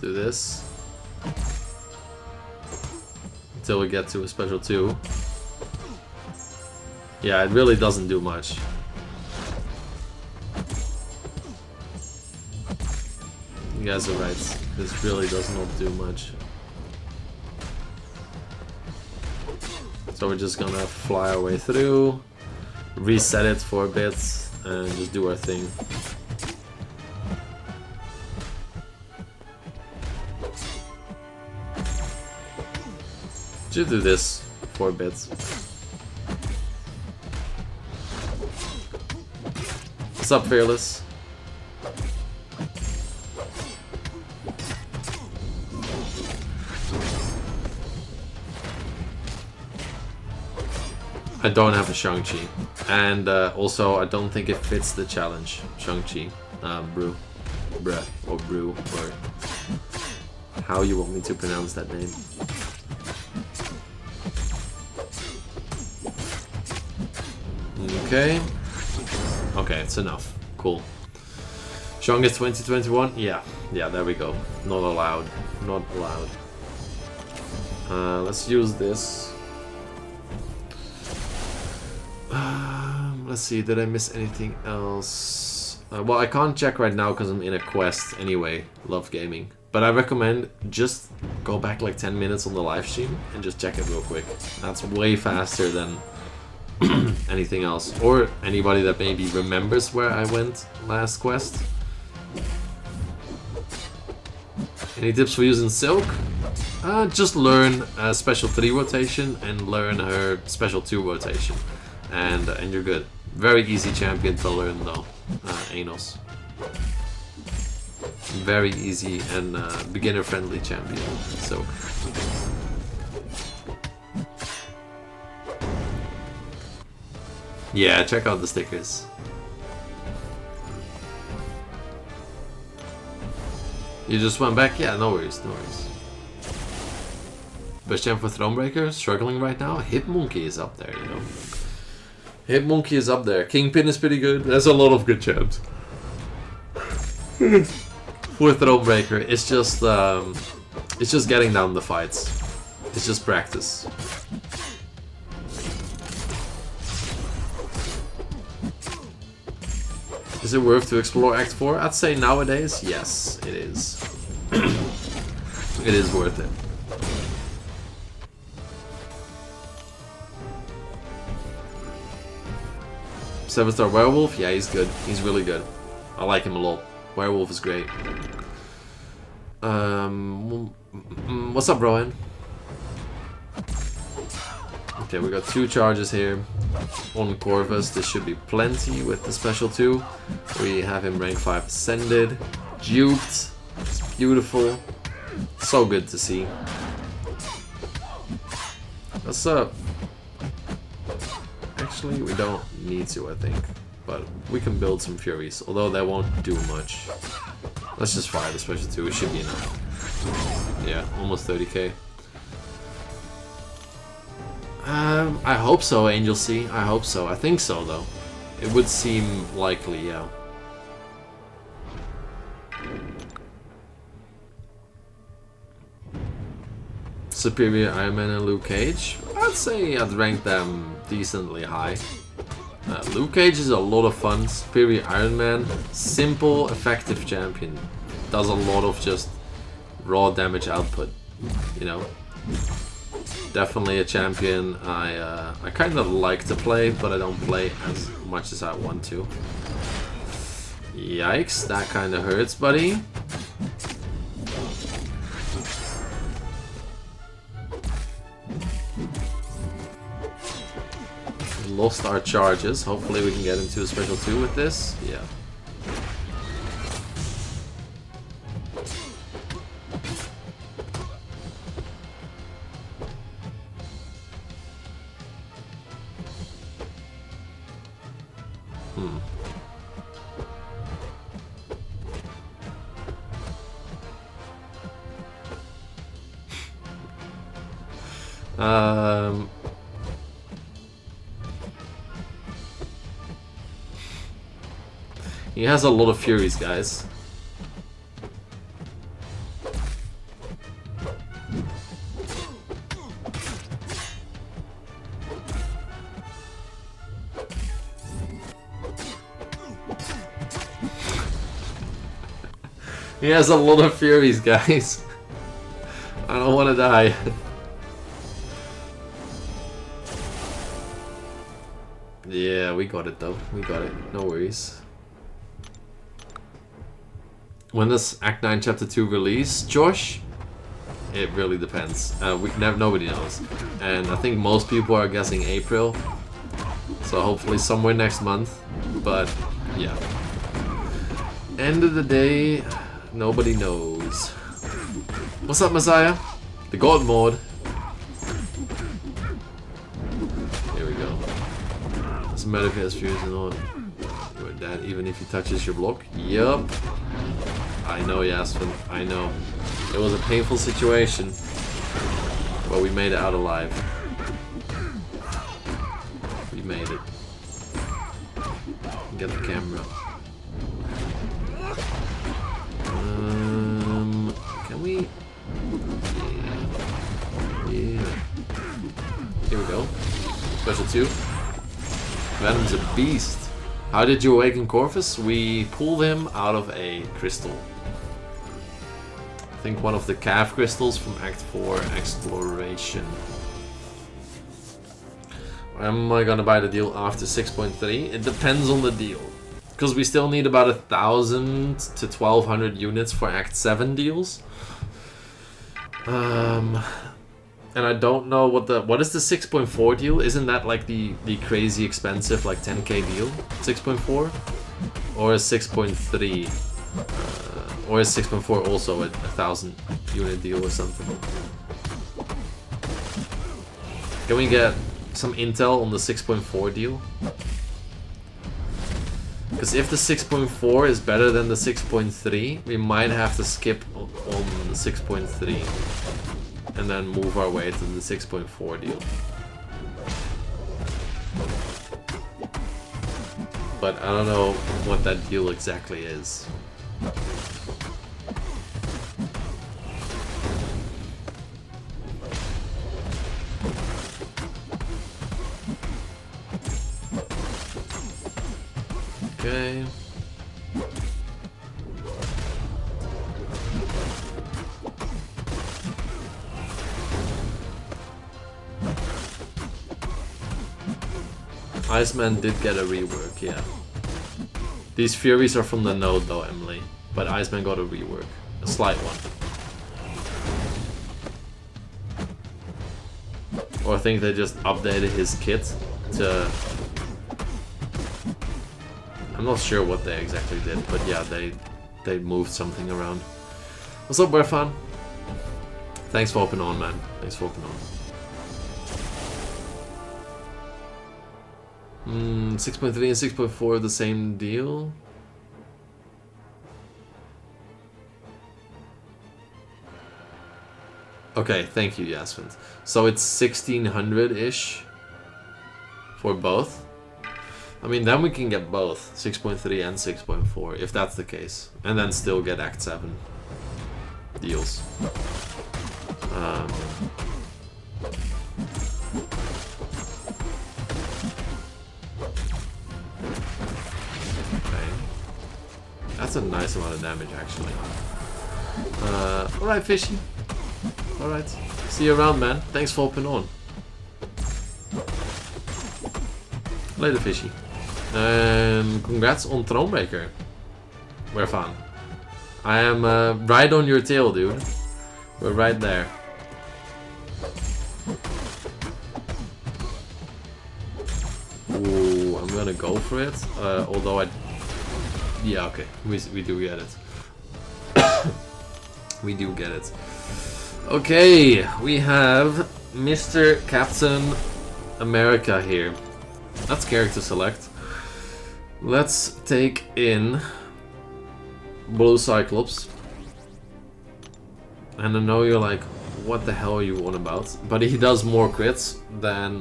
do this until we get to a special 2. Yeah, it really doesn't do much. You guys are right. This really does not do much. So we're just gonna fly our way through, reset it for a bit, and just do our thing. Just do this for a bit. What's up, Fearless? I don't have a Shang-Chi. And also, I don't think it fits the challenge. Shang-Chi. Bruh, or Brew, or how you want me to pronounce that name. Okay. Okay, it's enough. Cool. Strongest 2021? Yeah. Yeah, there we go. Not allowed. Not allowed. Let's use this. Let's see, did I miss anything else? Well, I can't check right now because I'm in a quest anyway. Love gaming. But I recommend just go back like 10 minutes on the live stream and just check it real quick. That's way faster than anything else. Or anybody that maybe remembers where I went last quest. Any tips for using Silk? Just learn special 3 rotation and learn her special 2 rotation. And you're good. Very easy champion to learn though, Anos. Very easy and beginner friendly champion. So yeah, check out the stickers. You just went back? Yeah, no worries, no worries. Best champ for Thronebreaker, struggling right now. Hitmonkey is up there, you know. Hitmonkey is up there. Kingpin is pretty good. There's a lot of good champs. For Thronebreaker, it's just getting down the fights. It's just practice. Is it worth to explore Act 4? I'd say nowadays, yes, it is. It is worth it. 7-star Werewolf? Yeah, he's good. He's really good. I like him a lot. Werewolf is great. What's up, Rowan? Okay, we got 2 charges here on Corvus. This should be plenty with the special 2. We have him rank 5 ascended. Duped. It's beautiful. So good to see. What's up? Actually, we don't need to, I think. But we can build some Furies, although they won't do much. Let's just fire the special 2, it should be enough. Yeah, almost 30k. I hope so, Angel C. I hope so. I think so, though. It would seem likely, yeah. Superior Iron Man and Luke Cage? I'd say I'd rank them decently high. Luke Cage is a lot of fun. Superior Iron Man, simple, effective champion. Does a lot of just raw damage output, you know. Definitely a champion I kind of like to play, but I don't play as much as I want to. Yikes, that kind of hurts, buddy. Lost our charges. Hopefully we can get into a special 2 with this. Yeah. He has a lot of Furies, guys. He has a lot of Furies, guys. I don't want to die. Yeah, we got it though. We got it. No worries. When does Act 9 Chapter 2 release, Josh? It really depends. Nobody knows. And I think most people are guessing April. So hopefully somewhere next month. But, yeah. End of the day, nobody knows. What's up, Messiah? The God Mode. Here we go. Doesn't matter if he has Furies or not. You're dead even if he touches your block. Yup. I know, Yasmin. I know. It was a painful situation, but we made it out alive. We made it. Get the camera. Can we? Yeah. Here we go. Special 2. Venom's a beast. How did you awaken Corvus? We pulled him out of a crystal. I think one of the calf crystals from Act 4 Exploration. Am I gonna buy the deal after 6.3? It depends on the deal. Because we still need about 1,000 to 1,200 units for Act 7 deals. And I don't know what is the 6.4 deal? Isn't that like the crazy expensive like 10k deal? 6.4? Or is 6.3? Or is 6.4 also a 1,000 unit deal or something? Can we get some intel on the 6.4 deal? Because if the 6.4 is better than the 6.3, we might have to skip on the 6.3 and then move our way to the 6.4 deal. But I don't know what that deal exactly is. Okay. Iceman did get a rework, yeah. These Furies are from the node though, Emily. But Iceman got a rework. A slight one. Or I think they just updated his kit to... I'm not sure what they exactly did, but yeah, they moved something around. What's up, Berfan? Thanks for hopping on, man. Thanks for hopping on. 6.3 and 6.4 the same deal. Okay, thank you, Yasmin. So it's 1600-ish for both. I mean, then we can get both 6.3 and 6.4 if that's the case, and then still get Act 7 deals. Okay, that's a nice amount of damage actually. All right, Fishy. All right, see you around, man. Thanks for hopping on. Later, Fishy. And congrats on Thronebreaker. We're fun. I am right on your tail, dude. We're right there. Ooh, I'm gonna go for it. Although I... Yeah, okay. We do get it. We do get it. Okay, we have Mr. Captain America here. That's character select. Let's take in Blue Cyclops. And I know you're like, what the hell are you on about? But he does more crits than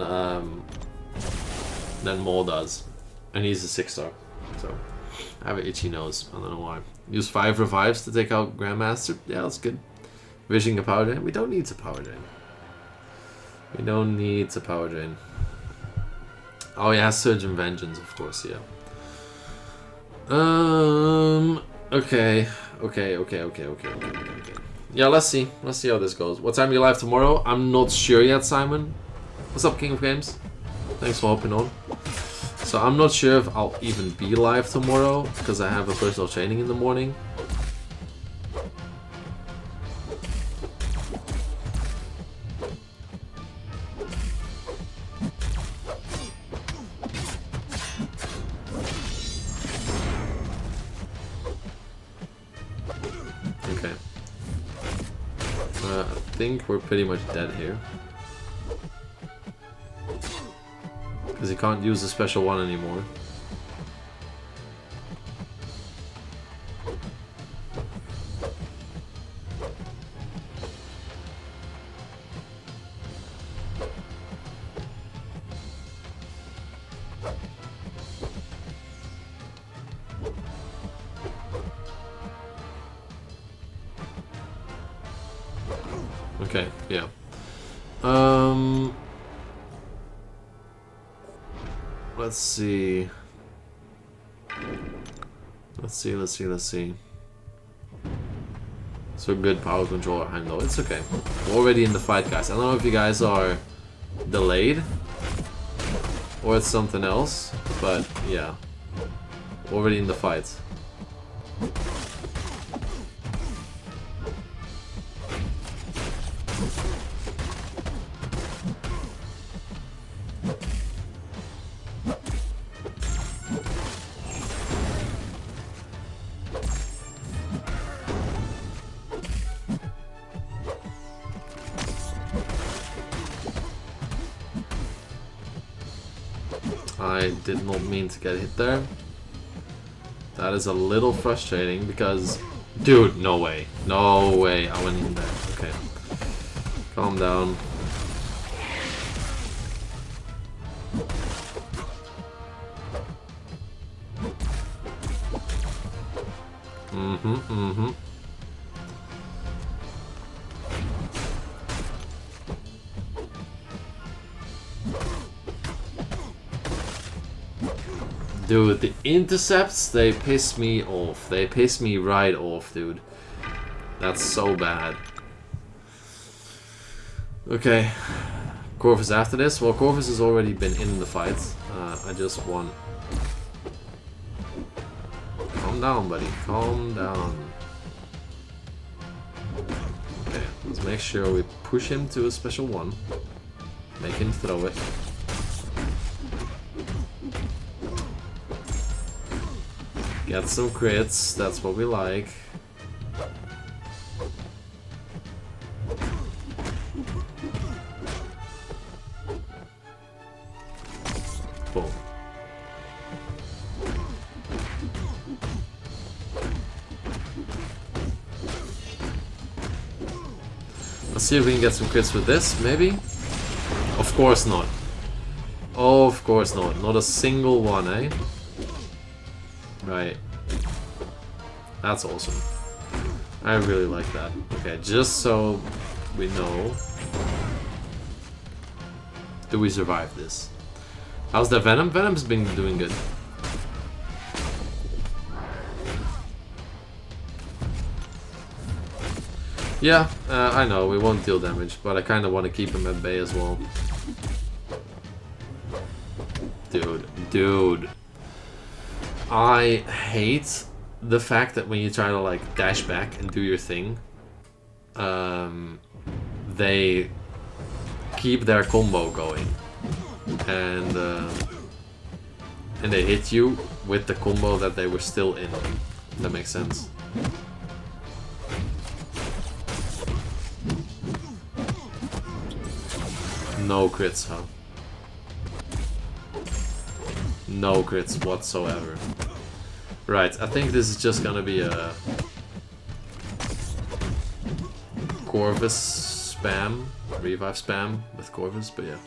Maul does. And he's a 6-star. So, I have an itchy nose. I don't know why. Use 5 revives to take out Grandmaster. Yeah, that's good. Vision a power drain. We don't need to power drain. We don't need to power drain. Oh yeah, Surge and Vengeance, of course, yeah. Okay. Yeah, let's see. Let's see how this goes. What time are you live tomorrow? I'm not sure yet, Simon. What's up, King of Games? Thanks for hopping on. So I'm not sure if I'll even be live tomorrow, because I have a personal training in the morning. I think we're pretty much dead here. Because he can't use the special one anymore. Okay, yeah. Let's see. Let's see. So good power control behind though. It's okay. We're already in the fight, guys. I don't know if you guys are delayed or it's something else, but yeah. Already in the fight. I did not mean to get hit there. That is a little frustrating because... Dude, no way. No way. I went in there. Okay. Calm down. Dude, the intercepts, they piss me off. They piss me right off, dude. That's so bad. Okay. Corvus after this? Well, Corvus has already been in the fight. I just want... Calm down, buddy. Calm down. Okay, let's make sure we push him to a special one. Make him throw it. Get some crits, that's what we like. Boom. Let's see if we can get some crits with this, maybe? Of course not. Of course not. Not a single one, eh? Right. That's awesome. I really like that. Okay, just so we know. Do we survive this? How's the Venom? Venom's been doing good. Yeah, I know, we won't deal damage, but I kind of want to keep him at bay as well. Dude. I hate the fact that when you try to like dash back and do your thing, they keep their combo going. And they hit you with the combo that they were still in. If that makes sense. No crits, huh? No crits whatsoever. Right, I think this is just gonna be a Corvus spam, revive spam with Corvus, but yeah.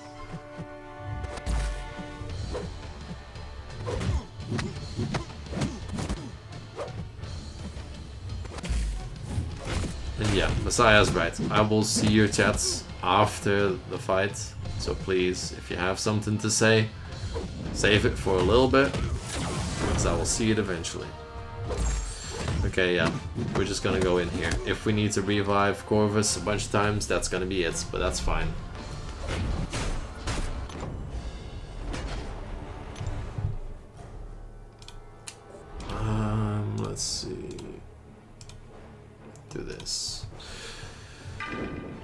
And yeah, Messiah's right. I will see your chats after the fight, so please, if you have something to say, save it for a little bit, because I will see it eventually. Okay, yeah, we're just gonna go in here. If we need to revive Corvus a bunch of times, that's gonna be it, but that's fine. Let's see. Do this.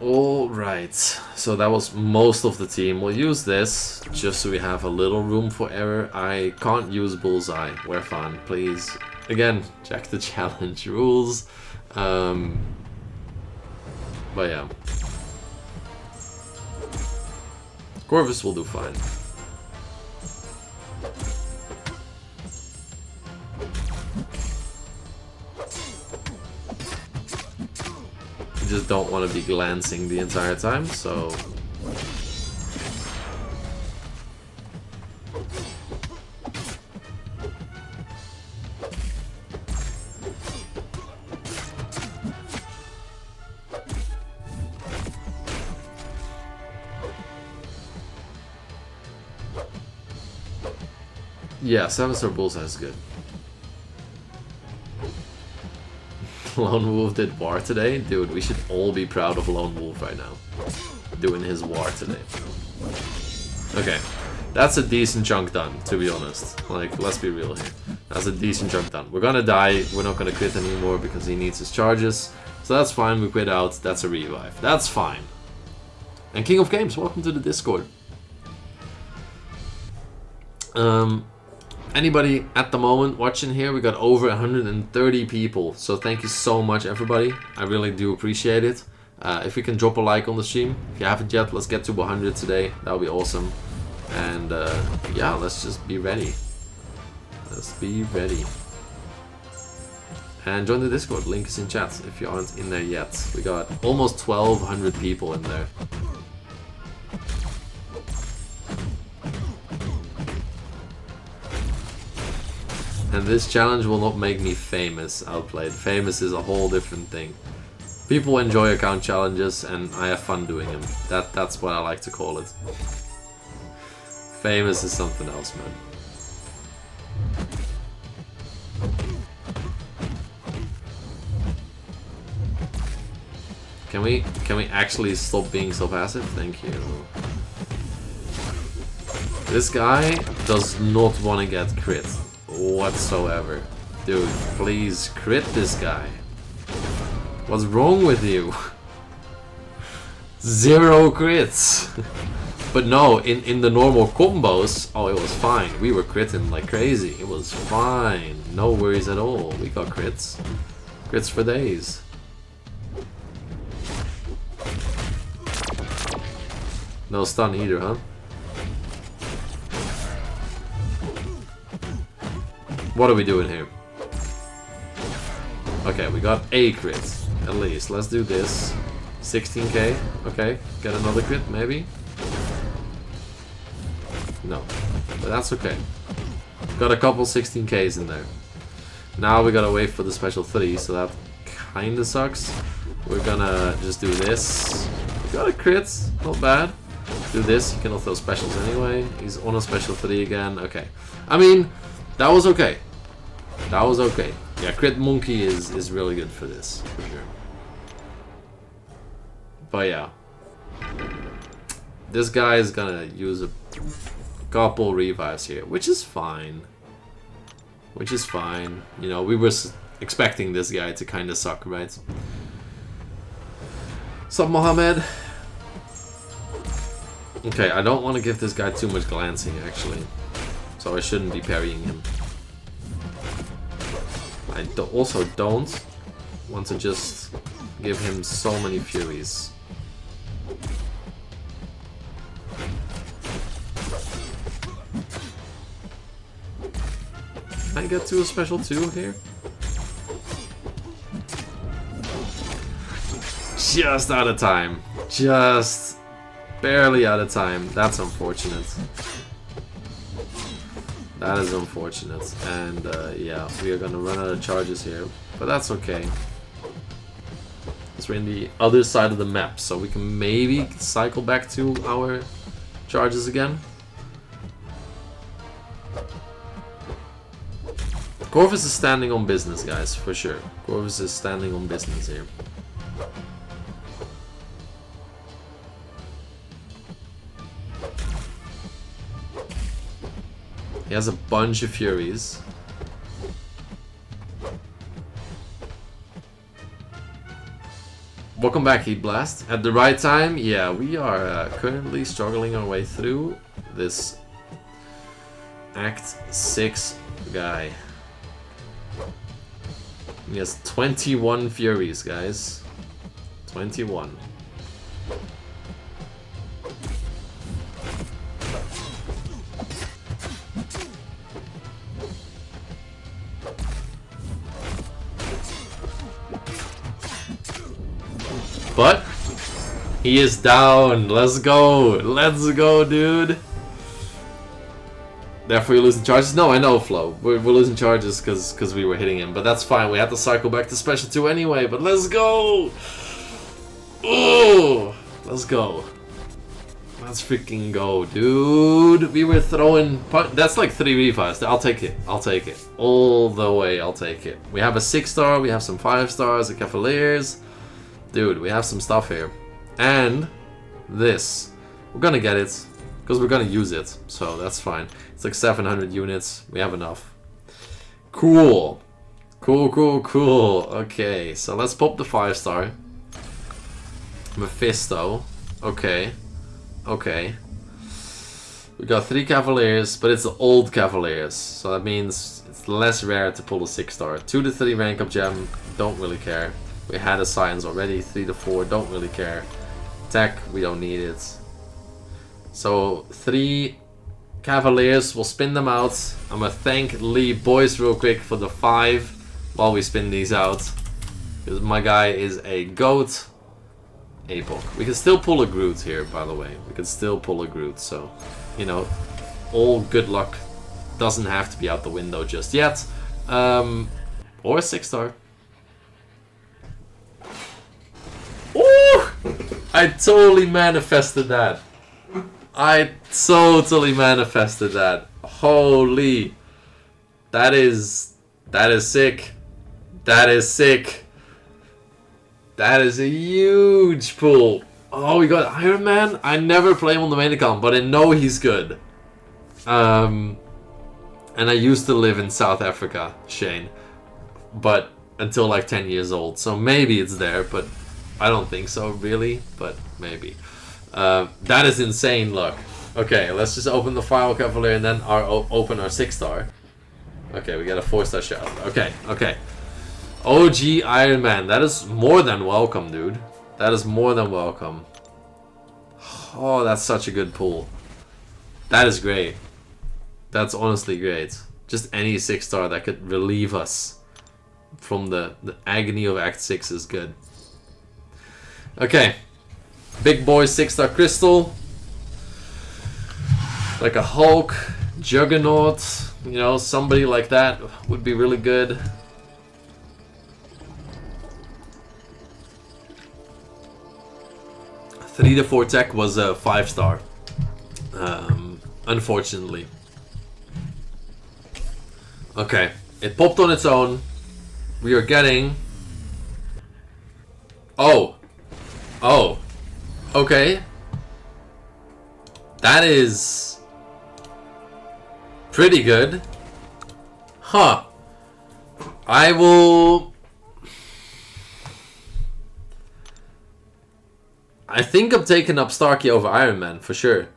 Alright, so that was most of the team. We'll use this just so we have a little room for error. I can't use Bullseye. We're fine, please. Again, check the challenge rules. But yeah. Corvus will do fine. Just don't want to be glancing the entire time, so yeah, 7-star Bullseye is good. Lone Wolf did war today? Dude, we should all be proud of Lone Wolf right now. Doing his war today. Okay. That's a decent chunk done, to be honest. Like, let's be real here. That's a decent chunk done. We're gonna die. We're not gonna quit anymore because he needs his charges. So that's fine. We quit out. That's a revive. That's fine. And King of Games, welcome to the Discord. Anybody at the moment watching here, we got over 130 people, so thank you so much everybody, I really do appreciate it. If we can drop a like on the stream, if you haven't yet, let's get to 100 today, that would be awesome. And yeah, let's just be ready. Let's be ready. And join the Discord, link is in chat if you aren't in there yet. We got almost 1,200 people in there. And this challenge will not make me famous, outplayed. Famous is a whole different thing. People enjoy account challenges and I have fun doing them. That's what I like to call it. Famous is something else, man. Can we actually stop being so passive? Thank you. This guy does not want to get crit whatsoever. Dude, please crit this guy. What's wrong with you? 0 crits. But no, in the normal combos, oh, it was fine. We were critting like crazy. It was fine. No worries at all. We got crits. Crits for days. No stun either, huh? What are we doing here? Okay, we got a crit, at least. Let's do this. 16k. Okay, get another crit maybe. No, but that's okay. Got a couple 16ks in there. Now we gotta wait for the special 3, so that kinda sucks. We're gonna just do this. Got a crit, not bad. Do this, you cannot throw specials anyway. He's on a special 3 again. Okay. I mean, that was okay. That was okay. Yeah, crit monkey is really good for this, for sure. But yeah. This guy is gonna use a couple revives here, which is fine. Which is fine. You know, we were expecting this guy to kind of suck, right? Sup, Mohammed? Okay, I don't want to give this guy too much glancing, actually. So I shouldn't be parrying him. I also don't want to just give him so many furies. Can I get to a special 2 here? Just out of time. Just barely out of time. That's unfortunate. That is unfortunate. And yeah, we are gonna run out of charges here. But that's okay. Because we're in the other side of the map. So we can maybe cycle back to our charges again. Corvus is standing on business, guys, for sure. Corvus is standing on business here. He has a bunch of furies. Welcome back, Heat Blast. At the right time, yeah, we are currently struggling our way through this Act 6 guy. He has 21 furies, guys. 21. But he is down. Let's go. Let's go, dude. Therefore, you're losing charges? No, I know, Flo. We're losing charges because we were hitting him. But that's fine. We have to cycle back to special 2 anyway. But let's go. Oh, let's go. Let's freaking go, dude. We were throwing... That's like 3 revives. I'll take it. I'll take it. All the way, I'll take it. We have a 6-star. We have some 5-stars. A Cavaliers. Dude, we have some stuff here. And this. We're gonna get it. Because we're gonna use it. So that's fine. It's like 700 units. We have enough. Cool. Cool, cool, cool. Okay, so let's pop the 5-star. Mephisto. Okay. Okay. We got 3 Cavaliers, but it's the old Cavaliers. So that means it's less rare to pull a 6-star. 2 to 3 rank up gem. Don't really care. We had a science already. 3 to 4. Don't really care. Tech. We don't need it. So 3 Cavaliers. We'll spin them out. I'm gonna thank Lee Boys real quick for the 5 while we spin these out. Because my guy is a GOAT. APOC. We can still pull a Groot here, by the way. We can still pull a Groot, so, you know, all good luck doesn't have to be out the window just yet. Or a 6-star. Ooh! I totally manifested that. I totally manifested that. Holy. That is sick. That is sick. That is a huge pull. Oh, we got Iron Man. I never play him on the main account, but I know he's good. And I used to live in South Africa, Shane. But until like 10 years old. So maybe it's there, but I don't think so, really. But maybe. That is insane luck. Okay, let's just open the Fire Cavalier and then open our 6-star. Okay, we got a 4-star shot. Okay, okay. OG Iron Man. That is more than welcome, dude. That is more than welcome. Oh, that's such a good pull. That is great. That's honestly great. Just any 6-star that could relieve us from the agony of Act 6 is good. Okay. Big boy 6-star crystal. Like a Hulk, Juggernaut, you know, somebody like that would be really good. Three to 4 tech was a 5-star. Unfortunately. Okay, it popped on its own. We are getting... Oh. Oh. Okay. That is... pretty good. Huh. I will... I think I'm taking up Starkey over Iron Man, for sure.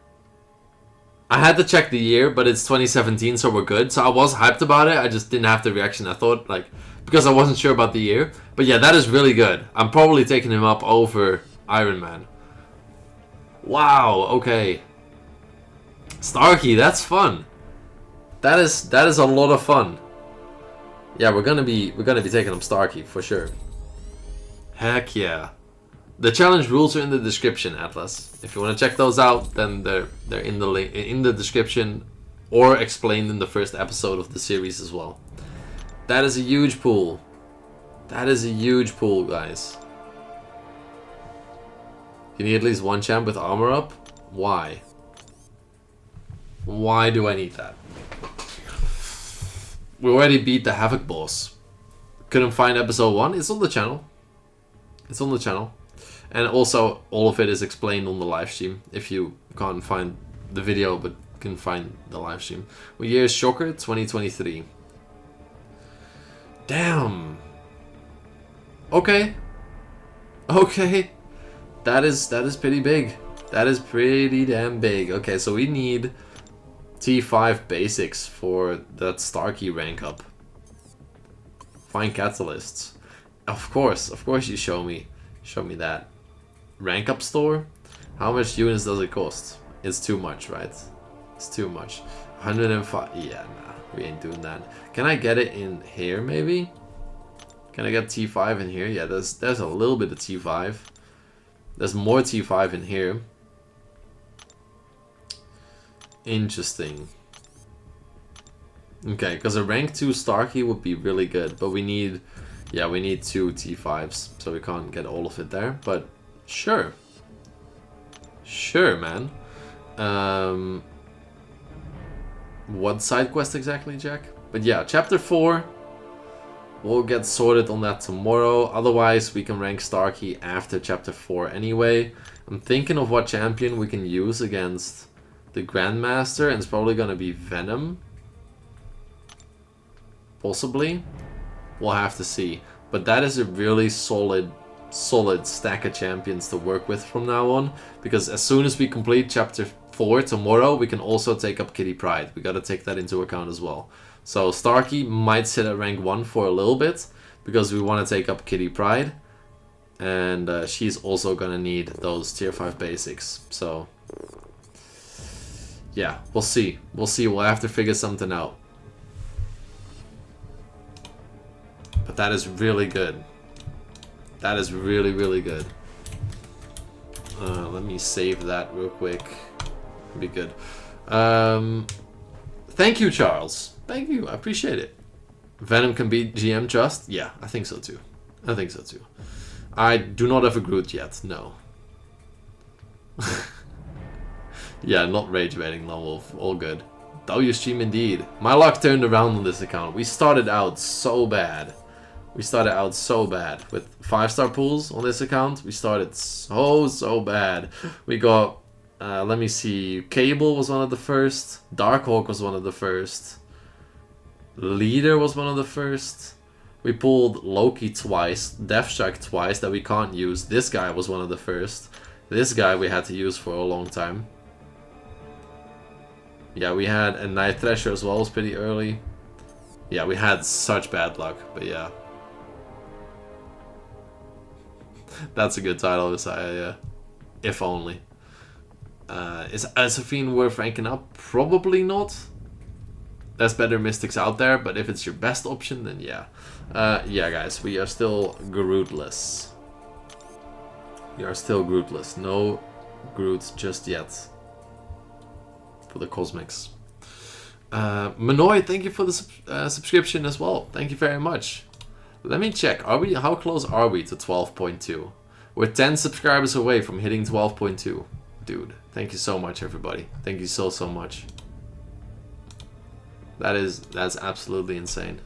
I had to check the year, but it's 2017, so we're good. So I was hyped about it, I just didn't have the reaction I thought, like, because I wasn't sure about the year. But yeah, that is really good. I'm probably taking him up over Iron Man. Wow, okay. Starkey, that's fun. That is a lot of fun. Yeah, we're gonna be taking up Starkey for sure. Heck yeah. The challenge rules are in the description, Atlas. If you want to check those out, then they're in the link, in the description, or explained in the first episode of the series as well. That is a huge pool. That is a huge pool, guys. You need at least one champ with armor up? Why? Why do I need that? We already beat the Havoc boss. Couldn't find episode 1. It's on the channel. It's on the channel. And also, all of it is explained on the live stream. If you can't find the video, but can find the live stream. What year is Shocker? 2023. Damn. Okay. Okay. That is pretty big. That is pretty damn big. Okay, so we need T5 basics for that Starkey rank up. Find catalysts. Of course you show me that. Rank up store? How much units does it cost? It's too much, right? It's too much. 105. Yeah, nah, we ain't doing that. Can I get it in here maybe? Can I get T5 in here? Yeah, there's a little bit of T5. There's more T5 in here. Interesting. Okay, because a rank 2 Starkey would be really good, but we need 2 T5s, so we can't get all of it there, but sure. Sure, man. What side quest exactly, Jack? But yeah, chapter 4. We'll get sorted on that tomorrow. Otherwise, we can rank Starkey after chapter 4 anyway. I'm thinking of what champion we can use against the Grandmaster, and it's probably gonna be Venom. Possibly. We'll have to see. But that is a really solid stack of champions to work with from now on. Because as soon as we complete chapter 4 tomorrow, we can also take up Kitty Pryde. We gotta take that into account as well. So Starkey might sit at rank 1 for a little bit, because we want to take up Kitty Pryde. And she's also gonna need those tier 5 basics. So yeah, we'll see. We'll have to figure something out. But that is really good. That is really, really good. Let me save that real quick. It'll be good. Thank you, Charles. Thank you. I appreciate it. Venom can beat GM Just? Yeah, I think so too. I think so too. I do not have a Groot yet. No. Yeah, not rage baiting, Lawolf. All good. W stream indeed. My luck turned around on this account. We started out so bad. We started out so bad with 5-star pools on this account. We started so bad. We got, let me see, Cable was one of the first. Darkhawk was one of the first. Leader was one of the first. We pulled Loki twice, Deathstrike twice that we can't use. This guy was one of the first. This guy we had to use for a long time. Yeah, we had a Night Thrasher as well, it was pretty early. Yeah, we had such bad luck, but yeah. That's a good title, Messiah, yeah. If only. Is Azophine worth ranking up? Probably not. There's better Mystics out there, but if it's your best option, then yeah. Yeah, guys, we are still Grootless. We are still Grootless. No Groot just yet. For the Cosmics. Manoy, thank you for the subscription as well. Thank you very much. Let me check. How close are we to 12.2? We're 10 subscribers away from hitting 12.2. Dude, thank you so much, everybody. Thank you so much. That's absolutely insane.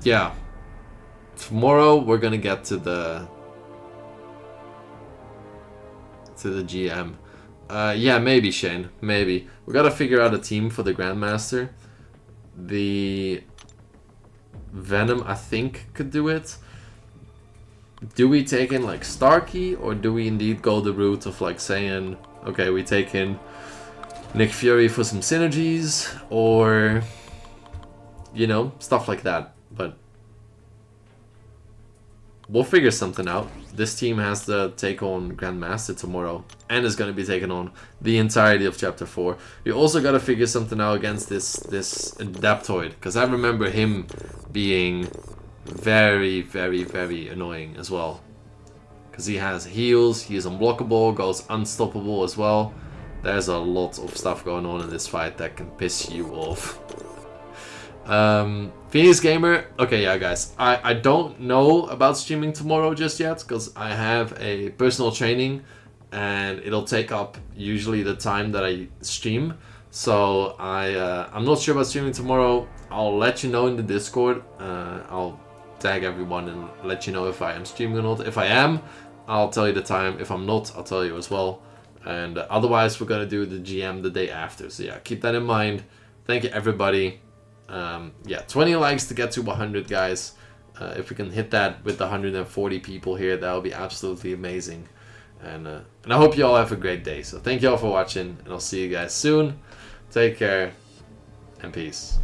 Yeah. Tomorrow we're gonna get to the GM. Yeah, maybe, Shane. Maybe. We gotta figure out a team for the Grandmaster. The Venom, I think, could do it. Do we take in, like, Starkey? Or do we indeed go the route of, like, saying, okay, we take in Nick Fury for some synergies? Or, you know, stuff like that. But we'll figure something out. This team has to take on Grandmaster tomorrow. And is going to be taking on the entirety of Chapter 4. You also got to figure something out against this Adaptoid. Because I remember him being very, very, very annoying as well. Because he has heals, he is unblockable, goes unstoppable as well. There's a lot of stuff going on in this fight that can piss you off. Phoenix Gamer, okay, yeah, guys, I don't know about streaming tomorrow just yet, because I have a personal training, and it'll take up usually the time that I stream, so I'm not sure about streaming tomorrow. I'll let you know in the Discord. I'll tag everyone and let you know if I am streaming or not. If I am, I'll tell you the time. If I'm not, I'll tell you as well. And otherwise, we're gonna do the GM the day after, so yeah, keep that in mind. Thank you, everybody. Yeah, 20 likes to get to 100, guys. If we can hit that with the 140 people here, that would be absolutely amazing. And I hope you all have a great day. So thank you all for watching, and I'll see you guys soon. Take care, and peace.